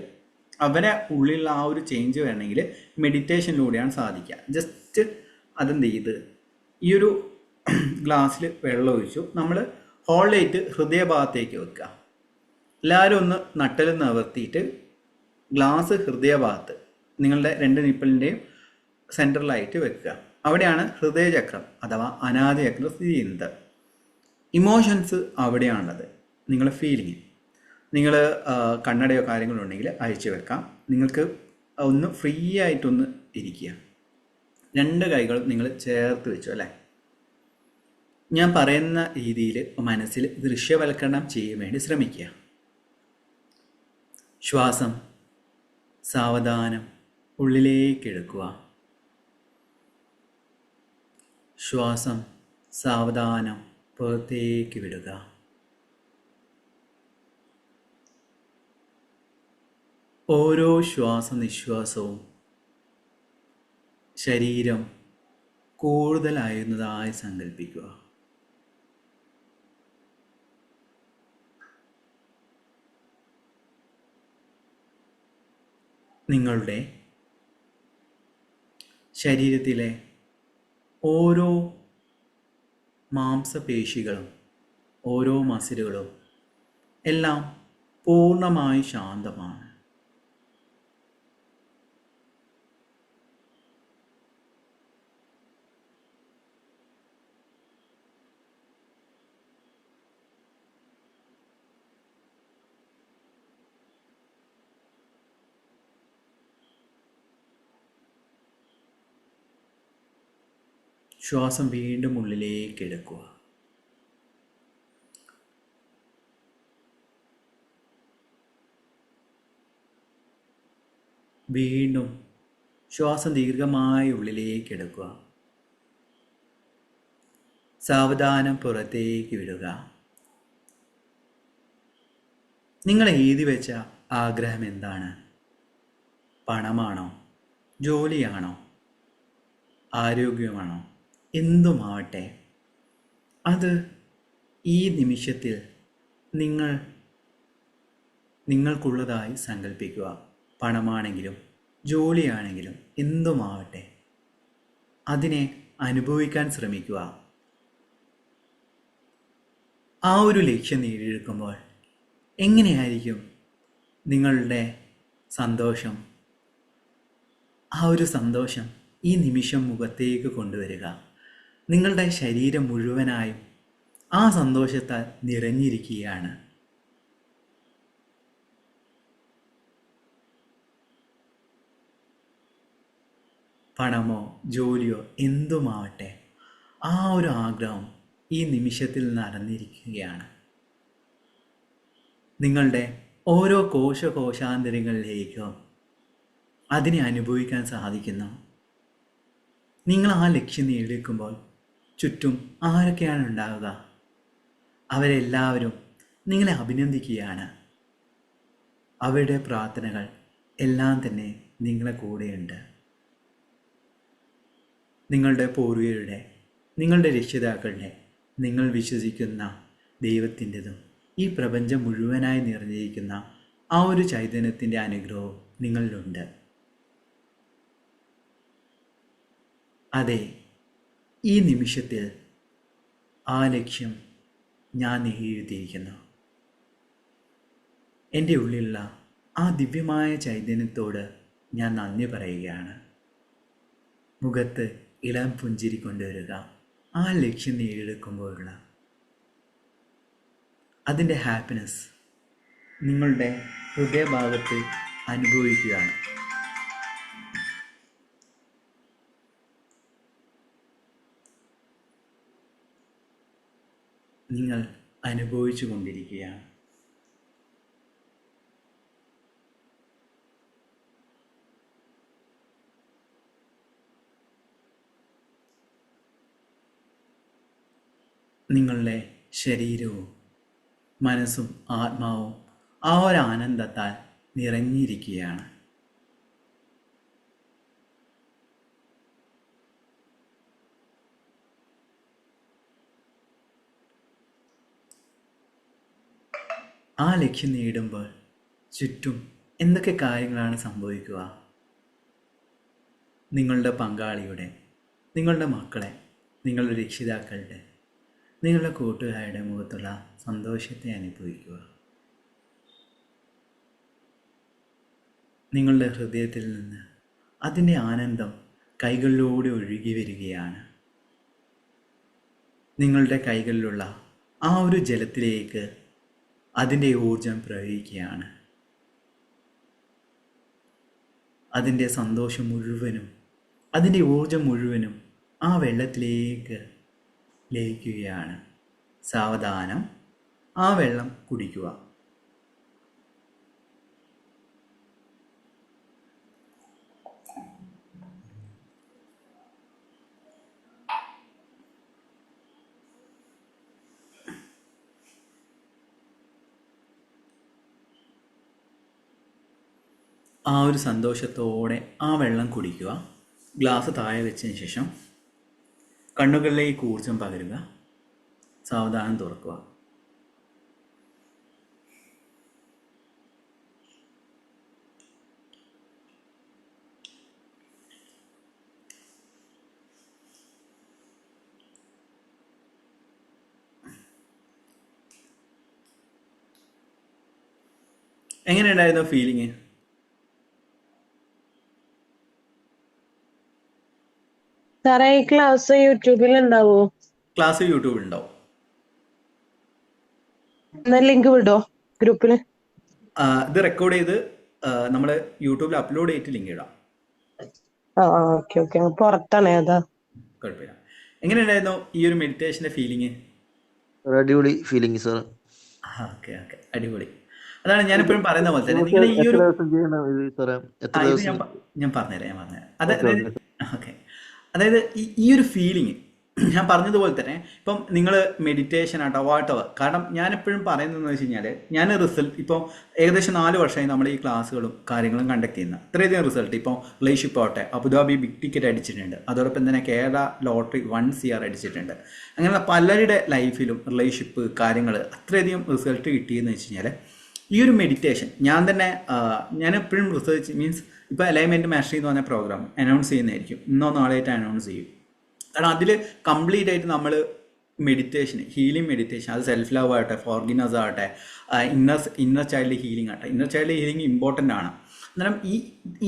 അവരെ ഉള്ളിലുള്ള ആ ഒരു ചേഞ്ച് വേണമെങ്കിൽ മെഡിറ്റേഷനിലൂടെയാണ് സാധിക്കുക. ജസ്റ്റ് അതെന്ത് ചെയ്ത് ഈ ഒരു ഗ്ലാസ്സിൽ വെള്ളം ഒഴിച്ചു, നമ്മൾ ഹോളിലേറ്റ് ഹൃദയഭാഗത്തേക്ക് വെക്കുക. എല്ലാവരും ഒന്ന് നട്ടൽ നിവർത്തിയിട്ട് ഗ്ലാസ് ഹൃദയഭാഗത്ത് നിങ്ങളുടെ 2 നിപ്പിളിൻ്റെയും സെൻറ്ററിലായിട്ട് വെക്കുക. അവിടെയാണ് ഹൃദയചക്രം അഥവാ അനാദിചക്രം സ്ഥിതി ചെയ്യുന്നത്. ഇമോഷൻസ് അവിടെയാണുള്ളത്. നിങ്ങളുടെ ഫീലിംഗ്, നിങ്ങൾ കണ്ണടയോ കാര്യങ്ങളുണ്ടെങ്കിൽ അയച്ചു വെക്കാം. നിങ്ങൾക്ക് ഒന്ന് ഫ്രീ ആയിട്ടൊന്ന് ഇരിക്കുക. 2 കൈകൾ നിങ്ങൾ ചേർത്ത് വെച്ചു അല്ലേ. ഞാൻ പറയുന്ന രീതിയിൽ മനസ്സിൽ ദൃശ്യവൽക്കരണം ചെയ്യാൻ വേണ്ടി ശ്രമിക്കുക. ശ്വാസം സാവധാനം ഉള്ളിലേക്ക് എടുക്കുക. ശ്വാസം സാവധാനം പുറത്തേക്ക് വിടുക. ഓരോ ശ്വാസനിശ്വാസവും ശരീരം കൂടുതലായിരുന്നതായി സങ്കല്പിക്കുക. നിങ്ങളുടെ ശരീരത്തിലെ ഓരോ മാംസപേശികളും ഓരോ മസിലുകളും എല്ലാം പൂർണ്ണമായി ശാന്തമാണ്. ശ്വാസം വീണ്ടും ഉള്ളിലേക്ക് എടുക്കുക. വീണ്ടും ശ്വാസം ദീർഘമായി ഉള്ളിലേക്ക് എടുക്കുക. സാവധാനം പുറത്തേക്ക് വിടുക. നിങ്ങൾ എഴുതി വെച്ച ആഗ്രഹം എന്താണ്? പണമാണോ? ജോലിയാണോ? ആരോഗ്യമാണോ? എന്തുമാവട്ടെ, അത് ഈ നിമിഷത്തിൽ നിങ്ങൾക്കുള്ളതായി സങ്കല്പിക്കുക. പണമാണെങ്കിലും ജോലിയാണെങ്കിലും എന്തുമാവട്ടെ, അതിനെ അനുഭവിക്കാൻ ശ്രമിക്കുക. ആ ഒരു ലക്ഷ്യം നേടിയെടുക്കുമ്പോൾ എങ്ങനെയായിരിക്കും നിങ്ങളുടെ സന്തോഷം? ആ ഒരു സന്തോഷം ഈ നിമിഷം മുഖത്തേക്ക് കൊണ്ടുവരിക. നിങ്ങളുടെ ശരീരം മുഴുവനായും ആ സന്തോഷത്താൽ നിറഞ്ഞിരിക്കുകയാണ്. പണമോ ജോലിയോ എന്തുമാവട്ടെ, ആ ഒരു ആഗ്രഹം ഈ നിമിഷത്തിൽ നടന്നിരിക്കുകയാണ്. നിങ്ങളുടെ ഓരോ കോശാന്തരങ്ങളിലേക്കും അതിനെ അനുഭവിക്കാൻ സാധിക്കുന്നു. നിങ്ങൾ ആ ലക്ഷ്യം നേടിയെടുക്കുമ്പോൾ ചുറ്റും ആരൊക്കെയാണ് ഉണ്ടാവുക? അവരെല്ലാവരും നിങ്ങളെ അഭിനന്ദിക്കുകയാണ്. അവരുടെ പ്രാർത്ഥനകൾ എല്ലാം തന്നെ നിങ്ങളെ കൂടെയുണ്ട്. നിങ്ങളുടെ പൂർവികരുടെ, നിങ്ങളുടെ രക്ഷിതാക്കളുടെ, നിങ്ങൾ വിശ്വസിക്കുന്ന ദൈവത്തിൻ്റെതും ഈ പ്രപഞ്ചം മുഴുവനായി നിറഞ്ഞിരിക്കുന്ന ആ ഒരു ചൈതന്യത്തിൻ്റെ അനുഗ്രഹവും നിങ്ങളിലുണ്ട്. അതെ, ഈ നിമിഷത്തിൽ ആ ലക്ഷ്യം ഞാൻ എഴുതിയിരിക്കുന്നു. എൻ്റെ ഉള്ളിലുള്ള ആ ദിവ്യമായ ചൈതന്യത്തോട് ഞാൻ നന്ദി പറയുകയാണ്. മുഖത്ത് ഇളം പുഞ്ചിരി കൊണ്ടുവരിക. ആ ലക്ഷ്യം നേടിയെടുക്കുമ്പോഴുള്ള അതിൻ്റെ ഹാപ്പിനെസ് നിങ്ങളുടെ ഹൃദയഭാഗത്ത് അനുഭവിക്കുകയാണ്. നിങ്ങൾ അനുഭവിച്ചു കൊണ്ടിരിക്കുകയാണ്. നിങ്ങളുടെ ശരീരവും മനസ്സും ആത്മാവും ആ ഒരു ആനന്ദത്താൽ നിറഞ്ഞിരിക്കുകയാണ്. ആ ലക്ഷ്യം നേടുമ്പോൾ ചുറ്റും എന്തൊക്കെ കാര്യങ്ങളാണ് സംഭവിക്കുക? നിങ്ങളുടെ പങ്കാളിയുടെ, നിങ്ങളുടെ മക്കളെ, നിങ്ങളുടെ രക്ഷിതാക്കളുടെ, നിങ്ങളുടെ കൂട്ടുകാരുടെ മുഖത്തുള്ള സന്തോഷത്തെ അനുഭവിക്കുക. നിങ്ങളുടെ ഹൃദയത്തിൽ നിന്ന് അതിൻ്റെ ആനന്ദം കൈകളിലൂടെ ഒഴുകി വരികയാണ്. നിങ്ങളുടെ കൈകളിലുള്ള ആ ഒരു ജലത്തിലേക്ക് അതിൻ്റെ ഊർജം പ്രവഹിക്കുകയാണ്. അതിൻ്റെ സന്തോഷം മുഴുവനും, അതിൻ്റെ ഊർജം മുഴുവനും ആ വെള്ളത്തിലേക്ക് ലയിക്കുകയാണ്. സാവധാനം ആ വെള്ളം കുടിക്കുക. ആ ഒരു സന്തോഷത്തോടെ ആ വെള്ളം കുടിക്കുക. ഗ്ലാസ് താഴെ വെച്ചതിന് ശേഷം കണ്ണുകളിലേക്ക് ഊർജം പകരുക. സാവധാനം തുറക്കുക. എങ്ങനെയുണ്ടായിരുന്നു ഫീലിങ്? സാറേ ഈ ക്ലാസ് യൂട്യൂബിൽ ഉണ്ടാവോ? ക്ലാസ് യൂട്യൂബിൽ ഉണ്ടാവും. എന്നാ ലിങ്ക് വിടോ ഗ്രൂപ്പില്? ഇത് റെക്കോർഡ് ചെയ്ത് നമ്മൾ യൂട്യൂബിൽ അപ്ലോഡ് ചെയ്തിട്ട് ലിങ്ക് ഇടാം. Okay okay. പുറത്താണേ, അതാ. കുഴപ്പമില്ല. എങ്ങനെയുണ്ടായിരുന്നു ഈ ഒരു മെഡിറ്റേഷൻ്റെ ഫീലിങ്? അടിപൊളി ഫീലിംഗ് സാർ. ഓക്കെ ഓക്കെ, അടിപൊളി. അതാണ് ഞാനെപ്പോഴും പറയുന്ന പോലെ തന്നെ നിങ്ങൾ ഈ ഒരു ഞാൻ പറഞ്ഞുതരാം. അതായത് ഓക്കെ, അതായത് ഈ ഒരു ഫീലിംഗ് ഞാൻ പറഞ്ഞതുപോലെ തന്നെ ഇപ്പം നിങ്ങൾ മെഡിറ്റേഷൻ ആട്ടോ വാട്ടവർ, കാരണം ഞാൻ എപ്പോഴും പറയുന്നതെന്ന് വെച്ച് കഴിഞ്ഞാൽ ഞാൻ റിസൾട്ട് ഇപ്പോൾ ഏകദേശം 4 വർഷമായി നമ്മൾ ഈ ക്ലാസ്സുകളും കാര്യങ്ങളും കണ്ടക്ട് ചെയ്യുന്നത്. ഇത്രയധികം റിസൾട്ട് ഇപ്പോൾ റിലേഷൻഷിപ്പ് ആവട്ടെ, അബുദാബി ബിഗ് ടിക്കറ്റ് അടിച്ചിട്ടുണ്ട്, അതോടൊപ്പം തന്നെ കേരള ലോട്ടറി 1 CR അടിച്ചിട്ടുണ്ട്. അങ്ങനെ പലരുടെ ലൈഫിലും റിലേഷൻഷിപ്പ് കാര്യങ്ങൾ അത്രയധികം റിസൾട്ട് കിട്ടിയെന്ന് വെച്ച് കഴിഞ്ഞാൽ ഈ ഒരു മെഡിറ്റേഷൻ ഞാൻ എപ്പോഴും റിസർച്ച് മീൻസ് ഇപ്പോൾ അലൈൻമെൻറ്റ് മാസ്റ്ററി എന്ന് പറഞ്ഞ പ്രോഗ്രാം അനൗൺസ് ചെയ്യുന്നതായിരിക്കും, ഇന്നോ നാളെയായിട്ട് അനൗൺസ് ചെയ്യും. കാരണം അതിൽ കംപ്ലീറ്റ് ആയിട്ട് നമ്മൾ മെഡിറ്റേഷൻ, ഹീലിംഗ് മെഡിറ്റേഷൻ, അത് സെൽഫ് ലവ് ആകട്ടെ, ഫോർഗിവ്നെസ് ആകട്ടെ, ഇന്നർ ചൈൽഡ് ഹീലിംഗ് ആകട്ടെ. ഇന്നർ ചൈൽഡ് ഹീലിംഗ് ഇമ്പോർട്ടൻ്റ് ആണ്. അന്നേരം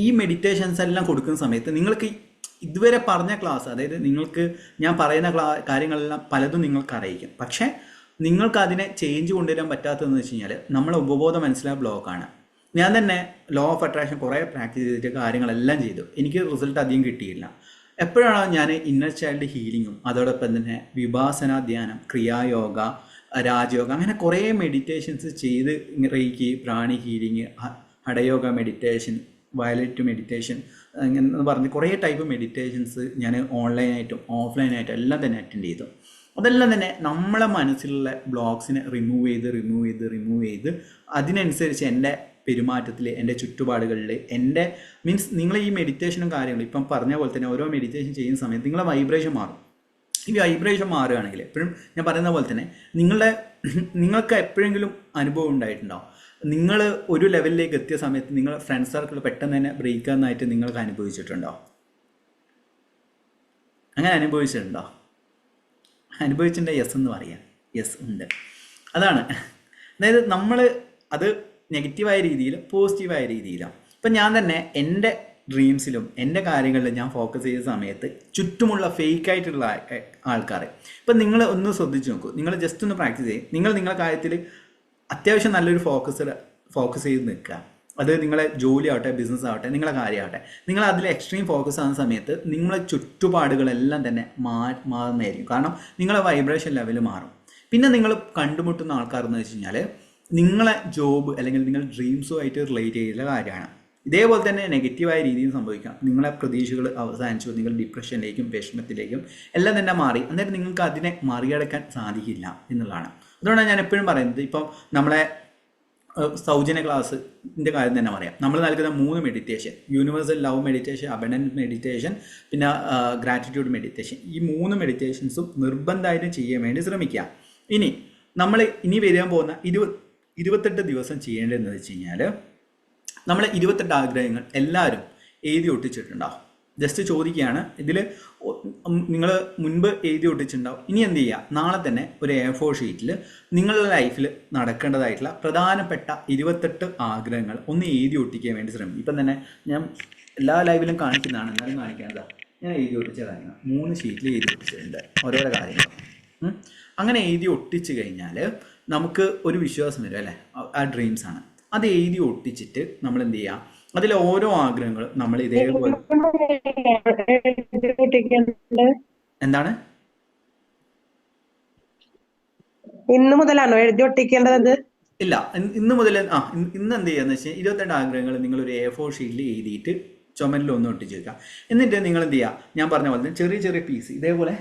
ഈ മെഡിറ്റേഷൻസ് എല്ലാം കൊടുക്കുന്ന സമയത്ത് നിങ്ങൾക്ക് ഇതുവരെ പറഞ്ഞ ക്ലാസ്, അതായത് നിങ്ങൾക്ക് ഞാൻ പറയുന്ന കാര്യങ്ങളെല്ലാം പലതും നിങ്ങൾക്ക് അറിയിക്കും. പക്ഷേ നിങ്ങൾക്ക് അതിനെ ചേഞ്ച് കൊണ്ടുവരാൻ പറ്റാത്തതെന്ന് വെച്ച് കഴിഞ്ഞാൽ നമ്മളെ ഉപബോധ മനസ്സിലായ ബ്ലോക്കാണ്. ഞാൻ തന്നെ ലോ ഓഫ് അട്രാക്ഷൻ കുറേ പ്രാക്ടീസ് ചെയ്തിട്ട് കാര്യങ്ങളെല്ലാം ചെയ്തു, എനിക്ക് റിസൾട്ട് അധികം കിട്ടിയില്ല. എപ്പോഴാണോ ഞാൻ ഇന്നർ ചൈൽഡ് ഹീലിങ്ങും അതോടൊപ്പം തന്നെ വിപാസന ധ്യാനം, ക്രിയായോഗ, രാജയോഗ, അങ്ങനെ കുറേ മെഡിറ്റേഷൻസ് ചെയ്ത് റേക്കി, പ്രാണി healing, hatha yoga meditation, violet meditation, അങ്ങനെ പറഞ്ഞ് കുറേ ടൈപ്പ് മെഡിറ്റേഷൻസ് ഞാൻ ഓൺലൈനായിട്ടും ഓഫ്ലൈനായിട്ടും എല്ലാം തന്നെ അറ്റൻഡ് ചെയ്തു. അതെല്ലാം തന്നെ നമ്മളെ മനസ്സിലുള്ള ബ്ലോക്സിനെ റിമൂവ് ചെയ്ത് അതിനനുസരിച്ച് എൻ്റെ പെരുമാറ്റത്തിൽ, എൻ്റെ ചുറ്റുപാടുകളിൽ, എൻ്റെ മീൻസ് നിങ്ങൾ ഈ മെഡിറ്റേഷനും കാര്യങ്ങളും ഇപ്പം പറഞ്ഞ പോലെ തന്നെ ഓരോ മെഡിറ്റേഷൻ ചെയ്യുന്ന സമയത്ത് നിങ്ങളെ വൈബ്രേഷൻ മാറും. ഈ വൈബ്രേഷൻ മാറുകയാണെങ്കിൽ എപ്പോഴും ഞാൻ പറയുന്ന പോലെ തന്നെ നിങ്ങൾക്ക് എപ്പോഴെങ്കിലും അനുഭവം ഉണ്ടായിട്ടുണ്ടാവും, നിങ്ങൾ ഒരു ലെവലിലേക്ക് എത്തിയ സമയത്ത് നിങ്ങളുടെ ഫ്രണ്ട് സർക്കിൾ പെട്ടെന്ന് തന്നെ ബ്രേക്ക് ആകുന്നതായിട്ട് നിങ്ങൾക്ക് അനുഭവിച്ചിട്ടുണ്ടോ? അങ്ങനെ അനുഭവിച്ചിട്ടുണ്ടോ? അനുഭവിച്ചിട്ടുണ്ടെങ്കിൽ യെസ് എന്ന് പറയാം. യെസ് ഉണ്ട്. അതാണ്, അതായത് നമ്മൾ അത് നെഗറ്റീവായ രീതിയിലും പോസിറ്റീവായ രീതിയിലും. ഇപ്പം ഞാൻ തന്നെ എൻ്റെ ഡ്രീംസിലും എൻ്റെ കാര്യങ്ങളിലും ഞാൻ ഫോക്കസ് ചെയ്ത സമയത്ത് ചുറ്റുമുള്ള ഫേക്കായിട്ടുള്ള ആൾക്കാർ, ഇപ്പം നിങ്ങൾ ഒന്ന് ശ്രദ്ധിച്ച് നോക്കൂ, നിങ്ങൾ ജസ്റ്റ് ഒന്ന് പ്രാക്ടീസ് ചെയ്യും, നിങ്ങളുടെ കാര്യത്തിൽ അത്യാവശ്യം നല്ലൊരു ഫോക്കസ് ചെയ്ത് നിൽക്കുക. അത് നിങ്ങളെ ജോലി ആവട്ടെ, ബിസിനസ് ആവട്ടെ, നിങ്ങളെ കാര്യമാവട്ടെ, നിങ്ങൾ അതിൽ എക്സ്ട്രീം ഫോക്കസ് ആകുന്ന സമയത്ത് നിങ്ങളെ ചുറ്റുപാടുകളെല്ലാം തന്നെ മാറുന്നതായിരിക്കും. കാരണം നിങ്ങളെ വൈബ്രേഷൻ ലെവൽ മാറും. പിന്നെ നിങ്ങൾ കണ്ടുമുട്ടുന്ന ആൾക്കാർ എന്ന് വെച്ച് കഴിഞ്ഞാൽ നിങ്ങളെ ജോബ് അല്ലെങ്കിൽ നിങ്ങളുടെ ഡ്രീംസുമായിട്ട് റിലേറ്റ് ചെയ്യുന്ന കാര്യമാണ്. ഇതേപോലെ തന്നെ നെഗറ്റീവായ രീതിയിൽ സംഭവിക്കാം. നിങ്ങളെ പ്രതീക്ഷകൾ അവസാനിച്ചു, നിങ്ങൾ ഡിപ്രഷനിലേക്കും വിഷമത്തിലേക്കും എല്ലാം തന്നെ മാറി. അന്നേരം നിങ്ങൾക്ക് അതിനെ മറികടക്കാൻ സാധിക്കില്ല എന്നുള്ളതാണ്. അതുകൊണ്ടാണ് ഞാൻ എപ്പോഴും പറയുന്നത്, ഇപ്പം നമ്മളെ സൗജന്യ ക്ലാസ്സിൻ്റെ കാര്യം തന്നെ പറയാം. നമ്മൾ നൽകുന്ന 3 meditation, universal love meditation, abundance meditation, പിന്നെ ഗ്രാറ്റിറ്റ്യൂഡ് മെഡിറ്റേഷൻ, ഈ 3 മെഡിറ്റേഷൻസും നിർബന്ധമായിട്ടും ചെയ്യാൻ വേണ്ടി ശ്രമിക്കുക. ഇനി വരാൻ പോകുന്ന 28 ദിവസം ചെയ്യേണ്ടതെന്ന് വെച്ച് കഴിഞ്ഞാൽ നമ്മൾ 28 ആഗ്രഹങ്ങൾ എല്ലാവരും എഴുതി ഒട്ടിച്ചിട്ടുണ്ടാവും. ജസ്റ്റ് ചോദിക്കുകയാണ്, ഇതിൽ നിങ്ങൾ മുൻപ് എഴുതി ഒട്ടിച്ചിട്ടുണ്ടാവും. ഇനി എന്ത് ചെയ്യുക, നാളെ തന്നെ ഒരു A4 ഷീറ്റിൽ നിങ്ങളുടെ ലൈഫിൽ നടക്കേണ്ടതായിട്ടുള്ള പ്രധാനപ്പെട്ട 28 ആഗ്രഹങ്ങൾ ഒന്ന് എഴുതി ഒട്ടിക്കാൻ വേണ്ടി ശ്രമിക്കും. ഇപ്പം തന്നെ ഞാൻ എല്ലാ ലൈവിലും കാണിക്കുന്നതാണ്, എന്നാലും കാണിക്കേണ്ടതാണ്. ഞാൻ എഴുതി ഒട്ടിച്ച കാര്യങ്ങൾ 3 ഷീറ്റിൽ എഴുതി ഒട്ടിച്ചിട്ടുണ്ട്, ഓരോരോ കാര്യങ്ങൾ. അങ്ങനെ എഴുതി ഒട്ടിച്ച് കഴിഞ്ഞാൽ നമുക്ക് ഒരു വിശ്വാസം വരും അല്ലേ, ആ ഡ്രീംസാണ്. അത് എഴുതി ഒട്ടിച്ചിട്ട് നമ്മൾ എന്ത് ചെയ്യുക, അതിലെ ഓരോ ആഗ്രഹങ്ങളും നമ്മൾ ഇതേപോലെ എന്താണ് ഇന്ന് മുതലാണോ എഴുതി ഒട്ടിക്കേണ്ടത്? ഇല്ല, ഇന്ന് മുതൽ ഇന്ന് എന്ത് ചെയ്യാന്ന് വെച്ചാൽ 28 ആഗ്രഹങ്ങൾ നിങ്ങളൊരു A4 ഷീറ്റിൽ എഴുതിയിട്ട് ചുമരിൽ ഒന്ന് ഒട്ടിച്ച് വെക്കുക. എന്നിട്ട് നിങ്ങൾ എന്ത് ചെയ്യുക, ഞാൻ പറഞ്ഞ പോലെ തന്നെ ചെറിയ ചെറിയ പീസ് ഇതേപോലെ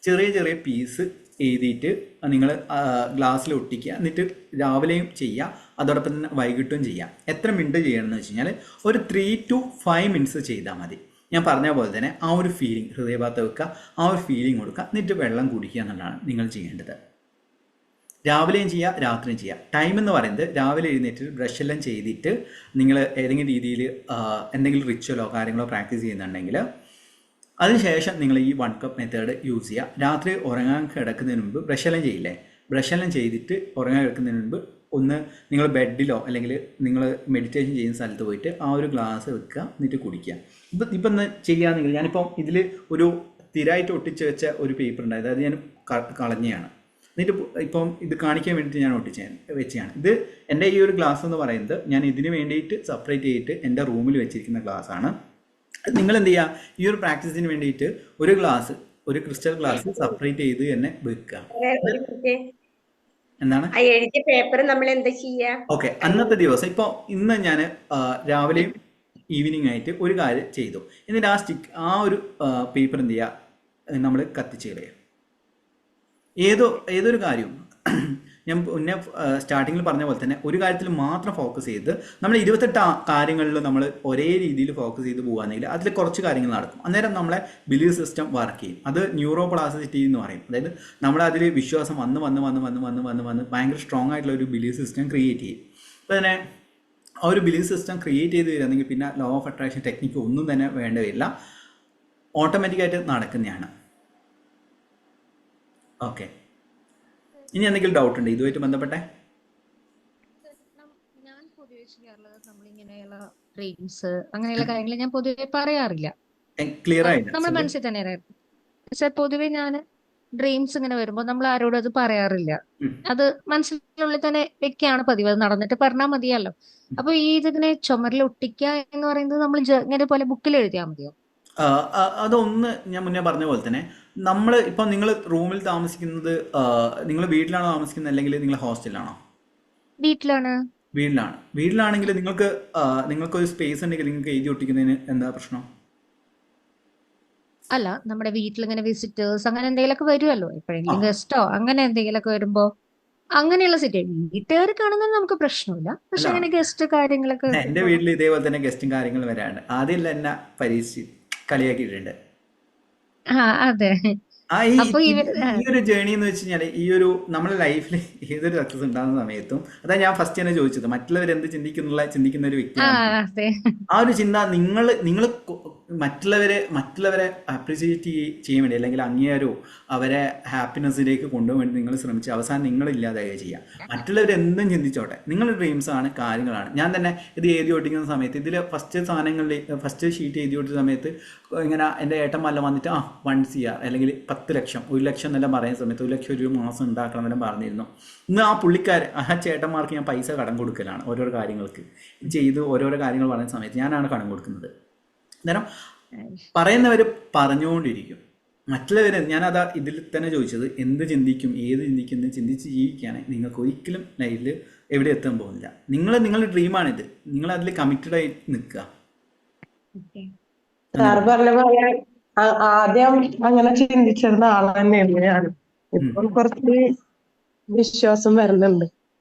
ചെറിയ ചെറിയ പീസ് എഴുതിയിട്ട് നിങ്ങൾ ഗ്ലാസ്സിൽ ഒട്ടിക്കുക. എന്നിട്ട് രാവിലെയും ചെയ്യുക, അതോടൊപ്പം തന്നെ വൈകിട്ടും ചെയ്യുക. എത്ര മിനിറ്റ് ചെയ്യണമെന്ന് വെച്ച് കഴിഞ്ഞാൽ ഒരു 3 to 5 മിനിറ്റ്സ് ചെയ്താൽ മതി. ഞാൻ പറഞ്ഞ പോലെ തന്നെ ആ ഒരു ഫീലിംഗ് ഹൃദയഭാഗത്ത് വെക്കുക, ആ ഒരു ഫീലിംഗ് കൊടുക്കുക. എന്നിട്ട് വെള്ളം കുടിക്കുക എന്നുള്ളതാണ് നിങ്ങൾ ചെയ്യേണ്ടത്. രാവിലെയും ചെയ്യുക, രാത്രിയും ചെയ്യുക. ടൈം എന്ന് പറയുന്നത് രാവിലെ എഴുന്നേറ്റ് ബ്രഷ് എല്ലാം ചെയ്തിട്ട് നിങ്ങൾ ഏതെങ്കിലും രീതിയിൽ എന്തെങ്കിലും റിച്വലോ കാര്യങ്ങളോ പ്രാക്ടീസ് ചെയ്യുന്നുണ്ടെങ്കിൽ അതിനുശേഷം നിങ്ങൾ ഈ 1 കപ്പ് മെത്തേഡ് യൂസ് ചെയ്യുക. രാത്രി ഉറങ്ങാൻ കിടക്കുന്നതിന് മുമ്പ് ബ്രഷെല്ലാം ചെയ്യില്ലേ, ബ്രഷെല്ലാം ചെയ്തിട്ട് ഉറങ്ങാൻ കിടക്കുന്നതിന് മുമ്പ് ഒന്ന് നിങ്ങൾ ബെഡിലോ അല്ലെങ്കിൽ നിങ്ങൾ മെഡിറ്റേഷൻ ചെയ്യുന്ന സ്ഥലത്ത് പോയിട്ട് ആ ഒരു ഗ്ലാസ് വെക്കുക, എന്നിട്ട് കുടിക്കുക. ഇപ്പം ഒന്ന് ചെയ്യാമെന്നെങ്കിൽ ഞാനിപ്പം ഇതിൽ ഒരു സ്ഥിരമായിട്ട് ഒട്ടിച്ച് വെച്ച ഒരു പേപ്പർ ഉണ്ടായത്, അത് ഞാൻ കളഞ്ഞതാണ്. എന്നിട്ട് ഇപ്പം ഇത് കാണിക്കാൻ വേണ്ടിയിട്ട് ഞാൻ വെച്ചാണ്. ഇത് എൻ്റെ ഈ ഒരു ഗ്ലാസ് എന്ന് പറയുന്നത് ഞാൻ ഇതിന് വേണ്ടിയിട്ട് സെപ്പറേറ്റ് ചെയ്തിട്ട് എൻ്റെ റൂമിൽ വെച്ചിരിക്കുന്ന ഗ്ലാസ്സാണ്. നിങ്ങൾ എന്ത് ചെയ്യുക, ഈ ഒരു പ്രാക്ടീസിന് വേണ്ടിയിട്ട് ഒരു ക്രിസ്റ്റൽ ഗ്ലാസ് സെപ്പറേറ്റ് ചെയ്ത് തന്നെ വെക്കുക. എന്താണ് എഴുതിയ പേപ്പർ നമ്മൾ എന്താ ചെയ്യുക? ഓക്കെ, അന്നത്തെ ദിവസം ഇപ്പോൾ ഇന്ന് ഞാൻ രാവിലെയും ഈവനിങ് ആയിട്ട് ഒരു കാര്യം ചെയ്തു. എന്നിട്ട് ആ ഒരു പേപ്പർ എന്ത് ചെയ്യുക, നമ്മൾ കത്തിച്ച് കളയുക. ഏതൊരു കാര്യവും ഞാൻ മുന്നേ സ്റ്റാർട്ടിങ്ങിൽ പറഞ്ഞ പോലെ തന്നെ ഒരു കാര്യത്തിൽ മാത്രം ഫോക്കസ് ചെയ്ത് നമ്മൾ 28 കാര്യങ്ങളിൽ നമ്മൾ ഒരേ രീതിയിൽ ഫോക്കസ് ചെയ്ത് പോകുകയാണെങ്കിൽ അതിൽ കുറച്ച് കാര്യങ്ങൾ നടക്കും. അന്നേരം നമ്മളെ ബിലീഫ് സിസ്റ്റം വർക്ക് ചെയ്യും. അത് ന്യൂറോ പ്ലാസ്റ്റിസിറ്റി എന്ന് പറയും. അതായത് നമ്മളതിൽ വിശ്വാസം വന്ന് ഭയങ്കര സ്ട്രോങ് ആയിട്ടുള്ള ഒരു ബിലീഫ് സിസ്റ്റം ക്രിയേറ്റ് ചെയ്യും. അപ്പോൾ തന്നെ ആ ഒരു ബിലീഫ് സിസ്റ്റം ക്രിയേറ്റ് ചെയ്ത് വരികയാണെങ്കിൽ പിന്നെ ലോ ഓഫ് അട്രാക്ഷൻ ടെക്നിക്ക് ഒന്നും തന്നെ വേണ്ട വരില്ല, ഓട്ടോമാറ്റിക്കായിട്ട് നടക്കുന്നതാണ്. ഓക്കെ, ഇനി എന്തെങ്കിലും ഡൗട്ട് ഉണ്ട് ഇതുമായിട്ട് ബന്ധപ്പെട്ടെ? ഞാൻ പൊതുവെ ചെയ്യാറുള്ളത് നമ്മളിങ്ങനെയുള്ള ഡ്രീംസ് അങ്ങനെയുള്ള കാര്യങ്ങൾ ഞാൻ പൊതുവെ പറയാറില്ല. ക്ലിയർ ആയിട്ട് നമ്മുടെ മനസ്സിൽ തന്നെ പക്ഷെ പൊതുവെ ഞാൻ ഡ്രീംസ് ഇങ്ങനെ വരുമ്പോൾ നമ്മൾ ആരോടും അത് പറയാറില്ല. അത് മനസ്സിനുള്ളിൽ തന്നെ വെക്കുകയാണ് പതിവ്. അത് നടന്നിട്ട് പറഞ്ഞാൽ മതിയല്ലോ. അപ്പൊ ഈ ഇതിങ്ങനെ ചുമരിൽ ഒട്ടിക്കുക എന്ന് പറയുന്നത് നമ്മൾ ഇങ്ങനെ പോലെ ബുക്കിൽ എഴുതിയാൽ മതിയോ? അതൊന്ന് ഞാൻ മുന്നേ പറഞ്ഞ പോലെ തന്നെ നമ്മൾ ഇപ്പം നിങ്ങൾ റൂമിൽ താമസിക്കുന്നത്, നിങ്ങൾ വീട്ടിലാണോ താമസിക്കുന്നത് അല്ലെങ്കിൽ നിങ്ങൾ ഹോസ്റ്റലിലാണോ? വീട്ടിലാണെങ്കിൽ നിങ്ങൾക്കൊരു സ്പേസ് ഉണ്ടെങ്കിൽ നിങ്ങൾക്ക് എഴുതി ഒട്ടിക്കുന്നതിന് എന്താ പ്രശ്നം? അല്ല, നമ്മുടെ വീട്ടിൽ ഇങ്ങനെ വിസിറ്റേഴ്സ് അങ്ങനെ എന്തെങ്കിലുമൊക്കെ വരുമല്ലോ, എപ്പോഴെങ്കിലും ഗസ്റ്റോ അങ്ങനെ എന്തെങ്കിലുമൊക്കെ വരുമ്പോ അങ്ങനെയുള്ള സിറ്റുവേഷൻ വീട്ടുകാർ കാണുന്നത് നമുക്ക് പ്രശ്നമില്ല. പക്ഷെ അങ്ങനെ ഗസ്റ്റ് കാര്യങ്ങളൊക്കെ എന്റെ വീട്ടിൽ ഇതേപോലെ തന്നെ ഗസ്റ്റും കാര്യങ്ങളും വരാണ്ട് ആദ്യം എന്നെ പരീക്ഷിച്ച് കളിയാക്കിയിട്ടുണ്ട്. അതെ. ഈ ഒരു ജേണി എന്ന് വെച്ച് കഴിഞ്ഞാൽ ഈ ഒരു നമ്മുടെ ലൈഫിൽ ഏതൊരു സക്സസ് ഉണ്ടാകുന്ന സമയത്തും അതാ ഞാൻ ഫസ്റ്റ് തന്നെ ചോദിച്ചത്, മറ്റുള്ളവർ എന്ത് ചിന്തിക്കുന്ന ഒരു വ്യക്തിയാണ്. ആ ഒരു ചിന്ത നിങ്ങൾ മറ്റുള്ളവരെ അപ്രിസിയേറ്റ് ചെയ്യാൻ വേണ്ടി അല്ലെങ്കിൽ അംഗീകാരവും അവരെ ഹാപ്പിനെസ്സിലേക്ക് കൊണ്ടുപോകാൻ വേണ്ടി നിങ്ങൾ ശ്രമിച്ച് അവസാനം നിങ്ങളില്ലാതായി ചെയ്യുക. മറ്റുള്ളവർ എന്തും ചിന്തിച്ചോട്ടെ, നിങ്ങളുടെ ഡ്രീംസ് ആണ്, കാര്യങ്ങളാണ്. ഞാൻ തന്നെ ഇത് എഴുതി ഒട്ടിക്കുന്ന സമയത്ത് ഇതിൽ ഫസ്റ്റ് ഷീറ്റ് എഴുതി ഒട്ടിച്ച സമയത്ത് ഇങ്ങനെ എൻ്റെ ഏട്ടന്മാരെല്ലാം വന്നിട്ട് 1 CR അല്ലെങ്കിൽ 10 ലക്ഷം 1 ലക്ഷം എന്നെല്ലാം പറയുന്ന സമയത്ത് 1 ലക്ഷം ഒരു മാസം ഉണ്ടാക്കണം എന്നെല്ലാം പറഞ്ഞിരുന്നു. ഇന്ന് ആ ചേട്ടന്മാർക്ക് ഞാൻ പൈസ കടം കൊടുക്കലാണ്. ഓരോരോ കാര്യങ്ങൾക്ക് ചെയ്ത് ഓരോരോ കാര്യങ്ങൾ പറയുന്ന സമയത്ത് ഞാനാണ് കടം കൊടുക്കുന്നത്. അന്നേരം പറയുന്നവർ പറഞ്ഞുകൊണ്ടിരിക്കും. മറ്റുള്ളവർ ഞാനതാ ഇതിൽ തന്നെ ചോദിച്ചത്, എന്ത് ചിന്തിക്കും ഏത് ചിന്തിക്കും ചിന്തിച്ച് ജീവിക്കുകയാണെങ്കിൽ നിങ്ങൾക്ക് ഒരിക്കലും ലൈഫിൽ എവിടെ എത്താൻ പോകുന്നില്ല. നിങ്ങളുടെ ഡ്രീമാണിത്, നിങ്ങൾ അതിൽ കമ്മിറ്റഡ് ആയി നിൽക്കുക. സാർ പറഞ്ഞ പോലെ ആദ്യം അങ്ങനെ ചിന്തിച്ചിരുന്ന ആള് തന്നെയാണ് ഞാൻ. ഇപ്പം കുറച്ച് വിശ്വാസം വരുന്നുണ്ട്.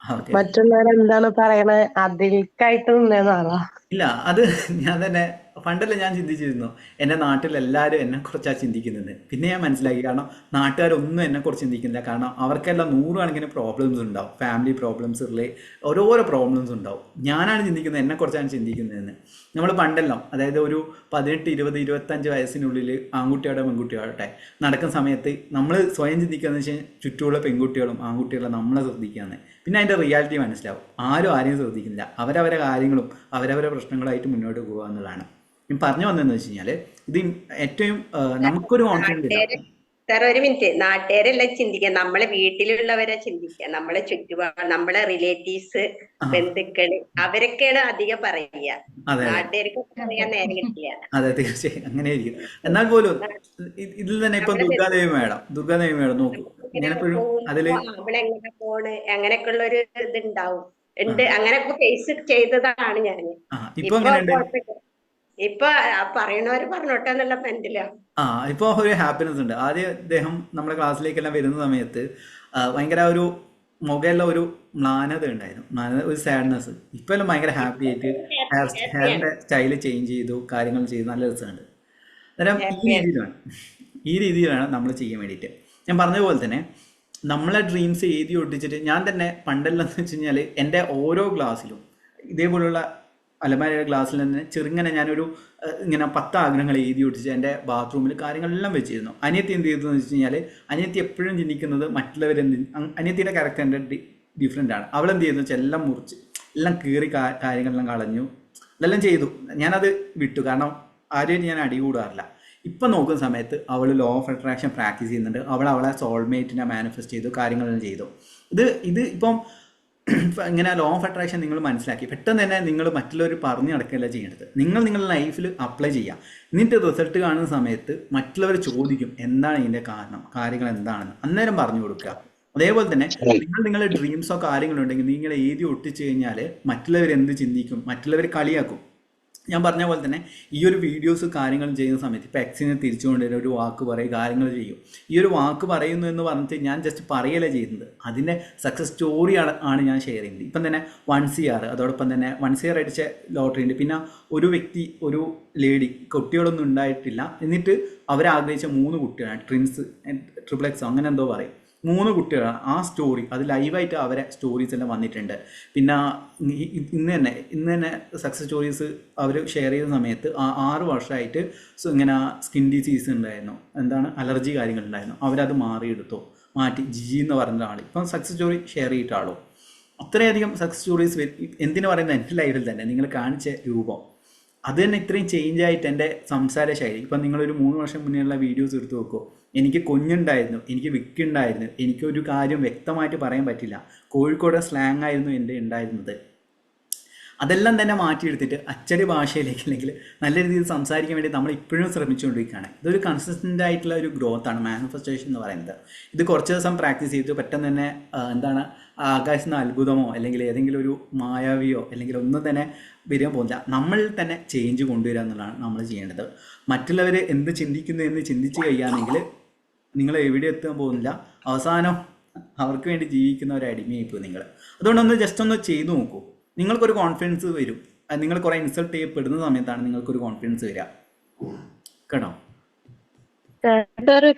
മറ്റുള്ളവരെന്താണ് പറയണത് അതിൽക്കായിട്ട് നിന്നേന്ന ആളാ. ഇല്ല, അത് ഞാൻ തന്നെ പണ്ടല്ല ഞാൻ ചിന്തിച്ചിരുന്നു എൻ്റെ നാട്ടിലെല്ലാവരും എന്നെക്കുറിച്ചാണ് ചിന്തിക്കുന്നത്. പിന്നെ ഞാൻ മനസ്സിലാക്കി, കാരണം നാട്ടുകാരൊന്നും എന്നെക്കുറിച്ച് ചിന്തിക്കുന്നില്ല. കാരണം അവർക്കെല്ലാം 100 കണക്കിന് പ്രോബ്ലംസ് ഉണ്ടാവും, ഫാമിലി പ്രോബ്ലംസ്, ഓരോരോ പ്രോബ്ലംസ് ഉണ്ടാവും. ഞാനാണ് ചിന്തിക്കുന്നത് എന്നെക്കുറിച്ചാണ് ചിന്തിക്കുന്നതെന്ന്. നമ്മൾ പണ്ടെല്ലാം, അതായത് ഒരു 18, 20, 25 വയസ്സിനുള്ളിൽ ആൺകുട്ടിയോടെ പെൺകുട്ടിയോട്ടെ നടക്കുന്ന സമയത്ത് നമ്മൾ സ്വയം ചിന്തിക്കുകയെന്ന് വെച്ചാൽ ചുറ്റുമുള്ള പെൺകുട്ടികളും ആൺകുട്ടികളും നമ്മളെ ശ്രദ്ധിക്കുകയാണ്. പിന്നെ അതിൻ്റെ റിയാലിറ്റി മനസ്സിലാവും. ആരും ആരെയും ശ്രദ്ധിക്കുന്നില്ല, അവരവരെ കാര്യങ്ങളും അവരവരെ പ്രശ്നങ്ങളായിട്ട് മുന്നോട്ട് പോകുക എന്നുള്ളതാണ്. ഞാൻ പറഞ്ഞു വന്നതെന്ന് വെച്ച് കഴിഞ്ഞാൽ ഇത് ഏറ്റവും നമുക്കൊരു കോൺഫിഡൻസ് ഇല്ല. സാർ ഒരു മിനിറ്റ്, നാട്ടുകാരല്ല ചിന്തിക്കുക, നമ്മളെ വീട്ടിലുള്ളവരെ ചിന്തിക്കുക, നമ്മളെ ചുറ്റുപാട്, നമ്മളെ റിലേറ്റീവ്സ്, ബന്ധുക്കള്, അവരൊക്കെയാണ് അധികം പറയുക. അതെ നാട്ടുകാർക്ക് പറയാൻ നേരം കിട്ടില്ല. അതെ, തീർച്ചയായും അങ്ങനെ ആയിരിക്കും. എന്നാൽ പോലും ഇതിൽ തന്നെ ഇപ്പൊ ദുർഗാദേവി മേഡം നോക്കൂ, ഞാനെപ്പോഴും അതില് അവളെങ്ങനെ പോണ് അങ്ങനെയൊക്കെ ഉള്ള ഒരു ഇതുണ്ടാവും ഉണ്ട്. അങ്ങനെയൊക്കെ ഫേസ് ചെയ്തതാണ് ഞാന്. ഇപ്പൊ എങ്ങനെയുണ്ട്? ഇപ്പൊ പറയണവര് പറഞ്ഞോട്ടെ എന്നുള്ള മെന്റിലാ. ഇപ്പോൾ ഒരു ഹാപ്പിനെസ് ഉണ്ട്. ആദ്യം അദ്ദേഹം നമ്മുടെ ക്ലാസ്സിലേക്കെല്ലാം വരുന്ന സമയത്ത് ഭയങ്കര ഒരു മുഖമെല്ലാം ഒരു മ്ലാനത ഉണ്ടായിരുന്നു, ഒരു സാഡ്നെസ്. ഇപ്പം എല്ലാം ഭയങ്കര ഹാപ്പി ആയിട്ട് ഹെയറിൻ്റെ സ്റ്റൈല് ചേഞ്ച് ചെയ്തു, കാര്യങ്ങൾ ചെയ്തു, നല്ല രസമുണ്ട്. അന്നേരം ഈ രീതിയിലാണ് നമ്മൾ ചെയ്യാൻ വേണ്ടിയിട്ട്. ഞാൻ പറഞ്ഞ പോലെ തന്നെ നമ്മളെ ഡ്രീംസ് എഴുതി ഒട്ടിച്ചിട്ട്, ഞാൻ തന്നെ പണ്ടെല്ലാം എന്ന് വെച്ച് കഴിഞ്ഞാൽ എൻ്റെ ഓരോ ക്ലാസ്സിലും ഇതേപോലുള്ള അലമാരയുടെ ഗ്ലാസ്സിൽ തന്നെ ചെറുങ്ങനെ ഞാനൊരു ഇങ്ങനെ 10 ആഗ്രഹങ്ങൾ എഴുതി ഒട്ടിച്ച് എൻ്റെ ബാത്റൂമിൽ കാര്യങ്ങളെല്ലാം വെച്ചിരുന്നു. അനിയത്തി എന്ത് ചെയ്തു എന്ന് വെച്ച് കഴിഞ്ഞാൽ, അനിയത്തി എപ്പോഴും ചിന്തിക്കുന്നത് അനിയത്തിയുടെ ക്യാരക്ടർ എൻ്റെ ഡിഫറെൻ്റ് ആണ്. അവളെന്ത് ചെയ്യുന്നു വെച്ചാൽ എല്ലാം മുറിച്ച് എല്ലാം കീറി കാര്യങ്ങളെല്ലാം കളഞ്ഞു, ഇതെല്ലാം ചെയ്തു. ഞാനത് വിട്ടു, കാരണം ആരുമായിട്ട് ഞാൻ അടികൂടാറില്ല. ഇപ്പം നോക്കുന്ന സമയത്ത് അവൾ ലോ ഓഫ് അട്രാക്ഷൻ പ്രാക്ടീസ് ചെയ്യുന്നുണ്ട്. അവളെ സോൾമേറ്റിനെ മാനിഫെസ്റ്റ് ചെയ്തു, കാര്യങ്ങളെല്ലാം ചെയ്തു. ഇത് ഇപ്പം ഇങ്ങനെ ലോ ഓഫ് അട്രാക്ഷൻ നിങ്ങൾ മനസ്സിലാക്കി പെട്ടെന്ന് തന്നെ നിങ്ങൾ മറ്റുള്ളവർ പറഞ്ഞു നടക്കുകയല്ല ചെയ്യേണ്ടത്. നിങ്ങളുടെ ലൈഫിൽ അപ്ലൈ ചെയ്യാം. എന്നിട്ട് റിസൾട്ട് കാണുന്ന സമയത്ത് മറ്റുള്ളവർ ചോദിക്കും എന്താണ് ഇതിൻ്റെ കാരണം, കാര്യങ്ങൾ എന്താണെന്ന്, അന്നേരം പറഞ്ഞു കൊടുക്കുക. അതേപോലെ തന്നെ നിങ്ങളുടെ ഡ്രീംസോ കാര്യങ്ങളോ ഉണ്ടെങ്കിൽ നിങ്ങൾ എഴുതി ഒട്ടിച്ചു കഴിഞ്ഞാൽ മറ്റുള്ളവർ എന്ത് ചിന്തിക്കും, മറ്റുള്ളവർ കളിയാക്കും. ഞാൻ പറഞ്ഞ പോലെ തന്നെ ഈ ഒരു വീഡിയോസ് കാര്യങ്ങൾ ചെയ്യുന്ന സമയത്ത് ഇപ്പോൾ എക്സിനെ തിരിച്ചുകൊണ്ടുവരുന്ന ഒരു വാക്ക് പറയും, കാര്യങ്ങൾ ചെയ്യും. ഈ ഒരു വാക്ക് പറയുന്നു എന്ന് പറഞ്ഞിട്ട് ഞാൻ ജസ്റ്റ് പറയലേ ചെയ്യുന്നത്, അതിൻ്റെ സക്സസ് സ്റ്റോറി ആണ് ഞാൻ ഷെയർ ചെയ്യുന്നത്. ഇപ്പം തന്നെ 1 CR, അതോടൊപ്പം തന്നെ 1 CR അടിച്ച ലോട്ടറി ഉണ്ട്. പിന്നെ ഒരു വ്യക്തി, ഒരു ലേഡി, കുട്ടികളൊന്നും ഉണ്ടായിട്ടില്ല, എന്നിട്ട് അവരാഗ്രഹിച്ച 3 കുട്ടികളാണ്, ട്രിൻസ്, ട്രിപ്ലെക്സോ അങ്ങനെ എന്തോ പറയും, 3 കുട്ടികളാണ്. ആ സ്റ്റോറി അത് ലൈവായിട്ട് അവരെ സ്റ്റോറീസ് എല്ലാം വന്നിട്ടുണ്ട്. പിന്നെ ഇന്ന് തന്നെ സക്സസ് സ്റ്റോറീസ് അവർ ഷെയർ ചെയ്യുന്ന സമയത്ത് 6 വർഷമായിട്ട് ഇങ്ങനെ സ്കിൻ ഡിസീസ് ഉണ്ടായിരുന്നു, എന്താണ് അലർജി കാര്യങ്ങളുണ്ടായിരുന്നു, അവരത് മാറ്റി ജിജി എന്ന് പറഞ്ഞ ആൾ ഇപ്പം സക്സസ് സ്റ്റോറി ഷെയർ ചെയ്തിട്ടാളോ. അത്രയധികം സക്സസ് സ്റ്റോറീസ് എന്തിനു പറയുന്നത്, എൻ്റെ ലൈഫിൽ തന്നെ നിങ്ങൾ കാണിച്ച രൂപം അത് തന്നെ ഇത്രയും ചേഞ്ച് ആയിട്ട് എൻ്റെ സംസാര ശൈലി. ഇപ്പം നിങ്ങളൊരു 3 വർഷം മുന്നേയുള്ള വീഡിയോസ് എടുത്ത് നോക്കുമോ, എനിക്ക് കുഞ്ഞുണ്ടായിരുന്നു, എനിക്ക് വിക്കുണ്ടായിരുന്നു, എനിക്കൊരു കാര്യം വ്യക്തമായിട്ട് പറയാൻ പറ്റില്ല, കോഴിക്കോട് സ്ലാങ് ആയിരുന്നു എൻ്റെ ഉണ്ടായിരുന്നത്. അതെല്ലാം തന്നെ മാറ്റിയെടുത്തിട്ട് അച്ചടി ഭാഷയിലേക്ക് അല്ലെങ്കിൽ നല്ല രീതിയിൽ സംസാരിക്കാൻ വേണ്ടി നമ്മൾ ഇപ്പോഴും ശ്രമിച്ചുകൊണ്ടിരിക്കുകയാണ്. ഇതൊരു കൺസിസ്റ്റൻ്റ് ആയിട്ടുള്ള ഒരു ഗ്രോത്താണ് മാനിഫെസ്റ്റേഷൻ എന്ന് പറയുന്നത്. ഇത് കുറച്ച് ദിവസം പ്രാക്ടീസ് ചെയ്തു പെട്ടെന്ന് തന്നെ എന്താണ് ആകാശത്ത് നിന്ന് അത്ഭുതമോ അല്ലെങ്കിൽ ഏതെങ്കിലും ഒരു മായാവിയോ അല്ലെങ്കിൽ ഒന്നും തന്നെ വരാൻ പോകുന്നില്ല. നമ്മളിൽ തന്നെ ചേഞ്ച് കൊണ്ടുവരിക എന്നുള്ളതാണ് നമ്മൾ ചെയ്യേണ്ടത്. മറ്റുള്ളവർ എന്ത് ചിന്തിക്കുന്നു എന്ന് ചിന്തിച്ച് കഴിയുകയാണെങ്കിൽ നിങ്ങൾ എവിടെ എത്താൻ പോകുന്നില്ല, അവസാനം അവർക്ക് വേണ്ടി ജീവിക്കുന്ന ഒരു അടിമയായിപ്പോൾ നിങ്ങൾ. അതുകൊണ്ടൊന്ന് ജസ്റ്റ് ഒന്ന് ചെയ്തു നോക്കൂ, നിങ്ങൾക്കൊരു കോൺഫിഡൻസ് വരും. നിങ്ങൾ കുറേ ഇൻസൾട്ട് ചെയ്യപ്പെടുന്ന സമയത്താണ് നിങ്ങൾക്കൊരു കോൺഫിഡൻസ് വരിക കേട്ടോ.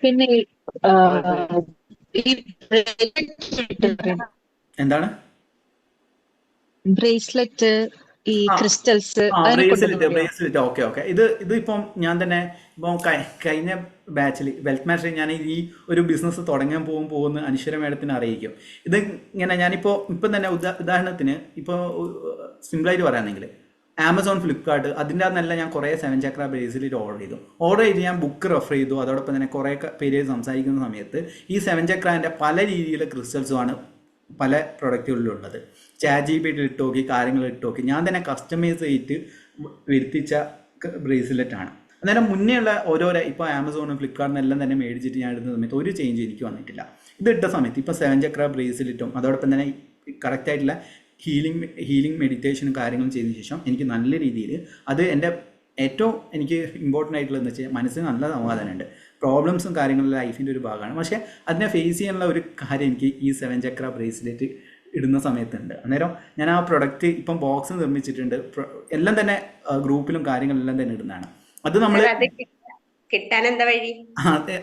പിന്നെ എന്താണ് ബ്രേസ്ലെറ്റ്, ഈ ക്രിസ്റ്റൽസ്, ബ്രേസ്ലെറ്റ് ഓക്കെ. ഇത് ഇപ്പം ഞാൻ തന്നെ ഇപ്പം കഴിഞ്ഞ ബാച്ചിൽ വെൽത്ത് മാസ്റ്ററി ഞാൻ ഈ ഒരു ബിസിനസ് തുടങ്ങാൻ പോകുന്ന അനശ്വര മേഡത്തിന് അറിയിക്കും. ഇത് ഇങ്ങനെ ഇപ്പം തന്നെ ഉദാഹരണത്തിന് ഇപ്പോൾ സിമ്പിളായിട്ട് പറയുകയാണെങ്കിൽ ആമസോൺ, ഫ്ലിപ്കാർട്ട്, അതിൻ്റെ അകത്തെല്ലാം ഞാൻ കുറേ 7 ചക്ര ബ്രേസ്ലെറ്റ് ഓർഡർ ചെയ്ത് ഞാൻ ബുക്ക് റെഫർ ചെയ്തു. അതോടൊപ്പം തന്നെ കുറേ പേര് സംസാരിക്കുന്ന സമയത്ത് ഈ 7 ചക്രൻ്റെ പല രീതിയിലുള്ള ക്രിസ്റ്റൽസുമാണ് പല പ്രൊഡക്റ്റുകളിലുള്ളത്. ChatGPT ഇട്ട് നോക്കി, കാര്യങ്ങൾ ഇട്ട് നോക്കി, ഞാൻ തന്നെ കസ്റ്റമൈസ് ചെയ്തിട്ട് വരുത്തിച്ച ബ്രേസ്ലെറ്റാണ്. അന്നേരം മുന്നേ ഉള്ള ഓരോരോ ഇപ്പോൾ ആമസോണും ഫ്ലിപ്കാർട്ടിനും എല്ലാം തന്നെ മേടിച്ചിട്ട് ഞാൻ ഇടുന്ന സമയത്ത് ഒരു ചേഞ്ച് എനിക്ക് വന്നിട്ടില്ല. ഇത് ഇട്ട സമയത്ത് ഇപ്പോൾ 7 ചക്ര ബ്രേസ്ലെറ്റും അതോടൊപ്പം തന്നെ കറക്റ്റായിട്ടുള്ള ഹീലിംഗ് മെഡിറ്റേഷനും കാര്യങ്ങളും ചെയ്തതിന് ശേഷം എനിക്ക് നല്ല രീതിയിൽ അത് എൻ്റെ ഏറ്റവും എനിക്ക് ഇമ്പോർട്ടൻ്റ് ആയിട്ടുള്ളതെന്ന് വെച്ചാൽ മനസ്സിന് നല്ല സമാധാനമുണ്ട്. പ്രോബ്ലംസും കാര്യങ്ങളും ലൈഫിൻ്റെ ഒരു ഭാഗമാണ്, പക്ഷേ അതിനെ ഫേസ് ചെയ്യാനുള്ള ഒരു കാര്യം എനിക്ക് ഈ 7 ചക്ര ബ്രേസ്ലെറ്റ് ഇടുന്ന സമയത്തുണ്ട്. അന്നേരം ഞാൻ ആ പ്രൊഡക്റ്റ് ഇപ്പം ബോക്സ് നിർമ്മിച്ചിട്ടുണ്ട്. എല്ലാം തന്നെ ഗ്രൂപ്പിലും കാര്യങ്ങളെല്ലാം തന്നെ ഇടുന്നതാണ്. അത് നമ്മൾ അത് കിട്ടാൻ എന്താ വഴി?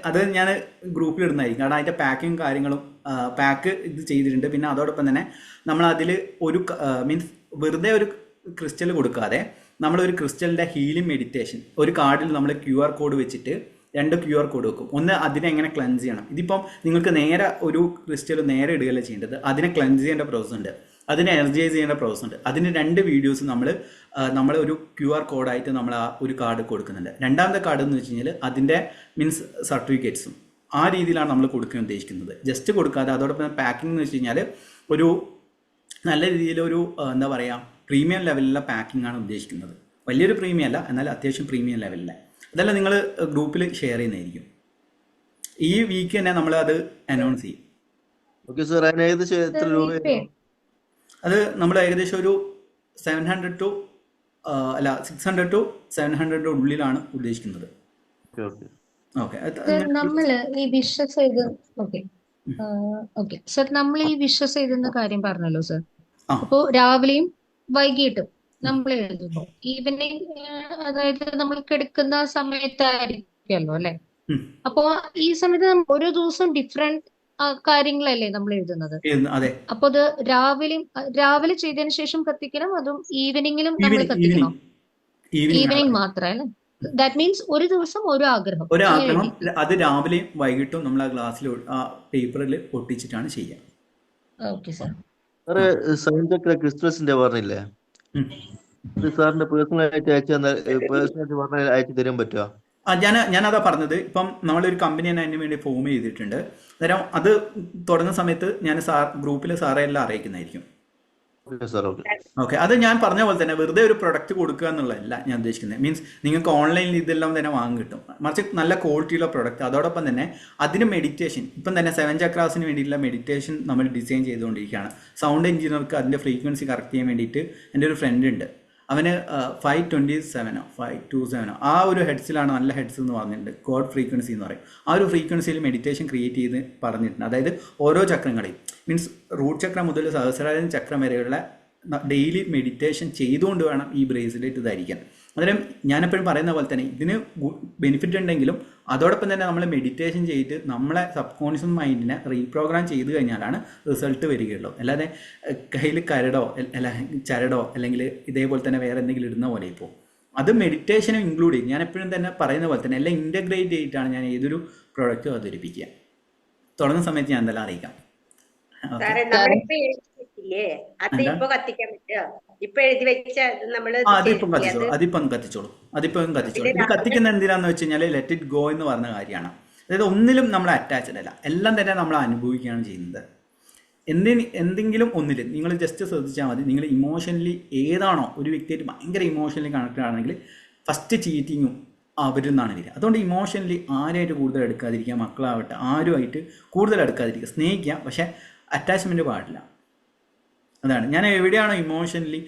അത് ഞാൻ ഗ്രൂപ്പിൽ ഇടുന്നതായിരിക്കും. കാരണം അതിൻ്റെ പാക്കിങ് കാര്യങ്ങളും പാക്ക് ഇത് ചെയ്തിട്ടുണ്ട്. പിന്നെ അതോടൊപ്പം തന്നെ നമ്മൾ അതിൽ ഒരു മീൻസ് വെറുതെ ഒരു ക്രിസ്റ്റൽ കൊടുക്കാതെ നമ്മളൊരു ക്രിസ്റ്റലിൻ്റെ ഹീലിംഗ് മെഡിറ്റേഷൻ ഒരു കാർഡിൽ നമ്മൾ QR കോഡ് വെച്ചിട്ട് 2 QR കോഡ് വെക്കും. ഒന്ന് അതിനെ എങ്ങനെ ക്ലൻസ് ചെയ്യണം. ഇതിപ്പം നിങ്ങൾക്ക് നേരെ ഒരു ക്രിസ്റ്റൽ നേരെ ഇടുകയല്ല ചെയ്യേണ്ടത്, അതിനെ ക്ലൻസ് ചെയ്യേണ്ട പ്രോസസ് ഉണ്ട്, അതിനെ എനർജൈസ് ചെയ്യേണ്ട പ്രോസസ് ഉണ്ട്. അതിന് 2 വീഡിയോസ് നമ്മൾ ഒരു QR കോഡായിട്ട് നമ്മൾ ആ ഒരു കാർഡ് കൊടുക്കുന്നുണ്ട്. രണ്ടാമത്തെ കാർഡ് എന്ന് വെച്ച് കഴിഞ്ഞാൽ അതിൻ്റെ മീൻസ് സർട്ടിഫിക്കറ്റ്സും ആ രീതിയിലാണ് നമ്മൾ കൊടുക്കാൻ ഉദ്ദേശിക്കുന്നത്. ജസ്റ്റ് കൊടുക്കാതെ അതോടൊപ്പം പാക്കിംഗ് എന്ന് വെച്ച് കഴിഞ്ഞാൽ ഒരു നല്ല രീതിയിലൊരു എന്താ പറയുക പ്രീമിയം ലെവലിലുള്ള പാക്കിംഗ് ആണ് ഉദ്ദേശിക്കുന്നത്. വലിയൊരു പ്രീമിയം അല്ല, എന്നാൽ അത്യാവശ്യം പ്രീമിയം ലെവലിലെ. അതെല്ലാം നിങ്ങൾ ഗ്രൂപ്പിൽ ഷെയർ ചെയ്യുന്നതായിരിക്കും. ഈ വീക്ക് തന്നെ നമ്മൾ അത് അനൗൺസ് ചെയ്യും. ഓക്കെ സാർ, അതിന് ഏകദേശം എത്ര രൂപ? അത് നമ്മൾ ഏകദേശം ഒരു 700 to 600 to 700 ഉള്ളിലാണ് ഉദ്ദേശിക്കുന്നത്. ഓക്കെ നമ്മള് ഈ വിഷസ് ചെയ്ത് ഓക്കെ സർ, നമ്മൾ ഈ വിഷസ് എഴുതുന്ന കാര്യം പറഞ്ഞല്ലോ സർ. അപ്പോ രാവിലെയും വൈകിട്ടും നമ്മൾ എഴുതുമ്പോ ഈവനിങ്, അതായത് നമ്മൾ കിടക്കുന്ന സമയത്തായിരിക്കുമല്ലോ അല്ലെ? അപ്പോ ഈ സമയത്ത് ഓരോ ദിവസവും ഡിഫറെന്റ് കാര്യങ്ങളല്ലേ നമ്മൾ എഴുതുന്നത്. അപ്പൊ അത് രാവിലെ ചെയ്തതിനു ശേഷം കത്തിക്കണം, അതും ഈവനിങ്ങിലും നമ്മൾ കത്തിക്കണം? ഈവനിങ് മാത്രം അല്ലേ? ദാറ്റ് മീൻസ് ഒരു ദിവസം ഒരു ആഗ്രഹം. അത് രാവിലെയും വൈകിട്ടും നമ്മൾ ആ ഗ്ലാസ്സിൽ ആ പേപ്പറിൽ ഒട്ടിച്ചിട്ടാണ് ചെയ്യുക. Okay sir. സാറ് സൗന്ദര്യ ക്രിസ്റ്റൽസിന്റെ പറഞ്ഞില്ലേ, സാറിന്റെ പേഴ്സണലായിട്ട് അയച്ചു തരാൻ പറ്റുമോ? ഞാനതാ പറഞ്ഞത്. ഇപ്പം നമ്മളൊരു കമ്പനി തന്നെ അതിന് വേണ്ടി ഫോം ചെയ്തിട്ടുണ്ട്. അന്നേരം അത് തുടങ്ങുന്ന സമയത്ത് ഞാൻ ഗ്രൂപ്പിൽ സാറെ എല്ലാം അറിയിക്കുന്നതായിരിക്കും. ഓക്കെ, അത് ഞാൻ പറഞ്ഞ പോലെ തന്നെ വെറുതെ ഒരു പ്രൊഡക്റ്റ് കൊടുക്കുക എന്നുള്ളതല്ല ഞാൻ ഉദ്ദേശിക്കുന്നത്. മീൻസ് നിങ്ങൾക്ക് ഓൺലൈനിൽ ഇതെല്ലാം തന്നെ വാങ്ങി കിട്ടും, മറിച്ച് നല്ല ക്വാളിറ്റിയുള്ള പ്രൊഡക്റ്റ്. അതോടൊപ്പം തന്നെ അതിന് മെഡിറ്റേഷൻ, ഇപ്പം തന്നെ 7 ചക്രാസിന് വേണ്ടിയിട്ടുള്ള മെഡിറ്റേഷൻ നമ്മൾ ഡിസൈൻ ചെയ്തുകൊണ്ടിരിക്കുകയാണ്. സൗണ്ട് എഞ്ചിനീയർക്ക് അതിൻ്റെ ഫ്രീക്വൻസി കറക്റ്റ് ചെയ്യാൻ വേണ്ടിയിട്ട് എൻ്റെ ഒരു ഫ്രണ്ട് ഉണ്ട്. അവന് 527 527 ആ ഒരു ഹെഡ്സിലാണ്, നല്ല ഹെഡ്സ് എന്ന് പറഞ്ഞിട്ടുണ്ട്, ഗോഡ് ഫ്രീക്വൻസി എന്ന് പറയും. ആ ഒരു ഫ്രീക്വൻസിയിൽ മെഡിറ്റേഷൻ ക്രിയേറ്റ് ചെയ്ത് പറഞ്ഞിട്ടുണ്ട്. അതായത് ഓരോ ചക്രങ്ങളെയും മീൻസ് റൂട്ട് ചക്രം മുതൽ സഹസ്രാരം ചക്രം വരെയുള്ള ഡെയിലി മെഡിറ്റേഷൻ ചെയ്തുകൊണ്ട് വേണം ഈ ബ്രേസ്ലെറ്റ് ധരിക്കാൻ. അന്നേരം ഞാനെപ്പോഴും പറയുന്ന പോലെ തന്നെ ഇതിന് ബെനിഫിറ്റ് ഉണ്ടെങ്കിലും അതോടൊപ്പം തന്നെ നമ്മൾ മെഡിറ്റേഷൻ ചെയ്തിട്ട് നമ്മളെ സബ് കോൺഷ്യസ് മൈൻഡിനെ റീപ്രോഗ്രാം ചെയ്ത് കഴിഞ്ഞാലാണ് റിസൾട്ട് വരികയുള്ളൂ. അല്ലാതെ കയ്യിൽ ചരടോ അല്ലെങ്കിൽ ഇതേപോലെ തന്നെ വേറെ എന്തെങ്കിലും ഇടുന്ന പോലെ ഇപ്പോൾ അത് മെഡിറ്റേഷനും ഇൻക്ലൂഡ് ചെയ്യും. ഞാൻ എപ്പോഴും തന്നെ പറയുന്ന പോലെ തന്നെ എല്ലാം ഇൻ്റഗ്രേറ്റ് ചെയ്തിട്ടാണ് ഞാൻ ഏതൊരു പ്രോഡക്റ്റും അവതരിപ്പിക്കുക. തുടങ്ങുന്ന സമയത്ത് ഞാൻ എന്തെല്ലാം അറിയിക്കാം. അതിപ്പം കത്തിച്ചോളൂ. ഇത് കത്തിക്കുന്ന എന്തിനാന്ന് വെച്ച് കഴിഞ്ഞാൽ ലെറ്റ് ഇറ്റ് ഗോ എന്ന് പറഞ്ഞ കാര്യമാണ്. അതായത് ഒന്നിലും നമ്മൾ അറ്റാച്ച്ഡ് അല്ല, എല്ലാം തന്നെ നമ്മൾ അനുഭവിക്കുകയാണ് ചെയ്യുന്നത്. എന്തെങ്കിലും ഒന്നിൽ നിങ്ങൾ ജസ്റ്റ് ശ്രദ്ധിച്ചാൽ മതി. നിങ്ങൾ ഇമോഷണലി ഏതാണോ ഒരു വ്യക്തിയായിട്ട് ഭയങ്കര ഇമോഷണലി കണക്റ്റഡ് ആണെങ്കിൽ ഫസ്റ്റ് ചീറ്റിങ്ങും അവരിൽ നിന്നാണ് വരിക. അതുകൊണ്ട് ഇമോഷണലി ആരുമായിട്ട് കൂടുതൽ എടുക്കാതിരിക്കുക, മക്കളാവട്ടെ ആരുമായിട്ട് കൂടുതൽ എടുക്കാതിരിക്കുക. സ്നേഹിക്കുക, പക്ഷേ അറ്റാച്ച്മെൻറ്റ് പാടില്ല. അതാണ് ഞാൻ എവിടെയാണോ ഇമോഷണലി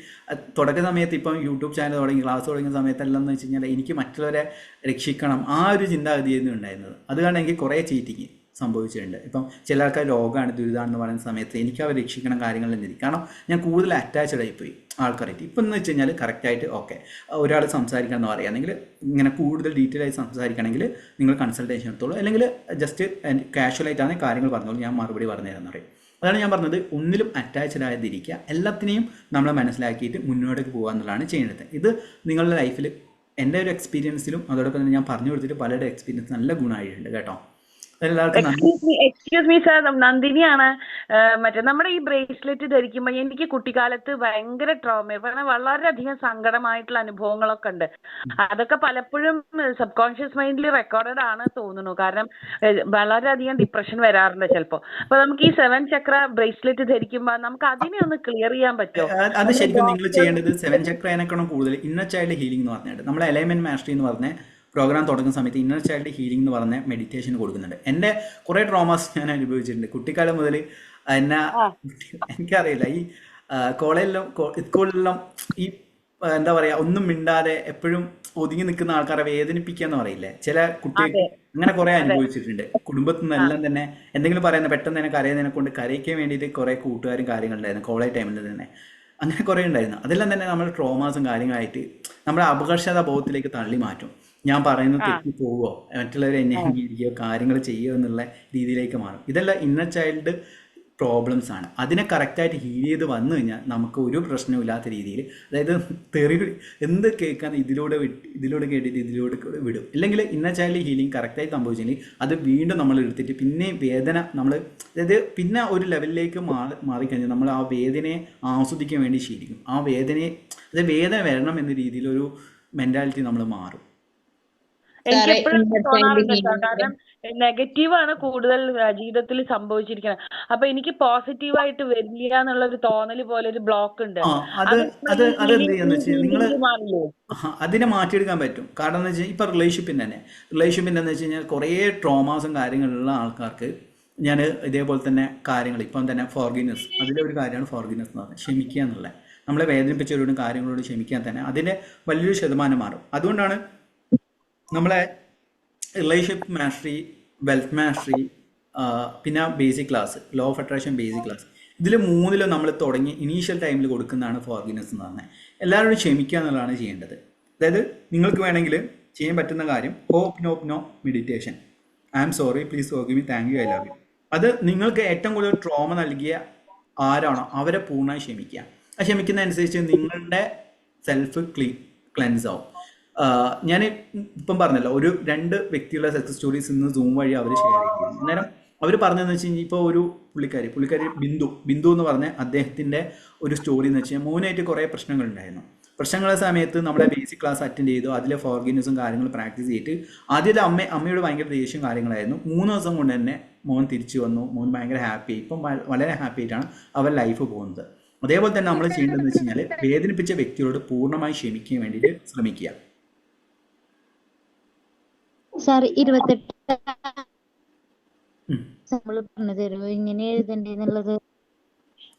തുടക്ക സമയത്ത് ഇപ്പം യൂട്യൂബ് ചാനൽ തുടങ്ങി ക്ലാസ് തുടങ്ങിയ സമയത്തെല്ലാം എന്ന് വെച്ച് കഴിഞ്ഞാൽ എനിക്ക് മറ്റുള്ളവരെ രക്ഷിക്കണം ആ ഒരു ചിന്താഗതിയായിരുന്നു ഉണ്ടായിരുന്നത്. അത് കാരണം എനിക്ക് കുറേ ചീറ്റിങ് സംഭവിച്ചിട്ടുണ്ട്. ഇപ്പം ചില ആൾക്കാർ രോഗമാണ് ദുരിതമാണെന്ന് പറയുന്ന സമയത്ത് എനിക്ക് അവർ രക്ഷിക്കണം കാര്യങ്ങളെല്ലാം ചെയ്തു. കാരണം ഞാൻ കൂടുതൽ അറ്റാച്ച്ഡ് ആയിപ്പോയി ആൾക്കാരായിട്ട്. ഇപ്പം എന്ന് വെച്ച് കഴിഞ്ഞാൽ കറക്റ്റായിട്ട് ഓക്കെ ഒരാൾ സംസാരിക്കണം എന്ന് പറയുകയാണെങ്കിൽ ഇങ്ങനെ കൂടുതൽ ഡീറ്റെയിൽ ആയി സംസാരിക്കണമെങ്കിൽ നിങ്ങൾ കൺസൾട്ടേഷൻ എടുത്തോളൂ, അല്ലെങ്കിൽ ജസ്റ്റ് കാഷ്വലായിട്ടാണ് കാര്യങ്ങൾ പറഞ്ഞോളൂ, ഞാൻ മറുപടി പറഞ്ഞു തരാമെന്ന് പറയും. അതാണ് ഞാൻ പറഞ്ഞത്, ഒന്നിലും അറ്റാച്ച്ഡ് ആയതിരിക്കുക, എല്ലാത്തിനെയും നമ്മൾ മനസ്സിലാക്കിയിട്ട് മുന്നോട്ടേക്ക് പോകുക എന്നുള്ളതാണ് ചെയ്യേണ്ടത്. ഇത് നിങ്ങളുടെ ലൈഫിൽ എൻ്റെ ഒരു എക്സ്പീരിയൻസിലും അതോടൊപ്പം തന്നെ ഞാൻ പറഞ്ഞു കൊടുത്തിട്ട് പലരുടെ എക്സ്പീരിയൻസ് നല്ല ഗുണമായിട്ടുണ്ട് കേട്ടോ. എക്സ്ക്യൂസ് മീ സാർ, നന്ദിനിയാണ്. മറ്റേ നമ്മുടെ ഈ ബ്രേസ്ലെറ്റ് ധരിക്കുമ്പോൾ എനിക്ക് കുട്ടിക്കാലത്ത് ഭയങ്കര ട്രോമ, വളരെയധികം സങ്കടമായിട്ടുള്ള അനുഭവങ്ങളൊക്കെ ഉണ്ട്. അതൊക്കെ പലപ്പോഴും സബ് കോൺഷ്യസ് മൈൻഡിൽ റെക്കോർഡഡ് ആണ് തോന്നുന്നു. കാരണം വളരെയധികം ഡിപ്രഷൻ വരാറുണ്ട് ചിലപ്പോൾ. അപ്പൊ നമുക്ക് ഈ 7 ചക്ര ബ്രേസ്ലെറ്റ് ധരിക്കുമ്പോൾ നമുക്ക് അതിനെ ഒന്ന് ക്ലിയർ ചെയ്യാൻ പറ്റുമോ? അത് ശരിക്കും നിങ്ങൾ ചെയ്യേണ്ടത് 7 ചക്രേനേക്കാളും കൂടുതൽ ഇന്നർ ചൈൽഡ് ഹീലിംഗ് എന്ന് പറഞ്ഞിട്ട് നമ്മൾ അലൈൻമെന്റ് മാസ്റ്ററി എന്ന് പറഞ്ഞ പ്രോഗ്രാം തുടങ്ങുന്ന സമയത്ത് ഇന്നർ ചൈൽഡ് ഹീലിംഗ് എന്ന് പറഞ്ഞ മെഡിറ്റേഷൻ കൊടുക്കുന്നുണ്ട്. എൻ്റെ കുറേ ട്രോമാസ് ഞാൻ അനുഭവിച്ചിട്ടുണ്ട് കുട്ടിക്കാലം മുതൽ. എന്നെ എനിക്കറിയില്ല, ഈ കോളേജിലും സ്കൂളിലെല്ലാം ഈ എന്താ പറയുക ഒന്നും മിണ്ടാതെ എപ്പോഴും ഒതുങ്ങി നിൽക്കുന്ന ആൾക്കാരെ വേദനിപ്പിക്കുക എന്ന് പറയില്ലേ, ചില കുട്ടികൾ അങ്ങനെ കുറെ അനുഭവിച്ചിട്ടുണ്ട്. കുടുംബത്തിൽ നിന്നെല്ലാം തന്നെ എന്തെങ്കിലും പറയുന്ന പെട്ടെന്ന് തന്നെ കരയുന്നതിനെ കൊണ്ട് കരയ്ക്കാൻ വേണ്ടിയിട്ട് കുറെ കൂട്ടുകാരും കാര്യങ്ങളുണ്ടായിരുന്നു കോളേജ് ടൈമിൽ തന്നെ. അങ്ങനെ കുറെ ഉണ്ടായിരുന്നു. അതെല്ലാം തന്നെ നമ്മുടെ ട്രോമാസും കാര്യങ്ങളായിട്ട് നമ്മുടെ അപകർഷതാ ബോധത്തിലേക്ക് തള്ളി മാറ്റും. ഞാൻ പറയുന്നത് തെറ്റി പോവോ, മറ്റുള്ളവർ എന്നെ അംഗീകരിക്കുകയോ കാര്യങ്ങൾ ചെയ്യുമോ എന്നുള്ള രീതിയിലേക്ക് മാറും. ഇതെല്ലാം ഇന്നർ ചൈൽഡ് പ്രോബ്ലംസ് ആണ്. അതിനെ കറക്റ്റായിട്ട് ഹീൽ ചെയ്ത് വന്നു കഴിഞ്ഞാൽ നമുക്ക് ഒരു പ്രശ്നവും ഇല്ലാത്ത രീതിയിൽ, അതായത് തെറി എന്ത് കേൾക്കാൻ ഇതിലൂടെ കേട്ടിട്ട് ഇതിലൂടെ വിടും. ഇല്ലെങ്കിൽ ഇന്നർ ചൈൽഡ് ഹീലിംഗ് കറക്റ്റായി സംഭവിച്ചെങ്കിൽ അത് വീണ്ടും നമ്മൾ എടുത്തിട്ട് പിന്നെ വേദന നമ്മൾ, അതായത് പിന്നെ ഒരു ലെവലിലേക്ക് മാറിക്കഴിഞ്ഞാൽ നമ്മൾ ആ വേദനയെ ആസ്വദിക്കാൻ വേണ്ടി ശീലിക്കും. ആ വേദനയെ, അതായത് വേദന വരണം എന്ന രീതിയിലൊരു മെന്റാലിറ്റി നമ്മൾ മാറും. എനിക്ക് എപ്പോഴും തോന്നാറുണ്ട് സാർ, കാരണം നെഗറ്റീവാണ് കൂടുതൽ ജീവിതത്തിൽ സംഭവിച്ചിരിക്കുന്നത്. അപ്പൊ എനിക്ക് പോസിറ്റീവായിട്ട് വരില്ല എന്നുള്ള ഒരു തോന്നല് പോലെ ഒരു ബ്ലോക്ക് ഉണ്ട്. അതെന്ത് ചെയ്യാന്ന് വെച്ചാൽ നിങ്ങൾ അതിനെ മാറ്റിയെടുക്കാൻ പറ്റും. കാരണം എന്ന് വെച്ചാൽ ഇപ്പൊ റിലേഷൻഷിപ്പിന്റെ എന്ന് വെച്ച് കഴിഞ്ഞാൽ കുറേ ട്രോമാസും കാര്യങ്ങളുള്ള ആൾക്കാർക്ക് ഞാൻ ഇതേപോലെ തന്നെ കാര്യങ്ങൾ ഇപ്പം തന്നെ ഫോർഗിവ്നെസ്, അതിലൊരു കാര്യമാണ് ഫോർഗിവ്നെസ് എന്ന് പറഞ്ഞാൽ ക്ഷമിക്കുക എന്നുള്ളത്. നമ്മളെ വേദനിപ്പിച്ചവരോടും കാര്യങ്ങളോട് ക്ഷമിക്കാൻ തന്നെ അതിൻ്റെ വലിയൊരു ശതമാനം മാറും. അതുകൊണ്ടാണ് നമ്മളെ റിലേഷൻഷിപ്പ് മാസ്റ്ററി, വെൽത്ത് മാസ്റ്ററി, പിന്നെ basic class, law of attraction basic class, ഇതിൽ മൂന്നിലും നമ്മൾ തുടങ്ങി ഇനീഷ്യൽ ടൈമിൽ കൊടുക്കുന്നതാണ് ഫോർഗിവ്നെസ് എന്ന് പറഞ്ഞാൽ. എല്ലാവരോടും ക്ഷമിക്കുക എന്നുള്ളതാണ് ചെയ്യേണ്ടത്. അതായത് നിങ്ങൾക്ക് വേണമെങ്കിൽ ചെയ്യാൻ പറ്റുന്ന കാര്യം no meditation, I am sorry, please forgive me, thank you, I love you. അത് നിങ്ങൾക്ക് ഏറ്റവും കൂടുതൽ ട്രോമ നൽകിയ ആരാണോ അവരെ പൂർണ്ണമായി ക്ഷമിക്കുക. ആ ക്ഷമിക്കുന്നതനുസരിച്ച് നിങ്ങളുടെ സെൽഫ് ക്ലെൻസ് ആവും. ഞാൻ ഇപ്പം പറഞ്ഞല്ലോ, ഒരു 2 വ്യക്തികളുടെ സക്സസ് സ്റ്റോറീസ് ഇന്ന് സൂം വഴി അവർ ഷെയർ ചെയ്യുന്നു. അന്നേരം അവർ പറഞ്ഞതെന്ന് വെച്ച് കഴിഞ്ഞാൽ ഇപ്പോൾ ഒരു പുള്ളിക്കാരി ബിന്ദു എന്ന് പറഞ്ഞ അദ്ദേഹത്തിൻ്റെ ഒരു സ്റ്റോറി എന്ന് വെച്ച് കഴിഞ്ഞാൽ മോനായിട്ട് കുറേ പ്രശ്നങ്ങളുണ്ടായിരുന്നു. പ്രശ്നങ്ങളുടെ സമയത്ത് നമ്മുടെ ബേസിക് ക്ലാസ് അറ്റൻഡ് ചെയ്തു, അതിലെ ഫോർഗിവ്നെസ്സും കാര്യങ്ങളും പ്രാക്ടീസ് ചെയ്തിട്ട് ആദ്യം അമ്മയോട് ഭയങ്കര ദേഷ്യം കാര്യങ്ങളായിരുന്നു. 3 ദിവസം കൊണ്ട് തന്നെ മോൻ തിരിച്ചു വന്നു. മോൻ ഭയങ്കര ഹാപ്പി, ഇപ്പം വളരെ ഹാപ്പി ആയിട്ടാണ് അവർ ലൈഫ് പോകുന്നത്. അതേപോലെ തന്നെ നമ്മൾ ചെയ്യേണ്ടതെന്ന് വെച്ച് കഴിഞ്ഞാൽ വേദനിപ്പിച്ച വ്യക്തിയോട് പൂർണ്ണമായി ക്ഷമിക്കാൻ വേണ്ടിയിട്ട് ശ്രമിക്കുക. സാർ 28 നമ്മള് പറഞ്ഞു തരുമോ ഇങ്ങനെ എഴുതണ്ടേന്നുള്ളത്?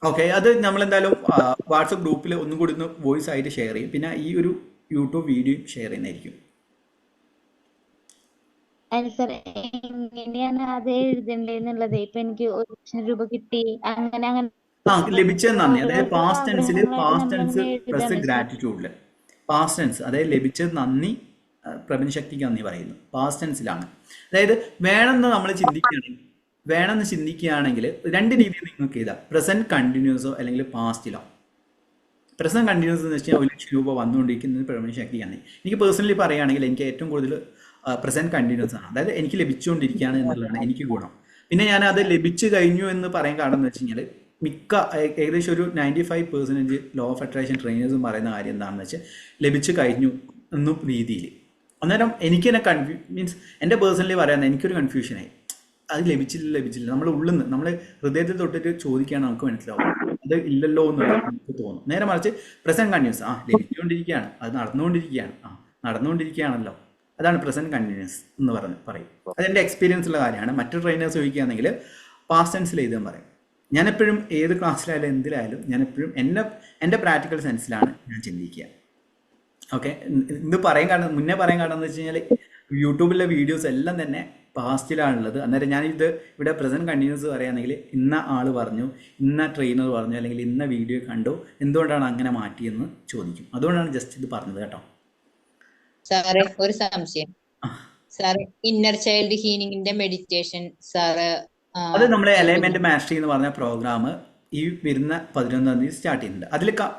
ഓക്കെ, അത് നമ്മളെന്തായാലും വാട്സപ്പ് ഗ്രൂപ്പിൽ ഒന്നും കൂടി ഒന്ന് വോയിസ് ആയിട്ട് ഷെയർ ചെയ്യും. പിന്നെ ഈ ഒരു യൂട്യൂബ് വീഡിയോ ഷെയർ ചെയ്യുന്നതായിരിക്കും. അല്ല സാർ, എങ്ങനെയാണ് അത് എഴുതണ്ടേന്നുള്ളത്? ഇപ്പൊ എനിക്ക് 1 ലക്ഷം രൂപ കിട്ടി, അങ്ങനെ ലഭിച്ചത് നന്ദി, അതായത് പാസ്റ്റ് ടെൻസ് പ്ലസ് ഗ്രാറ്റിറ്റ്യൂഡില് പാസ്റ്റ് ടെൻസ്, അതായത് ലഭിച്ചത് നന്ദി, പ്രപഞ്ചശക്തിക്ക് നന്ദി പറയുന്നു. പാസ്റ്റ് ടെൻസിലാണ്. അതായത് വേണമെന്ന് നമ്മൾ ചിന്തിക്കുകയാണെങ്കിൽ 2 രീതിയിൽ നിങ്ങൾക്ക് ചെയ്താൽ പ്രസന്റ് കണ്ടിന്യൂസോ അല്ലെങ്കിൽ പാസ്റ്റിലോ. പ്രസന്റ് കണ്ടിന്യൂസ് എന്ന് വെച്ചാൽ 1 ലക്ഷം രൂപ വന്നുകൊണ്ടിരിക്കുന്നത് പ്രപഞ്ചശക്തിക്ക് നന്ദി. എനിക്ക് പേഴ്സണലി പറയുകയാണെങ്കിൽ എനിക്ക് ഏറ്റവും കൂടുതൽ പ്രസന്റ് കണ്ടിന്യൂസ് ആണ്. അതായത് എനിക്ക് ലഭിച്ചുകൊണ്ടിരിക്കുകയാണ് എന്നുള്ളതാണ് എനിക്ക് ഗുണം. പിന്നെ ഞാൻ അത് ലഭിച്ചു കഴിഞ്ഞു എന്ന് പറയാൻ കാരണം എന്ന് വെച്ച് കഴിഞ്ഞാൽ ഏകദേശം ഒരു 95% ലോ ഓഫ് അട്രാക്ഷൻ ട്രെയിനേഴ്സും പറയുന്ന കാര്യം എന്താണെന്ന് വെച്ചാൽ ലഭിച്ചു കഴിഞ്ഞു എന്നും രീതിയിൽ. അന്നേരം എനിക്ക് തന്നെ മീൻസ് എൻ്റെ പേഴ്സണലി പറയാൻ എനിക്കൊരു കൺഫ്യൂഷനായി. അത് ലഭിച്ചില്ല നമ്മൾ ഉള്ളിൽ നിന്ന് നമ്മൾ ഹൃദയത്തിൽ തൊട്ടിട്ട് ചോദിക്കുകയാണ്, നമുക്ക് മനസ്സിലാവും അത് ഇല്ലല്ലോ എന്നുള്ള നമുക്ക് തോന്നും. നേരെ മറിച്ച് പ്രസന്റ് കണ്ടിന്യൂസ്, ലഭിച്ചുകൊണ്ടിരിക്കുകയാണ്, അത് നടന്നുകൊണ്ടിരിക്കുകയാണല്ലോ, അതാണ് പ്രസന്റ് കണ്ടിന്യൂസ് എന്ന് പറയും. അതെൻ്റെ എക്സ്പീരിയൻസ് ഉള്ള കാര്യമാണ്. മറ്റു ട്രെയിനേഴ്സ് ചോദിക്കുകയാണെങ്കിൽ പാസ്റ്റ് ടെൻസിൽ എഴുതാൻ പറയും. ഞാനെപ്പോഴും ഏത് ക്ലാസ്സിലായാലും എന്തിലായാലും ഞാനെപ്പോഴും എൻ്റെ പ്രാക്ടിക്കൽ സെൻസിലാണ് ഞാൻ ചിന്തിക്കുക. ഓക്കെ, ഇത് മുന്നേ പറയാൻ കാരണം എന്ന് വെച്ച് കഴിഞ്ഞാൽ യൂട്യൂബിലെ വീഡിയോസ് എല്ലാം തന്നെ പാസ്റ്റിലാണുള്ളത്. അന്നേരം ഞാനിത് ഇവിടെ പ്രസന്റ് കണ്ടിന്യൂസ് പറയുകയാണെങ്കിൽ ഇന്ന ആൾ പറഞ്ഞു, ഇന്ന ട്രെയിനർ പറഞ്ഞു, അല്ലെങ്കിൽ ഇന്ന വീഡിയോ കണ്ടു, എന്തുകൊണ്ടാണ് അങ്ങനെ മാറ്റിയെന്ന് ചോദിക്കും. അതുകൊണ്ടാണ് ജസ്റ്റ് ഇത് പറഞ്ഞത് കേട്ടോ. സാറേ ഒരു സംശയം സാറ്, ഇന്നർ ചൈൽഡ് ഹീലിംഗിന്റെ മെഡിറ്റേഷൻ സാറ് അത് നമ്മുടെ എലൈൻമെന്റ് മാസ്റ്ററി എന്ന് പറഞ്ഞ പ്രോഗ്രാം ഈ വരുന്ന 11-ാം തീയതി സ്റ്റാർട്ട് ചെയ്യുന്നുണ്ട്.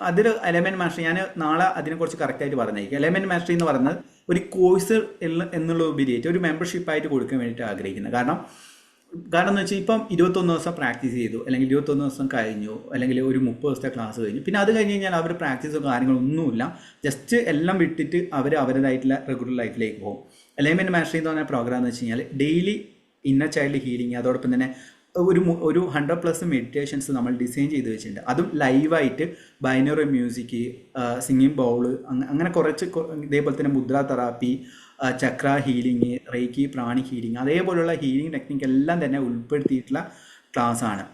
അതിൽ എലൈൻമെന്റ് മാസ്റ്ററി ഞാൻ നാളെ അതിനെക്കുറിച്ച് കറക്റ്റായിട്ട് പറഞ്ഞായിരിക്കും. എലൈൻമെന്റ് മാസ്റ്ററി എന്ന് പറയുന്നത് ഒരു കോഴ്സ് എന്നുള്ള ഉപരിയായിട്ട് ഒരു മെമ്പർഷിപ്പായിട്ട് കൊടുക്കാൻ വേണ്ടിയിട്ട് ആഗ്രഹിക്കുന്നത്. കാരണം എന്ന് വെച്ചാൽ ഇപ്പം 21 ദിവസം പ്രാക്ടീസ് ചെയ്തു, അല്ലെങ്കിൽ 21 ദിവസം കഴിഞ്ഞു, അല്ലെങ്കിൽ ഒരു 30 ദിവസത്തെ ക്ലാസ് കഴിഞ്ഞു, പിന്നെ അത് കഴിഞ്ഞ് കഴിഞ്ഞാൽ അവർ പ്രാക്ടീസോ കാര്യങ്ങളൊന്നുമില്ല, ജസ്റ്റ് എല്ലാം വിട്ടിട്ട് അവർ അവരുടേതായിട്ടുള്ള റെഗുലർ ലൈഫിലേക്ക് പോകും. എലൈൻമെന്റ് മാസ്റ്ററി എന്ന് പറഞ്ഞ പ്രോഗ്രാം എന്ന് വെച്ച് കഴിഞ്ഞാൽ ഡെയിലി ഇന്നർ ചൈൽഡ് ഹീലിംഗ്, അതോടൊപ്പം തന്നെ ഒരു 100+ മെഡിറ്റേഷൻസ് നമ്മൾ ഡിസൈൻ ചെയ്ത് വെച്ചിട്ടുണ്ട്. അതും ലൈവായിട്ട് ബൈനറി മ്യൂസിക്, സിംഗിങ് ബൗള്, അങ്ങനെ കുറച്ച് ഇതേപോലെ തന്നെ മുദ്ര തെറാപ്പി, ചക്ര ഹീലിംഗ്, റേക്കി പ്രാണി ഹീലിംഗ്, അതേപോലുള്ള ഹീലിംഗ് ടെക്നിക്ക് എല്ലാം തന്നെ ഉൾപ്പെടുത്തിയിട്ടുള്ള ക്ലാസ്സാണ്.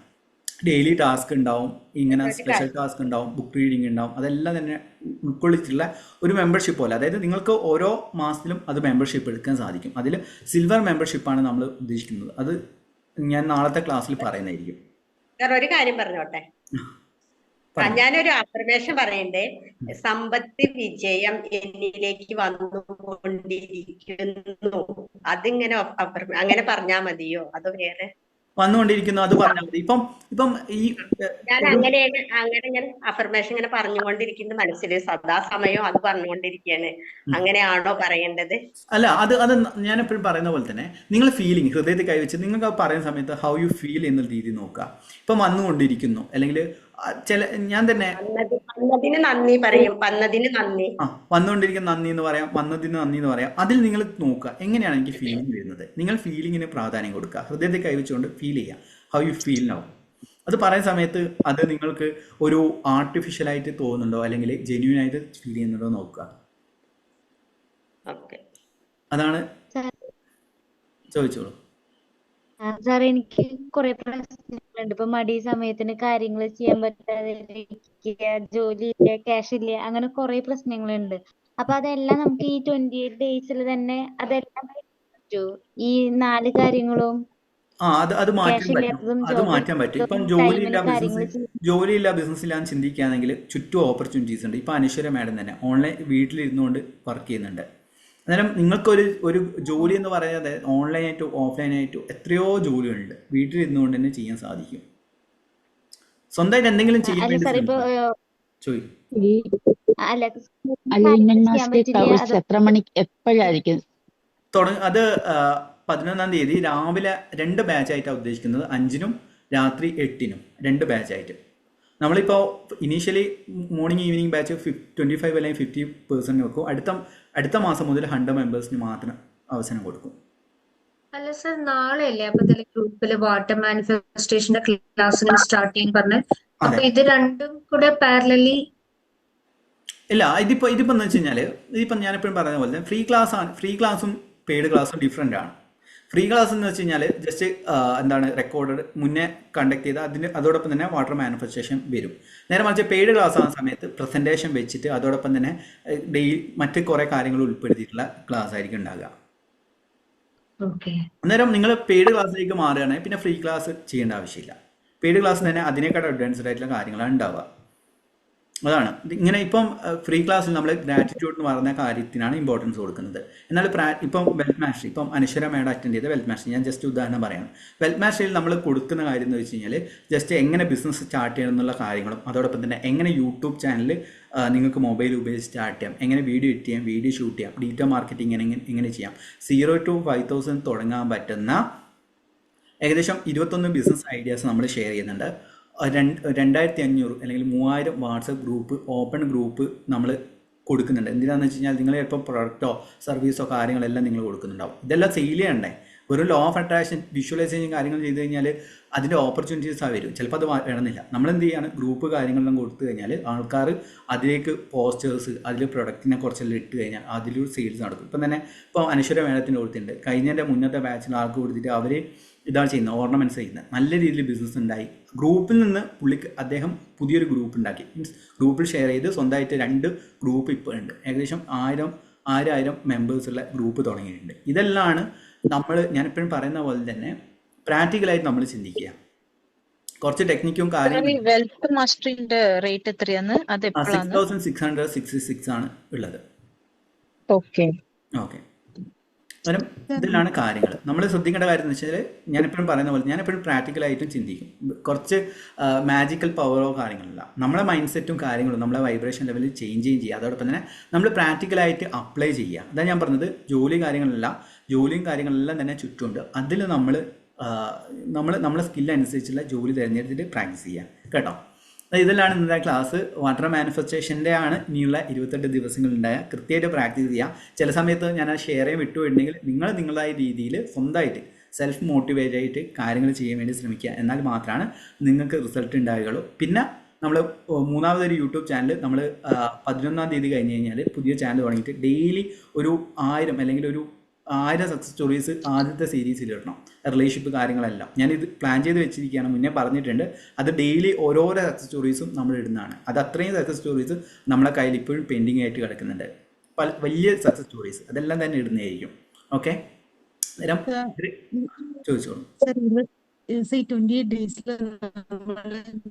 ഡെയിലി ടാസ്ക് ഉണ്ടാവും, ഇങ്ങനെ സ്പെഷ്യൽ ടാസ്ക് ഉണ്ടാവും, ബുക്ക് റീഡിംഗ് ഉണ്ടാവും, അതെല്ലാം തന്നെ ഉൾക്കൊള്ളിച്ചിട്ടുള്ള ഒരു മെമ്പർഷിപ്പ് പോലെ. അതായത് നിങ്ങൾക്ക് ഓരോ മാസത്തിലും അത് മെമ്പർഷിപ്പ് എടുക്കാൻ സാധിക്കും. അതിൽ സിൽവർ മെമ്പർഷിപ്പാണ് നമ്മൾ ഉദ്ദേശിക്കുന്നത്. അത് ഞാൻ നാളത്തെ ക്ലാസ്സിൽ പറയുന്നതായിരിക്കും. ഒരു കാര്യം പറഞ്ഞോട്ടെ, ഞാനൊരു അഫർമേഷൻ പറയണ്ടേ. സമ്പത്ത് വിജയം എന്നിലേക്ക് വന്നുകൊണ്ടിരിക്കുന്നു. അതിങ്ങനെ അങ്ങനെ പറഞ്ഞാ മതിയോ, അതോ വേറെ വന്നുകൊണ്ടിരിക്കുന്നു അത് പറഞ്ഞാൽ മതി. ഇപ്പം ഈ ഞാൻ ഞാൻ അഫർമേഷൻ ഇങ്ങനെ പറഞ്ഞുകൊണ്ടിരിക്കുന്നു മനസ്സിൽ സദാസമയം അത് പറഞ്ഞുകൊണ്ടിരിക്കുകയാണ്. അങ്ങനെയാണോ പറയേണ്ടത്? അല്ല, അത് ഞാൻ എപ്പോഴും പറയുന്ന പോലെ തന്നെ നിങ്ങൾ ഫീലിംഗ് ഹൃദയത്തിൽ കൈവച്ച് നിങ്ങൾക്ക് പറയുന്ന സമയത്ത് ഹൗ യു ഫീൽ എന്ന രീതി നോക്കുക. ഇപ്പം വന്നുകൊണ്ടിരിക്കുന്നു അല്ലെങ്കിൽ ഞാൻ തന്നെ വന്നതിന് നന്ദി പറയും, വന്നതിന് നന്ദി, വന്നുകൊണ്ടിരിക്കുന്ന നന്ദി എന്ന് പറയാം, വന്നതിന് നന്ദി എന്ന് പറയാം. അതിൽ നിങ്ങൾ നോക്കുക എങ്ങനെയാണ് എനിക്ക് ഫീലിംഗ് വരുന്നത്. നിങ്ങൾ ഫീലിങ്ങിന് പ്രാധാന്യം കൊടുക്കുക, ഹൃദയത്തെ കൈവച്ചുകൊണ്ട് ഫീൽ ചെയ്യുക, ഹൗ യു ഫീൽ നൗ. അത് പറയുന്ന സമയത്ത് അത് നിങ്ങൾക്ക് ഒരു ആർട്ടിഫിഷ്യലായിട്ട് തോന്നുന്നുണ്ടോ അല്ലെങ്കിൽ ജെന്യൂൻ ആയിട്ട് ഫീൽ ചെയ്യുന്നുണ്ടോ നോക്കുക. അതാണ്. ചോദിച്ചോളൂ. സാർ, എനിക്ക് കുറെ പ്രശ്നങ്ങളുണ്ട്. ഇപ്പൊ മടി, സമയത്തിന് കാര്യങ്ങൾ ചെയ്യാൻ പറ്റാതെ ജോലി ഇല്ല, ക്യാഷ് ഇല്ല, അങ്ങനെ കുറെ പ്രശ്നങ്ങളുണ്ട്. അപ്പൊ അതെല്ലാം നമുക്ക് ഈ 28 days തന്നെ അതെല്ലാം പറ്റുമോ? ഈ 4 കാര്യങ്ങളും അത് മാറ്റാൻ പറ്റും. ഇപ്പം ജോലിയില്ല ബിസിനസ്സിലാന്ന് ചിന്തിക്കുകയാണെങ്കിൽ ചുറ്റും ഓപ്പർച്യൂണിറ്റീസ് ഉണ്ട്. ഇപ്പം അനശ്വര മാഡം തന്നെ ഓൺലൈൻ വീട്ടിലിരുന്നുകൊണ്ട് വർക്ക് ചെയ്യുന്നുണ്ട്. അന്നേരം നിങ്ങൾക്കൊരു ജോലി എന്ന് പറയുന്നത് ഓൺലൈനായിട്ടും ഓഫ്ലൈനായിട്ടും എത്രയോ ജോലികളുണ്ട്, വീട്ടിലിരുന്നുകൊണ്ട് തന്നെ ചെയ്യാൻ സാധിക്കും. സ്വന്തമായിട്ട് എന്തെങ്കിലും ചെയ്യാൻ വേണ്ടി അത് 11-ാം തീയതി രാവിലെ 2 ബാച്ചായിട്ടാണ് ഉദ്ദേശിക്കുന്നത്. 5-നും രാത്രി 8-നും 2 ബാച്ചായിട്ട്. നമ്മളിപ്പോൾ ഇനീഷ്യലി മോർണിംഗ് ഈവനിങ് ബാച്ച് 25 അല്ലെങ്കിൽ 50% വെക്കും. അടുത്ത മാസം മുതൽ 100 മെമ്പേഴ്സിന് മാത്രം അവസരം കൊടുക്കും. അല്ല സർ, നാളെ അല്ലേ അപ്പൊ ഗ്രൂപ്പില് വാട്ടർ മാനിഫെസ്റ്റേഷന്റെ ക്ലാസ്സിന് സ്റ്റാർട്ട് ചെയ്യാൻ പറഞ്ഞു. അപ്പൊ ഇത് രണ്ടും കൂടെ പാരലലി ഇല്ല. ഇതിപ്പോ എന്ന് വെച്ച് കഴിഞ്ഞാൽ ഇതിപ്പം ഞാനെപ്പോഴും പറയുന്ന പോലെ ഫ്രീ ക്ലാസ്സും പെയ്ഡ് ക്ലാസ്സും ഡിഫറെൻ്റ് ആണ്. ഫ്രീ ക്ലാസ് എന്ന് വെച്ച് കഴിഞ്ഞാൽ ജസ്റ്റ് റെക്കോർഡ് മുന്നേ കണ്ടക്ട് ചെയ്ത് അതോടൊപ്പം തന്നെ വാട്ടർ മാനിഫെസ്റ്റേഷൻ വരും. നേരെ മറിച്ച് പെയ്ഡ് ക്ലാസ് ആകുന്ന സമയത്ത് പ്രസൻറ്റേഷൻ വെച്ചിട്ട് അതോടൊപ്പം തന്നെ മറ്റ് കുറേ കാര്യങ്ങൾ ഉൾപ്പെടുത്തിയിട്ടുള്ള ക്ലാസ് ആയിരിക്കും ഉണ്ടാകുക. അന്നേരം നിങ്ങൾ പെയ്ഡ് ക്ലാസ്സിലേക്ക് മാറുകയാണെങ്കിൽ പിന്നെ ഫ്രീ ക്ലാസ് ചെയ്യേണ്ട ആവശ്യമില്ല. പെയ്ഡ് ക്ലാസ് തന്നെ അതിനേക്കാൾ അഡ്വാൻസ്ഡ് ആയിട്ടുള്ള കാര്യങ്ങളാണ് ഉണ്ടാവുക. അതാണ് ഇങ്ങനെ. ഇപ്പം ഫ്രീ ക്ലാസ്സിൽ നമ്മൾ ഗ്രാറ്റിറ്റ്യൂഡ് എന്ന് പറയുന്ന കാര്യത്തിനാണ് ഇമ്പോർട്ടൻസ് കൊടുക്കുന്നത്. എന്നാൽ ഇപ്പം വെൽത്ത് മാസ്റ്ററി, ഇപ്പം അനശ്വര മേഡം അറ്റൻഡ് ചെയ്ത വെൽത്ത് മാസ്റ്ററി ഞാൻ ജസ്റ്റ് ഉദാഹരണം പറയണം. വെൽത്ത് മാസ്റ്ററിയിൽ നമ്മൾ കൊടുക്കുന്ന കാര്യം എന്ന് വെച്ച് കഴിഞ്ഞാൽ ജസ്റ്റ് എങ്ങനെ ബിസിനസ് സ്റ്റാർട്ട് ചെയ്യണം എന്നുള്ള കാര്യങ്ങളും അതോടൊപ്പം തന്നെ എങ്ങനെ യൂട്യൂബ് ചാനൽ നിങ്ങൾക്ക് മൊബൈൽ ഉപയോഗിച്ച് സ്റ്റാർട്ട് ചെയ്യാം, എങ്ങനെ വീഡിയോ എഡിറ്റ് ചെയ്യാം, വീഡിയോ ഷൂട്ട് ചെയ്യാം, ഡിജിറ്റൽ മാർക്കറ്റിംഗ് എങ്ങനെ ചെയ്യാം, 0 to 5,000 തുടങ്ങാൻ പറ്റുന്ന ഏകദേശം 21 ബിസിനസ് ഐഡിയാസ് നമ്മൾ ഷെയർ ചെയ്യുന്നുണ്ട്. 2,500 അല്ലെങ്കിൽ 3,000 വാട്സപ്പ് ഗ്രൂപ്പ്, ഓപ്പൺ ഗ്രൂപ്പ് നമ്മൾ കൊടുക്കുന്നുണ്ട്. എന്തിനാണെന്ന് വെച്ച് കഴിഞ്ഞാൽ നിങ്ങൾ ചിലപ്പോൾ പ്രൊഡക്റ്റോ സർവീസോ കാര്യങ്ങളെല്ലാം നിങ്ങൾ കൊടുക്കുന്നുണ്ടാവും. ഇതെല്ലാം സെയിൽ ചെയ്യണ്ടേ? വെറും ലോ ഓഫ് അട്രാക്ഷൻ വിഷ്വലൈസേഷൻ കാര്യങ്ങൾ ചെയ്ത് കഴിഞ്ഞാൽ അതിൻ്റെ ഓപ്പർച്യൂണിറ്റീസ് വരും. ചിലപ്പോൾ അത് വേണമെന്നില്ല. നമ്മളെന്ത് ചെയ്യാണ്, ഗ്രൂപ്പ് കാര്യങ്ങളെല്ലാം കൊടുത്തു കഴിഞ്ഞാൽ ആൾക്കാർ അതിലേക്ക് പോസ്റ്റേഴ്സ്, അതിൽ പ്രൊഡക്റ്റിനെ കുറച്ചെല്ലാം ഇട്ട് കഴിഞ്ഞാൽ അതിലൊരു സെയിൽസ് നടക്കും. ഇപ്പം തന്നെ ഇപ്പോൾ അനശ്വര മേഡത്തിന് കൊടുത്തിട്ടുണ്ട്. കഴിഞ്ഞതിൻ്റെ മുന്നത്തെ ബാച്ചിൽ ആൾക്ക് കൊടുത്തിട്ട് അവർ ഇതാണ് ചെയ്യുന്നത്, ഓർണമെൻറ്റ്സ് ചെയ്യുന്നത്. നല്ല രീതിയിൽ ബിസിനസ് ഉണ്ടായി. ഗ്രൂപ്പിൽ നിന്ന് അദ്ദേഹം പുതിയൊരു ഗ്രൂപ്പ് ഉണ്ടാക്കി. മീൻസ് ഗ്രൂപ്പിൽ ഷെയർ ചെയ്ത് സ്വന്തമായിട്ട് 2 ഗ്രൂപ്പ് ഇപ്പോൾ ഉണ്ട്. ഏകദേശം 1000 മെമ്പേഴ്സുള്ള ഗ്രൂപ്പ് തുടങ്ങിയിട്ടുണ്ട്. ഇതെല്ലാം ഞാനെപ്പോഴും പറയുന്ന പോലെ തന്നെ പ്രാക്ടിക്കലായിട്ട് നമ്മൾ ചിന്തിക്കുക. കുറച്ച് ടെക്നിക്കും കാര്യങ്ങളും. വെൽത്ത് മാസ്റ്ററിന്റെ റേറ്റ് എത്രയാണ്? അത് 6,666 ആണ് ഉള്ളത്. ഓക്കെ. അന്നേരം ഇതിലാണ് കാര്യങ്ങൾ നമ്മൾ ശ്രദ്ധിക്കേണ്ട കാര്യം എന്ന് വെച്ചാൽ ഞാനെപ്പോഴും പറയുന്ന പോലെ ഞാനെപ്പോഴും പ്രാക്ടിക്കലായിട്ടും ചിന്തിക്കും. കുറച്ച് മാജിക്കൽ പവറോ കാര്യങ്ങളല്ല. നമ്മളെ മൈൻഡ് സെറ്റും കാര്യങ്ങളും നമ്മളെ വൈബ്രേഷൻ ലെവലിൽ ചേഞ്ച് ചെയ്യുക. അതോടൊപ്പം തന്നെ നമ്മൾ പ്രാക്ടിക്കലായിട്ട് അപ്ലൈ ചെയ്യുക. അതാണ് ഞാൻ പറഞ്ഞത്. ജോലിയും കാര്യങ്ങളെല്ലാം തന്നെ ചുറ്റുമുണ്ട്. അതിൽ നമ്മളെ സ്കില്ലനുസരിച്ചുള്ള ജോലി തിരഞ്ഞെടുത്തിട്ട് പ്രാക്ടീസ് ചെയ്യുക കേട്ടോ. ഇതെല്ലാം ഇന്നത്തെ ക്ലാസ്. വാട്ടർ മാനിഫെസ്റ്റേഷൻ്റെ ആണ് ഇനിയുള്ള 28 ദിവസങ്ങളുണ്ടായ കൃത്യമായിട്ട് പ്രാക്ടീസ് ചെയ്യുക. ചില സമയത്ത് ഞാൻ ആ ഷെയർ ചെയ്യാൻ വിട്ടുപോയിട്ടുണ്ടെങ്കിൽ നിങ്ങൾ നിങ്ങളായ രീതിയിൽ സ്വന്തമായിട്ട് സെൽഫ് മോട്ടിവേറ്റ് ആയിട്ട് കാര്യങ്ങൾ ചെയ്യാൻ വേണ്ടി ശ്രമിക്കുക. എന്നാൽ മാത്രമാണ് നിങ്ങൾക്ക് റിസൾട്ട് ഉണ്ടാവുകയുള്ളൂ. പിന്നെ നമ്മൾ മൂന്നാമതൊരു യൂട്യൂബ് ചാനൽ നമ്മൾ 11-ാം തീയതി കഴിഞ്ഞ് കഴിഞ്ഞാൽ പുതിയ ചാനൽ തുടങ്ങിയിട്ട് ഡെയിലി ഒരു 1000 അല്ലെങ്കിൽ ഒരു 1000 സക്സസ് സ്റ്റോറീസ് ആദ്യത്തെ സീരീസിൽ ഇടണം. റിലേഷൻഷിപ്പ് കാര്യങ്ങളെല്ലാം ഞാനിത് പ്ലാൻ ചെയ്ത് വെച്ചിരിക്കുകയാണ്, മുന്നേ പറഞ്ഞിട്ടുണ്ട്. അത് ഡെയിലി ഓരോരോ സക്സസ് സ്റ്റോറീസും നമ്മൾ ഇടുന്നതാണ്. അത് അത്രയും സക്സസ് സ്റ്റോറീസ് നമ്മളെ കയ്യിൽ ഇപ്പോഴും പെൻഡിങ് ആയിട്ട് കിടക്കുന്നുണ്ട്, വലിയ സക്സസ് സ്റ്റോറീസ്. അതെല്ലാം തന്നെ ഇടുന്നതായിരിക്കും. ഓക്കെ, നേരം ചോദിച്ചോളൂ. സർ, 28 ഡേയ്സിൽ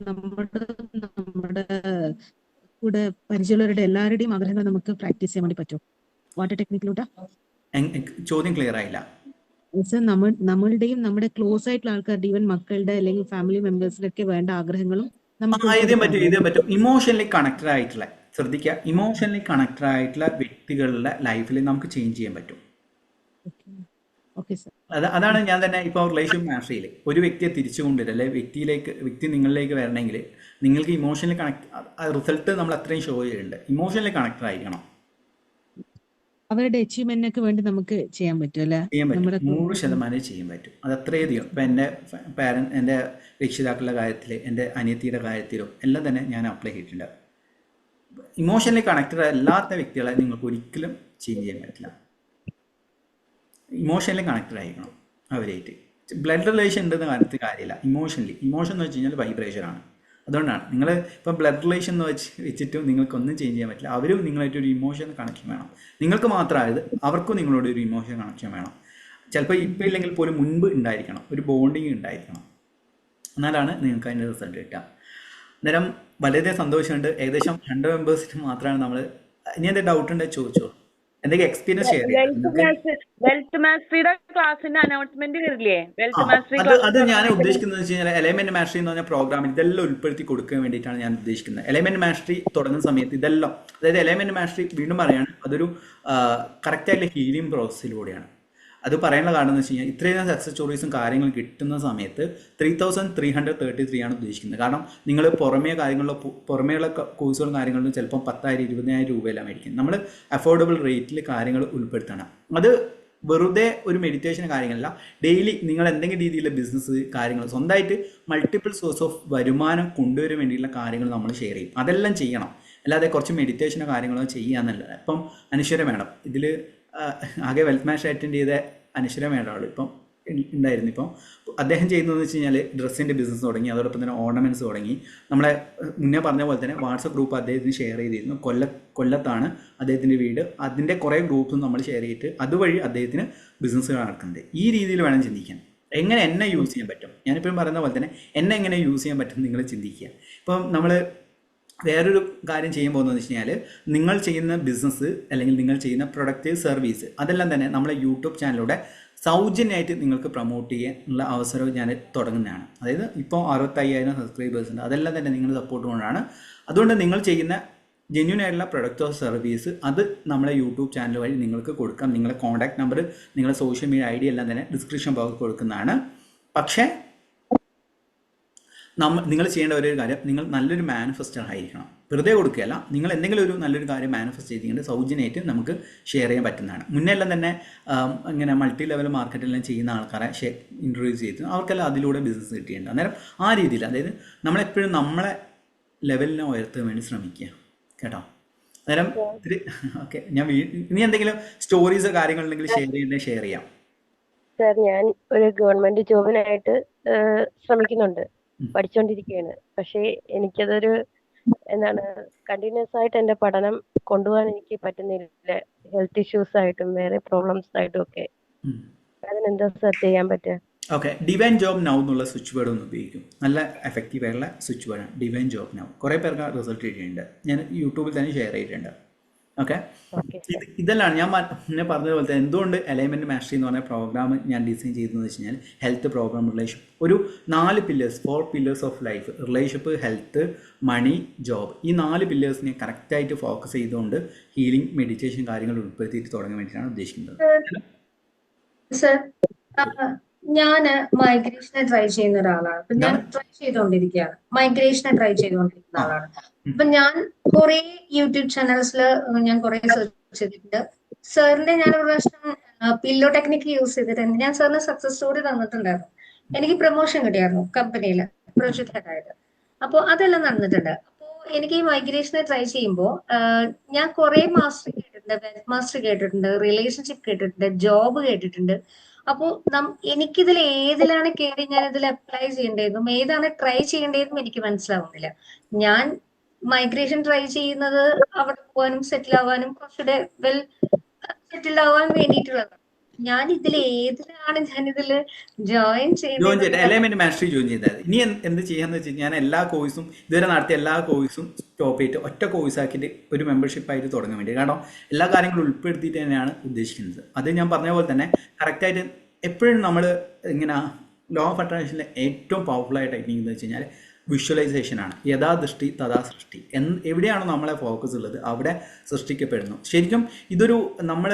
നമ്മുടെ കൂടെ പരിചയമുള്ളവരുടെ എല്ലാവരുടെയും ആഗ്രഹങ്ങൾ നമുക്ക് പ്രാക്ടീസ് ചെയ്യാൻ വേണ്ടി പറ്റും വാട്ടർ ടെക്നിക്കിലൂടെ? ചോദ്യം ക്ലിയർ ആയില്ല. സർ, നമ്മളുടെയും നമ്മുടെ ക്ലോസ് ആയിട്ടുള്ള ആൾക്കാരുടെ, ഈവൻ മക്കളുടെ അല്ലെങ്കിൽ ഫാമിലി മെമ്പേഴ്സിനൊക്കെ വേണ്ട ആഗ്രഹങ്ങളും നമുക്ക് ഇതേ പറ്റും. ഇമോഷണലി കണക്റ്റഡ് ആയിട്ടുള്ള, ശ്രദ്ധിക്കുക, ഇമോഷണലി കണക്റ്റഡ് ആയിട്ടുള്ള വ്യക്തികളുടെ ലൈഫിൽ നമുക്ക് ചേഞ്ച് ചെയ്യാൻ പറ്റും. അതാണ് ഞാൻ തന്നെ ഇപ്പോൾ റിലേഷൻഷിപ്പ് മാസ്റ്ററിയിൽ ഒരു വ്യക്തിയെ തിരിച്ചു കൊണ്ടുവരിക, അല്ലെങ്കിൽ വ്യക്തി നിങ്ങളിലേക്ക് വരണമെങ്കിൽ നിങ്ങൾക്ക് ഇമോഷണലി റിസൾട്ട് നമ്മൾ അത്രയും ഷോ ചെയ്യുന്നുണ്ട്. ഇമോഷണലി കണക്റ്റഡ് ആയിരിക്കണം. അവരുടെ അച്ചീവ്മെന്റിനൊക്കെ വേണ്ടി നമുക്ക് ചെയ്യാൻ പറ്റും അല്ലേ? ചെയ്യാൻ പറ്റും, 100% ചെയ്യാൻ പറ്റും. അത് അത്രയധികം. ഇപ്പം എൻ്റെ രക്ഷിതാക്കളുടെ കാര്യത്തിൽ, എൻ്റെ അനിയത്തിയുടെ കാര്യത്തിലും എല്ലാം തന്നെ ഞാൻ അപ്ലൈ ചെയ്തിട്ടുണ്ട്. ഇമോഷണലി കണക്റ്റഡ് അല്ലാത്ത വ്യക്തികളെ നിങ്ങൾക്ക് ഒരിക്കലും ചേഞ്ച് ചെയ്യാൻ പറ്റില്ല. ഇമോഷണലി കണക്റ്റഡ് ആയിരിക്കണം അവരായിട്ട്. ബ്ലഡ് റിലേഷൻ ഉണ്ടെന്ന് കാര്യത്തിൽ കാര്യമില്ല. ഇമോഷൻ എന്ന് വെച്ച് കഴിഞ്ഞാൽ വൈബ്രേഷനാണ്. അതുകൊണ്ടാണ് നിങ്ങൾ ഇപ്പം ബ്ലഡ് റിലേഷൻ എന്ന് വെച്ചിട്ട് നിങ്ങൾക്കൊന്നും ചേഞ്ച് ചെയ്യാൻ പറ്റില്ല. അവരും നിങ്ങളായിട്ട് ഒരു ഇമോഷൻ കണക്ഷൻ വേണം. നിങ്ങൾക്ക് മാത്രമായത് അവർക്കും നിങ്ങളോട് ഒരു ഇമോഷൻ കണക്ഷൻ വേണം. ചിലപ്പോൾ ഇപ്പം ഇല്ലെങ്കിൽ പോലും മുൻപ് ഉണ്ടായിരിക്കണം, ഒരു ബോണ്ടിങ് ഉണ്ടായിരിക്കണം. എന്നാലാണ് നിങ്ങൾക്ക് അതിൻ്റെ റിസൾട്ട് കിട്ടുക. അന്നേരം വളരെ സന്തോഷമുണ്ട്. ഏകദേശം 100 മെമ്പേഴ്സിന് മാത്രമാണ് നമ്മൾ. ഇനി എന്തെങ്കിലും ഡൗട്ട് ഉണ്ടെങ്കിൽ ചോദിച്ചോളൂ, എന്തെങ്കിലും എക്സ്പീരിയൻസ് ഷെയർ ചെയ്യാം. വെൽത്ത് മാസ്റ്ററിയുടെ ക്ലാസിന്റെ അനൗൺസ്മെന്റ് വരില്ലേ? അത് ഞാൻ ഉദ്ദേശിക്കുന്നത് വെച്ച് കഴിഞ്ഞാൽ എലൈൻമെന്റ് മാസ്റ്ററി എന്ന് പറഞ്ഞ പ്രോഗ്രാമിൽ ഇതെല്ലാം ഉൾപ്പെടുത്തി കൊടുക്കാൻ വേണ്ടിയിട്ടാണ് ഞാൻ ഉദ്ദേശിക്കുന്നത്. എലൈൻമെന്റ് മാസ്റ്ററി തുടങ്ങുന്ന സമയത്ത് ഇതെല്ലാം, അതായത് എലൈൻമെന്റ് മാസ്റ്ററി വീണ്ടും പറയാണ്, അതൊരു കറക്റ്റായിട്ടുള്ള ഹീലിംഗ് പ്രോസസ്സിലൂടെയാണ്. അത് പറയാനുള്ള കാരണം എന്ന് വെച്ച് കഴിഞ്ഞാൽ ഇത്രയും സക്സസ് സ്റ്റോറീസും കാര്യങ്ങളും കിട്ടുന്ന സമയത്ത് 3333 ആണ് ഉദ്ദേശിക്കുന്നത്. കാരണം നിങ്ങൾ പുറമേയുള്ള കോഴ്സുകളും കാര്യങ്ങളിലും ചിലപ്പം 10,000-20,000 രൂപയെല്ലാം മേടിക്കും. നമ്മൾ അഫോർഡബിൾ റേറ്റിൽ കാര്യങ്ങൾ ഉൾപ്പെടുത്തണം. അത് വെറുതെ ഒരു മെഡിറ്റേഷൻ കാര്യങ്ങളല്ല, ഡെയിലി നിങ്ങൾ എന്തെങ്കിലും രീതിയിലുള്ള ബിസിനസ് കാര്യങ്ങൾ സ്വന്തമായിട്ട് മൾട്ടിപ്പിൾ സോഴ്സ് ഓഫ് വരുമാനം കൊണ്ടുവരാൻ വേണ്ടിയിട്ടുള്ള കാര്യങ്ങൾ നമ്മൾ ഷെയർ ചെയ്യും. അതെല്ലാം ചെയ്യണം. അല്ലാതെ കുറച്ച് മെഡിറ്റേഷനോ കാര്യങ്ങളോ ചെയ്യാന്നല്ല. ഇപ്പം അനശ്വര മേഡം ഇതിൽ ആകെ വെൽത്ത് മാസ്റ്റർ അറ്റൻഡ് ചെയ്ത അനശ്വര മേഡമാണ് ഇപ്പം ഉണ്ടായിരുന്നു. ഇപ്പം അദ്ദേഹം ചെയ്യുന്നതെന്ന് വെച്ച് കഴിഞ്ഞാൽ ഡ്രസ്സിൻ്റെ ബിസിനസ് തുടങ്ങി, അതോടൊപ്പം തന്നെ ഓർണമെൻറ്റ്സ് തുടങ്ങി. നമ്മളെ മുന്നേ പറഞ്ഞ പോലെ തന്നെ വാട്സപ്പ് ഗ്രൂപ്പ് അദ്ദേഹത്തിന് ഷെയർ ചെയ്തിരുന്നു. കൊല്ലത്താണ് അദ്ദേഹത്തിൻ്റെ വീട്. അതിൻ്റെ കുറേ ഗ്രൂപ്പ്സും നമ്മൾ ഷെയർ ചെയ്തിട്ട് അതുവഴി അദ്ദേഹത്തിന് ബിസിനസ്സുകൾ നടക്കുന്നുണ്ട്. ഈ രീതിയിൽ വേണം ചിന്തിക്കാൻ. എങ്ങനെ എന്നെ യൂസ് ചെയ്യാൻ പറ്റും, ഞാനിപ്പോഴും പറയുന്ന പോലെ തന്നെ എന്നെ എങ്ങനെ യൂസ് ചെയ്യാൻ പറ്റും നിങ്ങൾ ചിന്തിക്കുക. ഇപ്പം നമ്മൾ വേറൊരു കാര്യം ചെയ്യാൻ പോകുന്നതെന്ന് വെച്ച് കഴിഞ്ഞാൽ നിങ്ങൾ ചെയ്യുന്ന ബിസിനസ് അല്ലെങ്കിൽ നിങ്ങൾ ചെയ്യുന്ന പ്രൊഡക്റ്റ്, സർവീസ് അതെല്ലാം തന്നെ നമ്മളെ യൂട്യൂബ് ചാനലിലൂടെ സൗജന്യമായിട്ട് നിങ്ങൾക്ക് പ്രൊമോട്ട് ചെയ്യാനുള്ള അവസരം ഞാൻ തുടങ്ങുന്നതാണ്. അതായത് ഇപ്പോൾ 65,000 സബ്സ്ക്രൈബേഴ്സ് ഉണ്ട്. അതെല്ലാം തന്നെ നിങ്ങൾ സപ്പോർട്ട് കൊണ്ടാണ്. അതുകൊണ്ട് നിങ്ങൾ ചെയ്യുന്ന ജെന്യൂൻ ആയിട്ടുള്ള പ്രൊഡക്റ്റ് ഓർ സർവീസ് അത് നമ്മളെ യൂട്യൂബ് ചാനൽ വഴി നിങ്ങൾക്ക് കൊടുക്കാം. നിങ്ങളുടെ കോൺടാക്ട് നമ്പർ, നിങ്ങളുടെ സോഷ്യൽ മീഡിയ ID എല്ലാം തന്നെ ഡിസ്ക്രിപ്ഷൻ ബോക്സിൽ കൊടുക്കുന്നതാണ്. പക്ഷേ നിങ്ങൾ ചെയ്യേണ്ട ഒരു കാര്യം, നിങ്ങൾ നല്ലൊരു മാനിഫെസ്റ്റർ ആയിരിക്കണം. വെറുതെ കൊടുക്കുകയല്ല, നിങ്ങൾ എന്തെങ്കിലും ഒരു നല്ലൊരു കാര്യം മാനിഫെസ്റ്റ് ചെയ്തുകൊണ്ട് സൗജന്യമായിട്ട് നമുക്ക് ഷെയർ ചെയ്യാൻ പറ്റുന്നതാണ്. മുന്നെല്ലാം തന്നെ ഇങ്ങനെ മൾട്ടി ലെവൽ മാർക്കറ്റെല്ലാം ചെയ്യുന്ന ആൾക്കാരെ ഇൻട്രൊഡ്യൂസ് ചെയ്ത് അവർക്കെല്ലാം അതിലൂടെ ബിസിനസ് കിട്ടിയിട്ടുണ്ട്. അന്നേരം ആ രീതിയിൽ, അതായത് നമ്മളെപ്പോഴും നമ്മളെ ലെവലിനെ ഉയർത്താൻ വേണ്ടി ശ്രമിക്കുക കേട്ടോ. അന്നേരം ഓക്കെ, ഞാൻ ഇനി എന്തെങ്കിലും സ്റ്റോറീസോ കാര്യങ്ങളുണ്ടെങ്കിൽ ഷെയർ ചെയ്യണമെങ്കിൽ ഷെയർ ചെയ്യാം. സാർ, ഞാൻ ഒരു ഗവൺമെന്റ് ജോബിനായിട്ട് ശ്രമിക്കുന്നുണ്ട്, പഠിച്ചുകൊണ്ടിരിക്കുകയാണ്. പക്ഷേ എനിക്കതൊരു കണ്ടിന്യൂസ് ആയിട്ട് എന്റെ പഠനം കൊണ്ടുപോകാൻ എനിക്ക് പറ്റുന്നില്ല. ഹെൽത്ത് ഇഷ്യൂസ് ആയിട്ടും വേറെ പ്രോബ്ലംസ് ആയിട്ടും ഒക്കെ. അതിനെന്താ സാർ ചെയ്യാൻ പറ്റുക? ഓക്കെ, ഡിവൈൻ ജോബ് നൗ എന്നുള്ള സ്വിച്ച് വേർഡ് ഒന്ന് ഉപയോഗിക്കും. നല്ല എഫക്റ്റീവ് ആയിട്ടുള്ള സ്വിച്ച് വേർഡാണ് ഡിവൈൻ ജോബ് നൗ. കുറേ പേർക്ക് റിസൾട്ട് കിട്ടിയിട്ടുണ്ട്. ഞാൻ യൂട്യൂബിൽ തന്നെ ഷെയർ ചെയ്തിട്ടുണ്ട്. ഓക്കെ, ഇതെല്ലാം ഞാൻ മുന്നേ പറഞ്ഞതുപോലെ തന്നെ എന്തുകൊണ്ട് അലൈൻമെന്റ് മാസ്റ്ററി എന്ന് പറഞ്ഞ പ്രോഗ്രാം ഞാൻ ഡിസൈൻ ചെയ്തതെന്ന് വെച്ച് കഴിഞ്ഞാൽ ഹെൽത്ത്, പ്രോഗ്രാം, റിലേഷൻഷിപ്പ്, ഒരു 4 pillars of life, relationship, health, money, job, ഈ 4 പില്ലേഴ്സിനെ കറക്റ്റായിട്ട് ഫോക്കസ് ചെയ്തുകൊണ്ട് ഹീലിംഗ്, മെഡിറ്റേഷൻ കാര്യങ്ങൾ ഉൾപ്പെടുത്തിയിട്ട് തുടങ്ങാൻ വേണ്ടിയിട്ടാണ് ഉദ്ദേശിക്കുന്നത്. സർ, ഞാന് മൈഗ്രേഷനെ ട്രൈ ചെയ്യുന്ന ഒരാളാണ്. അപ്പൊ ഞാൻ ട്രൈ ചെയ്തുകൊണ്ടിരിക്കുകയാണ്, മൈഗ്രേഷനെ ട്രൈ ചെയ്തുകൊണ്ടിരിക്കുന്ന ആളാണ്. അപ്പൊ ഞാൻ കുറെ യൂട്യൂബ് ചാനൽസിൽ ഞാൻ കുറെ സെർച്ച് ചെയ്തിട്ടുണ്ട്. സാറിന്റെ ഞാൻ ഒരു പ്രാവശ്യം പില്ലോ ടെക്നിക്ക് യൂസ് ചെയ്തിട്ടുണ്ട്. ഞാൻ സാറിന് സക്സസ് സ്റ്റോറി തന്നിട്ടുണ്ടായിരുന്നു. എനിക്ക് പ്രൊമോഷൻ കിട്ടിയായിരുന്നു കമ്പനിയിൽ, പ്രൊജക്ട് ഹെഡായിട്ട്. അപ്പോൾ അതെല്ലാം നടന്നിട്ടുണ്ട്. അപ്പോൾ എനിക്ക് ഈ മൈഗ്രേഷനെ ട്രൈ ചെയ്യുമ്പോൾ ഞാൻ കുറെ മാസ്റ്ററി കേട്ടിട്ടുണ്ട്, വെബ് മാസ്റ്റർ കേട്ടിട്ടുണ്ട്, റിലേഷൻഷിപ്പ് കേട്ടിട്ടുണ്ട്, ജോബ് കേട്ടിട്ടുണ്ട്. അപ്പോൾ എനിക്കിതിൽ ഏതിലാണ് കയറി ഞാൻ ഇതിൽ അപ്ലൈ ചെയ്യേണ്ടതെന്നും ഏതാണ് ട്രൈ ചെയ്യേണ്ടതെന്നും എനിക്ക് മനസ്സിലാവുന്നില്ല. ഞാൻ മൈഗ്രേഷൻ ട്രൈ ചെയ്യുന്നത് അവിടെ പോകാനും സെറ്റിൽ ആവാനും കുറച്ചുകൂടെ വെൽ സെറ്റിൽഡ് ആവാൻ വേണ്ടിയിട്ടുള്ളതാണ്. ഞാൻ ഏതിലാണ് ഞാനിതില് ജോയിൻ ജോയിൻ ചെയ്തിട്ട് ചെയ്യേണ്ടത്? എലമെന്റ് മാസ്റ്ററി ജോയിൻ ചെയ്താൽ ഇനി എന്ത് ചെയ്യാന്ന് വെച്ചാൽ ഞാൻ എല്ലാ കോഴ്സും ഇതുവരെ നടത്തിയ എല്ലാ കോഴ്സും സ്റ്റോപ്പ് ചെയ്തിട്ട് ഒറ്റ കോഴ്സ് ആക്കിയിട്ട് ഒരു മെമ്പർഷിപ്പ് ആയിട്ട് തുടങ്ങാൻ വേണ്ടി. കാരണം എല്ലാ കാര്യങ്ങളും ഉൾപ്പെടുത്തിയിട്ട് തന്നെയാണ് ഉദ്ദേശിക്കുന്നത്. അത് ഞാൻ പറഞ്ഞ പോലെ തന്നെ കറക്റ്റായിട്ട് എപ്പോഴും നമ്മൾ ഇങ്ങനെ ലോ ഓഫ് അട്രാക്ഷനിലെ ഏറ്റവും പവർഫുൾ ആയിട്ട് ടെക്നിക്ക് എന്ന് വെച്ച് കഴിഞ്ഞാൽ വിഷ്വലൈസേഷൻ ആണ്. യഥാ ദൃഷ്ടി തഥാ സൃഷ്ടി. എവിടെയാണോ നമ്മളെ ഫോക്കസ് ഉള്ളത് അവിടെ സൃഷ്ടിക്കപ്പെടുന്നു. ശരിക്കും ഇതൊരു നമ്മൾ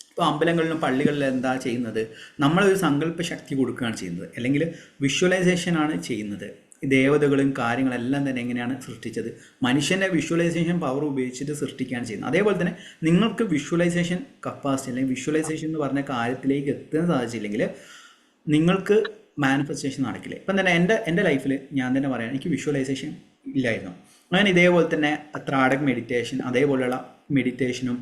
ഇപ്പോൾ അമ്പലങ്ങളിലും പള്ളികളിലും എന്താ ചെയ്യുന്നത്, നമ്മളൊരു സങ്കല്പ ശക്തി കൊടുക്കുകയാണ് ചെയ്യുന്നത്, അല്ലെങ്കിൽ വിഷ്വലൈസേഷൻ ആണ് ചെയ്യുന്നത്. ദേവതകളും കാര്യങ്ങളെല്ലാം തന്നെ എങ്ങനെയാണ് സൃഷ്ടിച്ചത്, മനുഷ്യൻ്റെ വിഷ്വലൈസേഷൻ പവർ ഉപയോഗിച്ചിട്ട് സൃഷ്ടിക്കുകയാണ് ചെയ്യുന്നത്. അതേപോലെ തന്നെ നിങ്ങൾക്ക് വിഷ്വലൈസേഷൻ കപ്പാസിറ്റി അല്ലെങ്കിൽ വിഷ്വലൈസേഷൻ എന്ന് പറഞ്ഞ കാര്യത്തിലേക്ക് എത്താൻ സാധിച്ചില്ലെങ്കിൽ നിങ്ങൾക്ക് മാനിഫെസ്റ്റേഷൻ നടക്കില്ല. ഇപ്പം തന്നെ എൻ്റെ ലൈഫിൽ ഞാൻ തന്നെ പറയാം, എനിക്ക് വിഷ്വലൈസേഷൻ ഇല്ലായിരുന്നു. അങ്ങനെ ഇതേപോലെ തന്നെ ത്രാടക് മെഡിറ്റേഷൻ അതേപോലെയുള്ള മെഡിറ്റേഷനും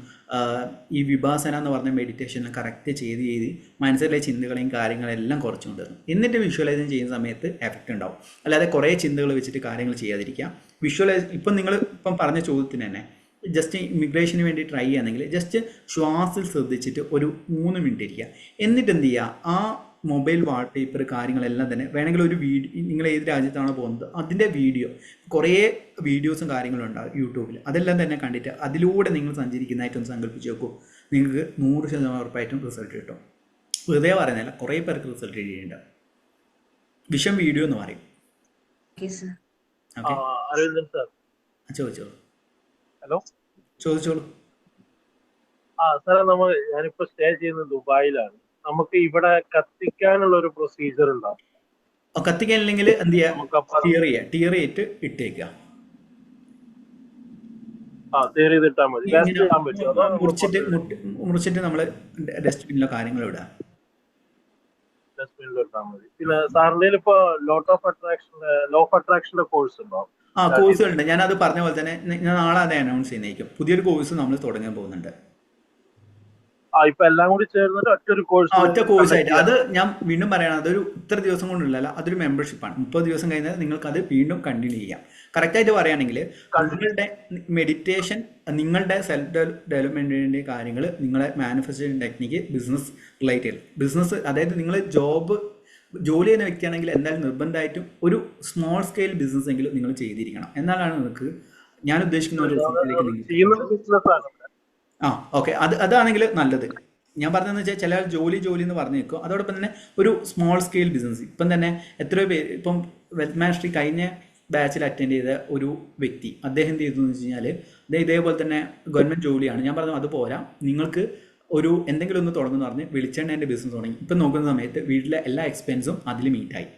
ഈ വിഭാസന എന്ന് പറഞ്ഞ മെഡിറ്റേഷനും കറക്റ്റ് ചെയ്ത് മനസ്സിലെ ചിന്തകളെയും കാര്യങ്ങളെല്ലാം കുറച്ച് കൊണ്ടുവരണം. എന്നിട്ട് വിഷ്വലൈസേഷൻ ചെയ്യുന്ന സമയത്ത് എഫക്റ്റ് ഉണ്ടാവും. അല്ലാതെ കുറേ ചിന്തകൾ വെച്ചിട്ട് കാര്യങ്ങൾ ചെയ്യാതിരിക്കുക. ഇപ്പം നിങ്ങൾ ഇപ്പം പറഞ്ഞ ചോദ്യത്തിന് തന്നെ ജസ്റ്റ് ഇമിഗ്രേഷന് വേണ്ടി ട്രൈ ചെയ്യുകയാണെങ്കിൽ ജസ്റ്റ് ശ്വാസത്തിൽ ശ്രദ്ധിച്ചിട്ട് ഒരു 3 മിനിറ്റ് ഇരിക്കുക. എന്നിട്ട് എന്ത് ചെയ്യുക, ആ മൊബൈൽ വാൾപേപ്പർ കാര്യങ്ങളെല്ലാം തന്നെ വേണമെങ്കിൽ ഒരു നിങ്ങൾ ഏത് രാജ്യത്താണോ പോകുന്നത് അതിൻ്റെ കുറേ വീഡിയോസും കാര്യങ്ങളും ഉണ്ടാകും യൂട്യൂബിൽ. അതെല്ലാം തന്നെ കണ്ടിട്ട് അതിലൂടെ നിങ്ങൾ സഞ്ചരിക്കുന്നതായിട്ടൊന്ന് സങ്കല്പിച്ച് നോക്കൂ. നിങ്ങൾക്ക് 100% ഉറപ്പായിട്ടും റിസൾട്ട് കിട്ടും. വെറുതെ പറയുന്നില്ല, കുറേ പേർക്ക് റിസൾട്ട് കിട്ടിയിട്ടുണ്ട്. വിഷം വീഡിയോ എന്ന് പറയും. അരവിന്ദൻ സാർ ചോദിച്ചോളൂ. ഹലോ, ചോദിച്ചോളൂ. സാറേ ഞാനിപ്പോ സ്റ്റേ ചെയ്യുന്നത് ദുബായിലാണ്. നമുക്ക് ഇവിടെ കത്തിക്കാനുള്ള ഒരു പ്രൊസീജിയർ ഉണ്ടാവും. കത്തിക്കാനില്ലെങ്കിൽ എന്ത് ചെയ്യുക, ടിയർ ചെയ്തിട്ട് ഇട്ടേക്കുക. മുറിച്ചിട്ട് നമ്മൾ ഡസ്റ്റ്ബിന്നിലോ കാര്യങ്ങളോ ഇടാം. പിന്നെ സാറിന്റെ ഇപ്പൊ ലോ ഓഫ് അട്രാക്ഷന്റെ കോഴ്സ് ഉണ്ടോ? കോഴ്സുകളുണ്ട്. ഞാൻ അത് പറഞ്ഞ പോലെ തന്നെ ഞാൻ നാളെ അത് അനൗൺസ് ചെയ്യുന്നതായിരിക്കും. പുതിയൊരു കോഴ്സ് നമ്മൾ തുടങ്ങാൻ പോകുന്നുണ്ട്. ഇപ്പൊ എല്ലാം കൂടി ചേർന്നിട്ട് ഒറ്റ കോഴ്സ് ആയിട്ട്. അത് ഞാൻ വീണ്ടും പറയണം, അതൊരു ഇത്ര ദിവസം കൊണ്ടുള്ളതല്ല, അതൊരു മെമ്പർഷിപ്പാണ്. 30 ദിവസം കഴിഞ്ഞാൽ നിങ്ങൾക്ക് അത് വീണ്ടും കണ്ടിന്യൂ ചെയ്യാം. കറക്റ്റായിട്ട് പറയുകയാണെങ്കിൽ നിങ്ങളുടെ മെഡിറ്റേഷൻ, നിങ്ങളുടെ സെൽഫ് ഡെവലപ്മെന്റിന്റെ കാര്യങ്ങൾ, നിങ്ങളെ manifestation technique, business related business, അതായത് നിങ്ങൾ ജോലി ചെയ്യുന്ന വ്യക്തിയാണെങ്കിൽ എന്തായാലും നിർബന്ധമായിട്ടും ഒരു സ്മോൾ സ്കെയിൽ ബിസിനസ് എങ്കിലും നിങ്ങൾ ചെയ്തിരിക്കണം. എന്നാലാണ് നിങ്ങൾക്ക് ഞാൻ ഉദ്ദേശിക്കുന്ന ഒരു റിസൾട്ടിലേക്ക് ഓക്കെ. അതാണെങ്കിൽ നല്ലത്. ഞാൻ പറഞ്ഞതെന്ന് വെച്ചാൽ ചില ജോലി എന്ന് പറഞ്ഞു നിൽക്കും. അതോടൊപ്പം തന്നെ ഒരു സ്മോൾ സ്കെയിൽ ബിസിനസ്. ഇപ്പം തന്നെ എത്രയോ പേര് ഇപ്പം വെൽത്ത് മാസ്റ്ററി കഴിഞ്ഞ ബാച്ചിൽ അറ്റൻഡ് ചെയ്ത ഒരു വ്യക്തി, അദ്ദേഹം എന്ത് ചെയ്തു എന്ന് വെച്ച് കഴിഞ്ഞാൽ ഇതേപോലെ തന്നെ ഗവൺമെൻറ് ജോലിയാണ്. ഞാൻ പറഞ്ഞു അതുപോരാ, നിങ്ങൾക്ക് എന്തെങ്കിലും ഒന്ന് തുടങ്ങുമെന്ന് പറഞ്ഞ് വെളിച്ചെണ്ണേൻ്റെ ബിസിനസ് തുടങ്ങി. ഇപ്പം നോക്കുന്ന സമയത്ത് വീട്ടിലെ എല്ലാ എക്സ്പെൻസും അതിൽ മീറ്റായി.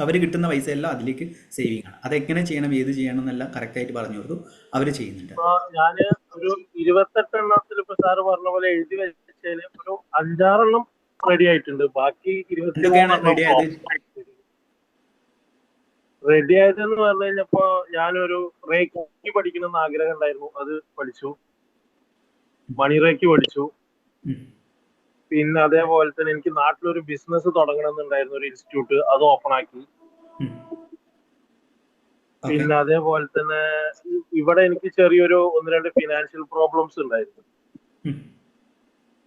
അവർ കിട്ടുന്ന പൈസ എല്ലാം അതിലേക്ക് സേവിങ് ആണ്. അതെങ്ങനെ ചെയ്യണം, ഏത് ചെയ്യണം എന്നെല്ലാം കറക്റ്റായിട്ട് പറഞ്ഞു കൊടുത്തു. അവർ ചെയ്യുന്നുണ്ട്. ഞാൻ ഒരു 28 എണ്ണത്തിൽ ഇപ്പൊ സാറ് പറഞ്ഞ പോലെ എഴുതി വെച്ചതിൽ ഒരു 5-6 എണ്ണം റെഡി ആയിട്ടുണ്ട്. ബാക്കി 23 റെഡി ആയതെന്ന് പറഞ്ഞു കഴിഞ്ഞപ്പോ ഞാനൊരു റേക്കി പഠിക്കണമെന്ന് ആഗ്രഹം ഉണ്ടായിരുന്നു. അത് പഠിച്ചു. മണിറേക്ക് പഠിച്ചു. പിന്നെ അതേപോലെ തന്നെ എനിക്ക് നാട്ടിലൊരു ബിസിനസ് തുടങ്ങണമെന്നുണ്ടായിരുന്നു, ഒരു ഇൻസ്റ്റിറ്റ്യൂട്ട്, അത് ഓപ്പൺ ആക്കി. പിന്നെ അതേപോലെ തന്നെ ഇവിടെ എനിക്ക് ചെറിയൊരു 1-2 ഫിനാൻഷ്യൽ പ്രോബ്ലംസ് ഉണ്ടായിരുന്നു,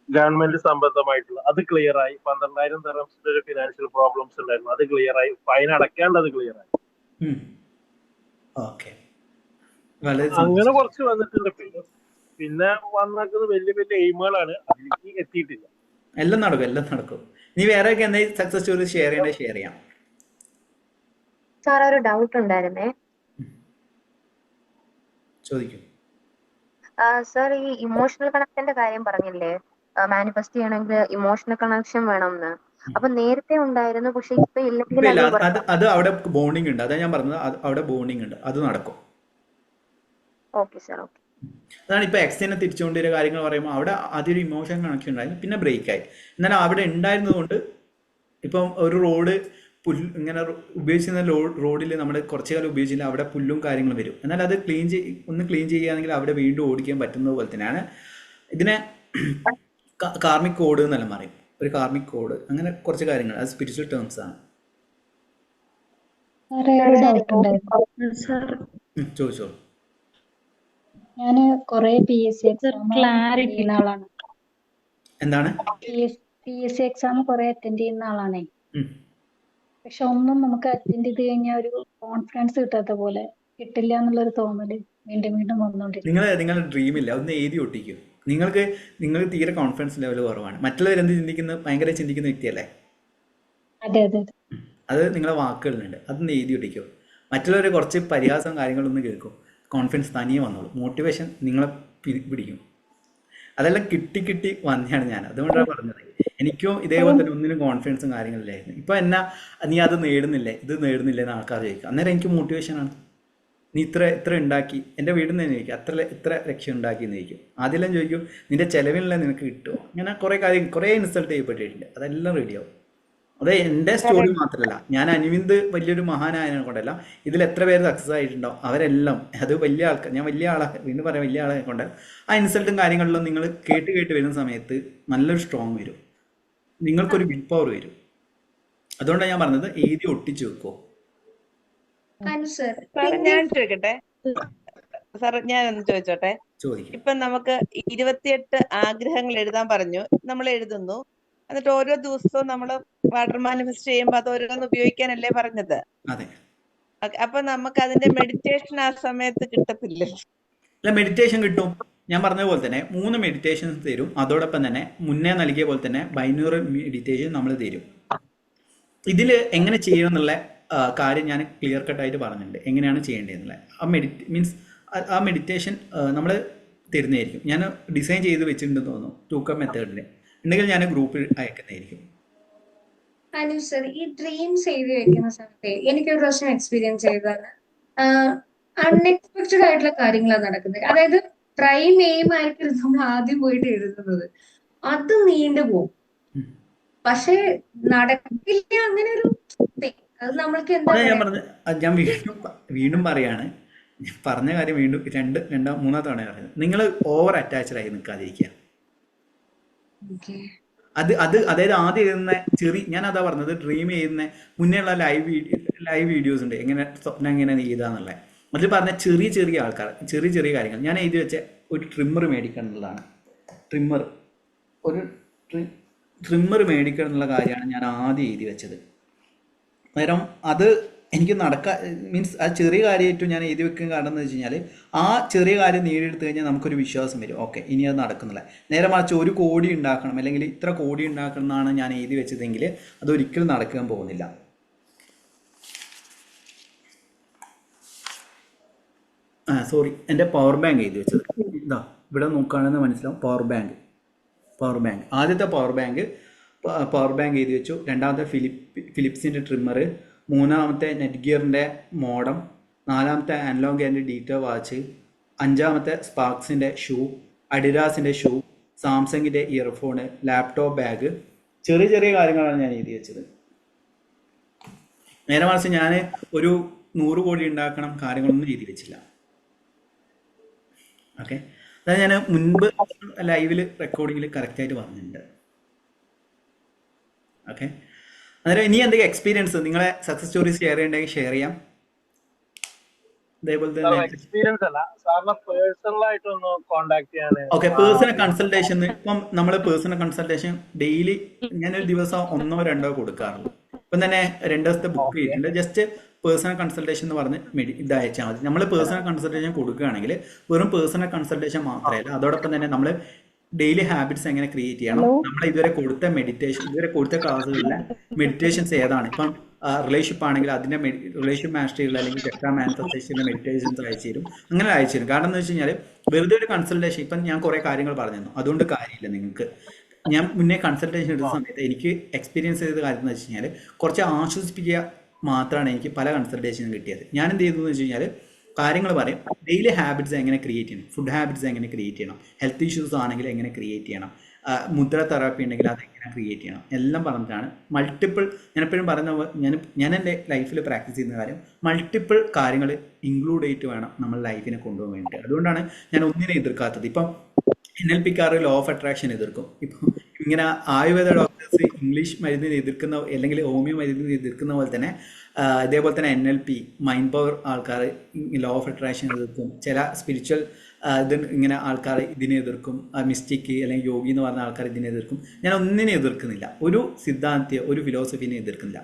ഗവൺമെന്റ് സംബന്ധമായിട്ടുള്ള. അത് ക്ലിയർ ആയി. 12,000 ദിർഹംസിന്റെ ഒരു ഫിനാൻഷ്യൽ പ്രോബ്ലംസ് ഉണ്ടായിരുന്നു, അത് ക്ലിയർ ആയി. ഫൈൻ അടയ്ക്കാണ്ട് അത് ക്ലിയർ ആയി. അങ്ങനെ കുറച്ച് വന്നിട്ടുണ്ട്. പിന്നെ വന്നേക്കുന്നത് വലിയ എയിമുകളാണ്, അതിലേക്ക് എത്തിയിട്ടില്ല. എല്ലാം നടക്കും. നീ വേറെ എന്തെങ്കിലും സക്സസ് സ്റ്റോറി ഷെയർ ചെയ്യാം. സാർ, ഒരു ഡൗട്ട് ഉണ്ടായിരുന്നേ. ചോദിക്കും. സാർ, ഈ ഇമോഷണൽ കണക്ഷന്റെ കാര്യം പറഞ്ഞില്ലേ, മാനിഫെസ്റ്റ് ചെയ്യണമെങ്കിൽ ഇമോഷണൽ കണക്ഷൻ വേണമെന്ന്. അപ്പൊ നേരത്തെ ഉണ്ടായിരുന്നു, പക്ഷെ ഇപ്പൊ ഇല്ലെങ്കിൽ അത് അവിടെ ബോണ്ടിങ് ഉണ്ട്. അതാ ഞാൻ പറഞ്ഞത്, അവിടെ ബോണ്ടിങ് ഉണ്ട്, അത് നടക്കും. Okay sir, okay. അതാണ് ഇപ്പോൾ എക്സിനെ തിരിച്ചുകൊണ്ടിരുന്ന കാര്യങ്ങൾ പറയുമ്പോൾ അവിടെ അതൊരു ഇമോഷൻ കണക്ഷൻ ഉണ്ടായിരുന്നു, പിന്നെ ബ്രേക്കായി. എന്നാലും അവിടെ ഉണ്ടായിരുന്നത് കൊണ്ട് ഇപ്പം ഒരു റോഡ് ഇങ്ങനെ ഉപയോഗിച്ചിരുന്ന റോഡിൽ നമ്മൾ കുറച്ചു കാലം ഉപയോഗിച്ചില്ല, അവിടെ പുല്ലും കാര്യങ്ങളും വരും. എന്നാൽ അത് ഒന്ന് ക്ലീൻ ചെയ്യുകയാണെങ്കിൽ അവിടെ വീണ്ടും ഓടിക്കാൻ പറ്റുന്നത് പോലെ തന്നെയാണ് ഇതിനെ കാർമിക് കോഡ് എന്നെല്ലാം പറയും. ഒരു കാർമിക് കോഡ്, അങ്ങനെ കുറച്ച് കാര്യങ്ങൾ, അത് സ്പിരിച്വൽ ടേംസ് ആണ്. ചോദിച്ചോളൂ. ഞാൻ കുറെ PSC എക്സാം ചെയ്യുന്ന ആളാണ്. എന്താണ്? PSC എക്സാം കുറെ അറ്റൻഡ് ചെയ്യുന്ന ആളാണേ. പക്ഷെ ഒന്നും നമുക്ക് അറ്റൻഡ് ചെയ്ത് കഴിഞ്ഞാൽ ഒരു കോൺഫിഡൻസ് കിട്ടാത്ത പോലെ, കിട്ടില്ല എന്നുള്ളൊരു തോന്നല് വീണ്ടും വീണ്ടും വന്നോണ്ടിരിക്കും. നിങ്ങളുടെ ഡ്രീം ഇല്ല, ഒന്ന് എഴുതി ഒട്ടിക്കും. നിങ്ങൾക്ക് തീരെ കോൺഫിഡൻസ് ലെവൽ കുറവാണ്. മറ്റുള്ളവരെന്ത് ചിന്തിക്കുന്നത് ഭയങ്കര ചിന്തിക്കുന്ന വ്യക്തിയല്ലേ? അതെ അതെ. അത് നിങ്ങളെ വാക്കുകളുണ്ട്, അതൊന്ന് എഴുതി ഒട്ടിക്കും. മറ്റുള്ളവർ കുറച്ച് പരിഹാസം കാര്യങ്ങളൊന്നും കേൾക്കും, കോൺഫിഡൻസ് തനിയെ വന്നോളൂ. മോട്ടിവേഷൻ നിങ്ങളെ പിടിക്കും. അതെല്ലാം കിട്ടി വന്നെയാണ് ഞാൻ. അതുകൊണ്ടാണ് പറഞ്ഞത്, എനിക്കും ഇതേപോലെ തന്നെ ഒന്നിനും കോൺഫിഡൻസും കാര്യങ്ങളില്ലായിരുന്നു. ഇപ്പം നീ അത് നേടുന്നില്ലേ, ഇത് നേടുന്നില്ലേ എന്ന് ആൾക്കാർ ചോദിക്കും. അന്നേരം എനിക്ക് മോട്ടിവേഷനാണ്. നീ ഇത്ര ഉണ്ടാക്കി, എൻ്റെ വീട്ടിൽ നിന്ന് തന്നെ ചോദിക്കും, ഇത്ര ലക്ഷ്യം ഉണ്ടാക്കി എന്ന് ചോദിക്കും. ആദ്യമെല്ലാം ചോദിക്കും നിൻ്റെ ചിലവിനുള്ള നിനക്ക് കിട്ടുമോ, അങ്ങനെ കുറേ ഇൻസൾട്ട് ചെയ്യപ്പെട്ടിട്ടുണ്ട്. അതെല്ലാം റെഡിയാവും. അത് എൻ്റെ സ്റ്റോറി മാത്രമല്ല, ഞാൻ അനിവിന്ദ് വലിയൊരു മഹാനായതിനെ കൊണ്ടല്ല, ഇതിൽ എത്ര പേര് സക്സസ് ആയിട്ടുണ്ടോ അവരെല്ലാം, അത് വലിയ ആൾക്കാർ, ഞാൻ വലിയ ആളെ വീണ്ടും പറയാം, വലിയ ആളെ കൊണ്ട് ആ ഇൻസൾട്ടും കാര്യങ്ങളിലും നിങ്ങൾ കേട്ട് വരുന്ന സമയത്ത് നല്ലൊരു സ്ട്രോങ് വരും, നിങ്ങൾക്കൊരു വിൽ പവർ വരും. അതുകൊണ്ടാണ് ഞാൻ പറഞ്ഞത് എഴുതി ഒട്ടിച്ചു വെക്കോ. ഞാൻ ചോദിക്കട്ടെ സാർ, ഞാനൊന്ന് ചോദിച്ചോട്ടെ. ഇപ്പൊ നമുക്ക് 28 ആഗ്രഹങ്ങൾ എഴുതാൻ പറഞ്ഞു, നമ്മൾ എഴുതുന്നു. എന്നിട്ട് ഓരോ ദിവസവും നമ്മൾ വാട്ടർ മാനിഫെസ്റ്റ് ചെയ്യുമ്പോൾ അത് ഓരോന്ന് ഉപയോഗിക്കാനല്ലേ പറഞ്ഞത്? അപ്പൊ നമുക്ക് അതിന്റെ മെഡിറ്റേഷൻ ആ സമയത്ത് കിട്ടത്തില്ലേ? അല്ല, മെഡിറ്റേഷൻ കിട്ടും. ഞാൻ പറഞ്ഞ പോലെ തന്നെ 3 മെഡിറ്റേഷൻസ് തരും. അതോടൊപ്പം തന്നെ മുന്നേ നൽകിയ പോലെ തന്നെ ബൈനോറൽ മെഡിറ്റേഷൻ നമ്മൾ തരും. ഇതിൽ എങ്ങനെ ചെയ്യണം എന്നുള്ള കാര്യം ഞാൻ ക്ലിയർ കട്ടായിട്ട് പറഞ്ഞിട്ടുണ്ട്, എങ്ങനെയാണ് ചെയ്യേണ്ടതെന്നുള്ളത്. ആ മെഡിറ്റേഷൻ നമ്മൾ തരുന്നതായിരിക്കും. ഞാൻ ഡിസൈൻ ചെയ്ത് വെച്ചിട്ടുണ്ടെന്ന് തോന്നുന്നു, 2 മെത്തേഡിൽ ഉണ്ടെങ്കിൽ ഞാൻ ഗ്രൂപ്പിൽ അയക്കുന്നതായിരിക്കും. അനു സർ, ഈ ഡ്രീംസ് എഴുതി വെക്കുന്ന സമയത്ത് എനിക്കൊരു പ്രാവശ്യം എക്സ്പീരിയൻസ് ചെയ്തതാണ്, അൺഎക്സ്പെക്റ്റഡ് ആയിട്ടുള്ള കാര്യങ്ങളാണ് നടക്കുന്നത്. അതായത് പ്രൈം എയിം ആയിരിക്കും നമ്മൾ ആദ്യം പോയിട്ട് എഴുതുന്നത്, അത് നീണ്ടുപോകും. പക്ഷെ നടക്കില്ല, അങ്ങനെ ഒരു അത് നമ്മൾക്ക് എന്താ ഞാൻ വീണ്ടും പറയാണ്, പറഞ്ഞ കാര്യം വീണ്ടും മൂന്നാം തവണ പറയുന്നത്. നിങ്ങൾ ഓവർ അറ്റാച്ച്ഡ് ആയി നിൽക്കാതിരിക്കുക. അതായത് ആദ്യം എഴുതുന്ന ഞാൻ അതാ പറഞ്ഞത്, ഡ്രീം ചെയ്യുന്ന മുന്നേയുള്ള ലൈവ് വീഡിയോസ് ഉണ്ട്, എങ്ങനെ സ്വപ്നം എങ്ങനെ എഴുതാന്നുള്ളത്. അതിൽ പറഞ്ഞ ചെറിയ ആൾക്കാർ ചെറിയ കാര്യങ്ങൾ ഞാൻ എഴുതി വെച്ച ഒരു ട്രിമ്മർ മേടിക്കണം എന്നുള്ളതാണ്. ട്രിമ്മർ മേടിക്കണം എന്നുള്ള കാര്യമാണ് ഞാൻ ആദ്യം എഴുതി വെച്ചത്. അന്നേരം അത് എനിക്ക് മീൻസ് ആ ചെറിയ കാര്യമായിട്ടും ഞാൻ എഴുതി വെക്കുന്ന കാരണം എന്ന് വെച്ച് കഴിഞ്ഞാൽ, ആ ചെറിയ കാര്യം നേടിയെടുത്ത് കഴിഞ്ഞാൽ നമുക്കൊരു വിശ്വാസം വരും, ഓക്കെ ഇനി അത് നടക്കുന്നില്ല. നേരെ മറിച്ച് 1 കോടി ഉണ്ടാക്കണം അല്ലെങ്കിൽ ഇത്ര കോടി ഉണ്ടാക്കണം എന്നാണ് ഞാൻ എഴുതി വെച്ചതെങ്കിൽ അതൊരിക്കലും നടക്കാൻ പോകുന്നില്ല. സോറി, എൻ്റെ പവർ ബാങ്ക് എഴുതി വെച്ചത് ഇതാ, ഇവിടെ നോക്കുകയാണെന്ന് മനസ്സിലാവും. പവർ ബാങ്ക് ആദ്യത്തെ പവർ ബാങ്ക് എഴുതി വെച്ചു. രണ്ടാമത്തെ ഫിലിപ്സിൻ്റെ ട്രിമ്മർ, മൂന്നാമത്തെ നെറ്റ് ഗിയറിൻ്റെ മോഡം, നാലാമത്തെ അനലോഗ് ആൻഡ് ഡിജിറ്റൽ വാച്ച്, അഞ്ചാമത്തെ സ്പാർക്സിൻ്റെ ഷൂ, അഡിഡാസിൻ്റെ ഷൂ, സാംസങ്ങിൻ്റെ ഇയർഫോണ്, ലാപ്ടോപ്പ് ബാഗ്. ചെറിയ കാര്യങ്ങളാണ് ഞാൻ എഴുതി വെച്ചത്. നേരെ മറിച്ച് ഞാൻ ഒരു 100 കോടി ഉണ്ടാക്കണം കാര്യങ്ങളൊന്നും എഴുതി വെച്ചില്ല. ഓക്കെ, അതായത് ഞാൻ മുൻപ് ലൈവിൽ റെക്കോർഡിങ്ങിൽ കറക്റ്റായിട്ട് പറഞ്ഞിട്ടുണ്ട്. ഓക്കെ, അന്നേരം ഇനി എന്തെങ്കിലും എക്സ്പീരിയൻസ് നിങ്ങളെ സക്സസ് സ്റ്റോറീസ് ഷെയർ ചെയ്യണമെങ്കിൽ ഷെയർ ചെയ്യാം. അതേപോലെ തന്നെ എക്സ്പീരിയൻസ് അല്ല സാറിനെ പേഴ്സണൽ ആയിട്ട് ഒന്ന് കോൺടാക്ട് ചെയ്യാൻ. Okay, personal consultation. ഇപ്പം നമ്മൾ പേഴ്സണൽ കൺസൾട്ടേഷൻ ഡെയിലി ഞാനൊരു ദിവസം 1 or 2 കൊടുക്കാറുള്ളൂ. ഇപ്പം തന്നെ 2 ദിവസത്തെ ബുക്ക് ചെയ്തിട്ടുണ്ട്. ജസ്റ്റ് പേഴ്സണൽ കൺസൾട്ടേഷൻ എന്ന് പറഞ്ഞ് ഇത് അയച്ചാൽ മതി. നമ്മൾ പേഴ്സണൽ കൺസൾട്ടേഷൻ കൊടുക്കുകയാണെങ്കിൽ വെറും പേഴ്സണൽ കൺസൾട്ടേഷൻ മാത്രമല്ല, അതോടൊപ്പം തന്നെ നമ്മൾ ഡെയിലി ഹാബിറ്റ്സ് എങ്ങനെ ക്രിയേറ്റ് ചെയ്യണം, നമ്മൾ ഇതുവരെ കൊടുത്ത ക്ലാസ്സുകളിലെ മെഡിറ്റേഷൻസ് ഏതാണ്. ഇപ്പം റിലേഷൻഷിപ്പ് ആണെങ്കിൽ അതിൻ്റെ റിലേഷൻഷിപ്പ് മാസ്റ്ററികൾ അല്ലെങ്കിൽ ചക്ര മാനിഫെസ്റ്റേഷൻ്റെ മെഡിറ്റേഷൻസ് അയച്ചു തരും. അങ്ങനെ അയച്ചു തരും. കാരണം എന്ന് വെച്ച് കഴിഞ്ഞാൽ വെറുതെ ഒരു കൺസൾട്ടേഷൻ, ഇപ്പം ഞാൻ കുറേ കാര്യങ്ങൾ പറഞ്ഞിരുന്നു, അതുകൊണ്ട് കാര്യമില്ല. നിങ്ങൾക്ക് ഞാൻ മുന്നേ കൺസൾട്ടേഷൻ എടുത്ത സമയത്ത് എനിക്ക് എക്സ്പീരിയൻസ് ചെയ്ത കാര്യം എന്ന് വെച്ച് കഴിഞ്ഞാൽ കുറച്ച് ആശ്വസിപ്പിക്കുക മാത്രമാണ് എനിക്ക് പല കൺസൾട്ടേഷനും കിട്ടിയത്. ഞാൻ എന്ത് ചെയ്തു എന്ന് വെച്ച് കഴിഞ്ഞാൽ കാര്യങ്ങൾ പറയും, ഡെയിലി ഹാബിറ്റ്സ് എങ്ങനെ ക്രിയേറ്റ് ചെയ്യണം, ഫുഡ് ഹാബിറ്റ്സ് എങ്ങനെ ക്രിയേറ്റ് ചെയ്യണം, ഹെൽത്ത് ഇഷ്യൂസ് ആണെങ്കിൽ എങ്ങനെ ക്രിയേറ്റ് ചെയ്യണം, മുദ്ര തെറാപ്പി ഉണ്ടെങ്കിൽ അതെങ്ങനെ ക്രിയേറ്റ് ചെയ്യണം എല്ലാം പറഞ്ഞിട്ടാണ്. മൾട്ടിപ്പിൾ ഞാനെപ്പോഴും പറയുന്ന ഞാൻ എൻ്റെ ലൈഫിൽ പ്രാക്ടീസ് ചെയ്യുന്ന കാര്യം മൾട്ടിപ്പിൾ കാര്യങ്ങൾ ഇൻക്ലൂഡ് ചെയ്തിട്ട് വേണം നമ്മൾ ലൈഫിനെ കൊണ്ടുപോകാൻ വേണ്ടിയിട്ട്. അതുകൊണ്ടാണ് ഞാൻ ഒന്നിനെ എതിർക്കാത്തത്. ഇപ്പം NLPക്കാർ ലോ ഓഫ് അട്രാക്ഷൻ എതിർക്കും. ഇപ്പം ഇങ്ങനെ ആയുർവേദ ഡോക്ടേഴ്സ് ഇംഗ്ലീഷ് മരുന്നിനെ എതിർക്കുന്ന അല്ലെങ്കിൽ ഹോമിയോ മരുന്നിനെ എതിർക്കുന്ന പോലെ തന്നെ ഇതേപോലെ തന്നെ NLP മൈൻഡ് പവർ ആൾക്കാർ ലോ ഓഫ് അട്രാക്ഷൻ എതിർക്കും. ചില സ്പിരിച്വൽ ഇത് ഇങ്ങനെ ആൾക്കാർ ഇതിനെ എതിർക്കും. മിസ്റ്റിക് അല്ലെങ്കിൽ യോഗി എന്ന് പറഞ്ഞ ആൾക്കാർ ഇതിനെ എതിർക്കും. ഞാൻ ഒന്നിനെ എതിർക്കുന്നില്ല, ഒരു സിദ്ധാന്തയോ ഒരു ഫിലോസഫിനെ എതിർക്കുന്നില്ല.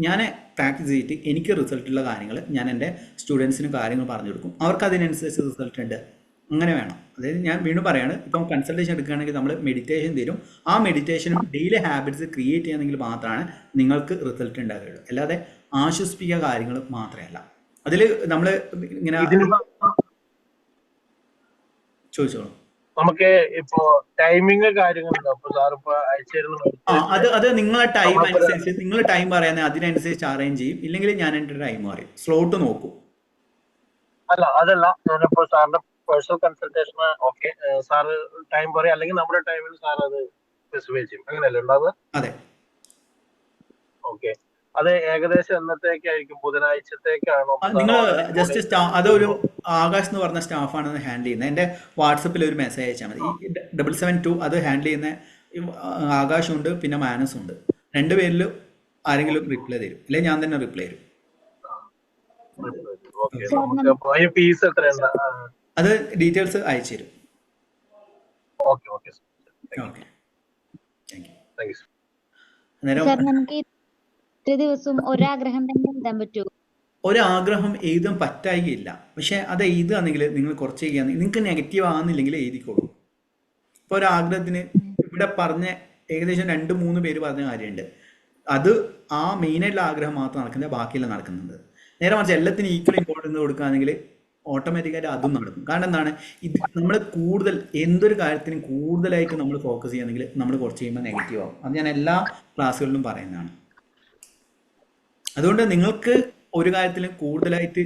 ഞാൻ പ്രാക്ടീസ് ചെയ്തിട്ട് എനിക്ക് റിസൾട്ടുള്ള കാര്യങ്ങൾ ഞാൻ എൻ്റെ സ്റ്റുഡൻസിന് കാര്യങ്ങൾ പറഞ്ഞു കൊടുക്കും. അവർക്ക് അതിനനുസരിച്ച് റിസൾട്ട് ഉണ്ട്. അങ്ങനെ വേണം. അതായത് ഞാൻ വീണ്ടും പറയാണ്, ഇപ്പം കൺസൾട്ടേഷൻ എടുക്കുകയാണെങ്കിൽ നമ്മൾ മെഡിറ്റേഷൻ തരും. ആ മെഡിറ്റേഷനും ഡെയിലി ഹാബിറ്റ്സ് ക്രിയേറ്റ് ചെയ്യുന്നെങ്കിൽ മാത്രമാണ് നിങ്ങൾക്ക് റിസൾട്ട് ഉണ്ടാകുകയുള്ളൂ. അല്ലാതെ ആശ്വസിപ്പിക്കുക കാര്യങ്ങൾ മാത്രമല്ല. അതിൽ നമ്മൾ ഇങ്ങനെ ചോദിച്ചോളൂ. നമുക്ക് ഇപ്പോ ടൈമിങ് കാര്യങ്ങളുണ്ടോ? അപ്പൊ സാർ ഇപ്പൊ അത് നിങ്ങളെ ടൈം അനുസരിച്ച് നിങ്ങൾ ടൈം പറയാൻ അതിനനുസരിച്ച് അറേഞ്ച് ചെയ്യും. ഇല്ലെങ്കിൽ ഞാൻ എൻ്റെ ടൈം പറയും, സ്ലോട്ട് നോക്കും. അതല്ല ഞാനിപ്പോ സാറിന്റെ personal consultation okay sir time പറയും, അല്ലെങ്കിൽ നമ്മുടെ ടൈമിൽ സാർ അത് സ്പെസിഫൈ ചെയ്യും, അങ്ങനെയല്ലേ ഉണ്ടാവുക? അതെ. ഓക്കെ, അത് ഏകദേശം എന്നത്തേക്കായിരിക്കും? ബുധനാഴ്ചത്തേക്കാണോ? നിങ്ങൾ ജസ്റ്റ് അതൊരു ആകാശ് എന്ന് പറഞ്ഞ സ്റ്റാഫാണ് ഹാൻഡിൽ ചെയ്യുന്നത്. എൻ്റെ വാട്സപ്പിൽ ഒരു മെസ്സേജ് അയച്ചാൽ മതി. ഈ 772 അത് ഹാൻഡിൽ ചെയ്യുന്ന ആകാശുണ്ട്, പിന്നെ മാനസും ഉണ്ട്. രണ്ടുപേരിൽ ആരെങ്കിലും റിപ്ലൈ തരും, അല്ലെങ്കിൽ ഞാൻ തന്നെ റിപ്ലൈ തരും. ഫീസ് എത്രയാണ്? അത് ഡീറ്റെയിൽസ് അയച്ചു തരും. Okay okay okay, thank you. നമുക്ക് ദിവസവും ഒരാഗ്രഹം തന്നെ എഴുതാൻ പറ്റുമോ? ഒരാഗ്രഹം എഴുതാൻ പറ്റായികയില്ല. പക്ഷെ അത് എഴുതുകയാണെങ്കിൽ നിങ്ങൾ കുറച്ച് ചെയ്യുകയാണെങ്കിൽ നിങ്ങൾക്ക് നെഗറ്റീവ് ആകുന്നില്ലെങ്കിൽ എഴുതിക്കോളൂ. ഇപ്പോൾ ഒരാഗ്രഹത്തിന് ഇവിടെ പറഞ്ഞ ഏകദേശം 2-3 പേര് പറഞ്ഞ കാര്യമുണ്ട്. അത് ആ മെയിനായിട്ടുള്ള ആഗ്രഹം മാത്രം നടക്കുന്നത്, ബാക്കിയെല്ലാം നടക്കുന്നുണ്ട്. നേരെ മറിച്ച് എല്ലാത്തിനും ഈക്വൽ ഇമ്പോർട്ടൻസ് കൊടുക്കുകയാണെങ്കിൽ ഓട്ടോമാറ്റിക്കായിട്ട് അതും നടക്കും. കാരണം എന്താണ്, ഇത് നമ്മൾ കൂടുതൽ എന്തൊരു കാര്യത്തിനും കൂടുതലായിട്ട് നമ്മൾ ഫോക്കസ് ചെയ്യുകയാണെങ്കിൽ നമ്മൾ കുറച്ച് കഴിയുമ്പോൾ നെഗറ്റീവ് ആവും. അത് ഞാൻ എല്ലാ ക്ലാസ്സുകളിലും പറയുന്നതാണ്. അതുകൊണ്ട് നിങ്ങൾക്ക് ഒരു കാര്യത്തിലും കൂടുതലായിട്ട്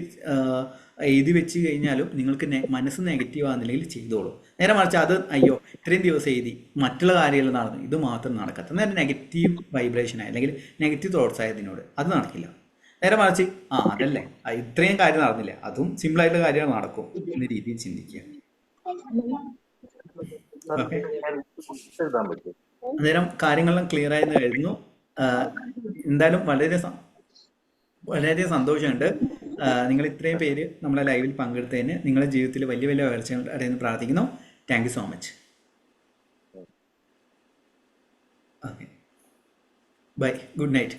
എഴുതി വെച്ച് കഴിഞ്ഞാലും നിങ്ങൾക്ക് മനസ്സ് നെഗറ്റീവ് ആകുന്നില്ലെങ്കിൽ ചെയ്തോളൂ. നേരെ മറിച്ച് അത് അയ്യോ ഇത്രയും ദിവസം എഴുതി മറ്റുള്ള കാര്യങ്ങൾ നടന്നു, ഇത് മാത്രം നടക്കാത്ത നേരെ നെഗറ്റീവ് വൈബ്രേഷനായി അല്ലെങ്കിൽ നെഗറ്റീവ് തോട്ട്സ് ആയതിനോട് അത് നടക്കില്ല. നേരെ മറിച്ച് അതല്ലേ ഇത്രയും കാര്യം നടന്നില്ല, അതും സിമ്പിളായിട്ടുള്ള കാര്യങ്ങൾ നടക്കും എന്ന രീതിയിൽ ചിന്തിക്കുക. അന്നേരം കാര്യങ്ങളെല്ലാം ക്ലിയർ ആയെന്ന് കരുതുന്നു. എന്തായാലും വളരെ സന്തോഷമുണ്ട് നിങ്ങൾ ഇത്രയും പേര് നമ്മളെ ലൈവിൽ പങ്കെടുത്തതിന്. നിങ്ങളുടെ ജീവിതത്തിൽ വലിയ വലിയ വളർച്ചകൾ അടയുന്നു പ്രാർത്ഥിക്കുന്നു. Thank you so much. Okay, bye, good night.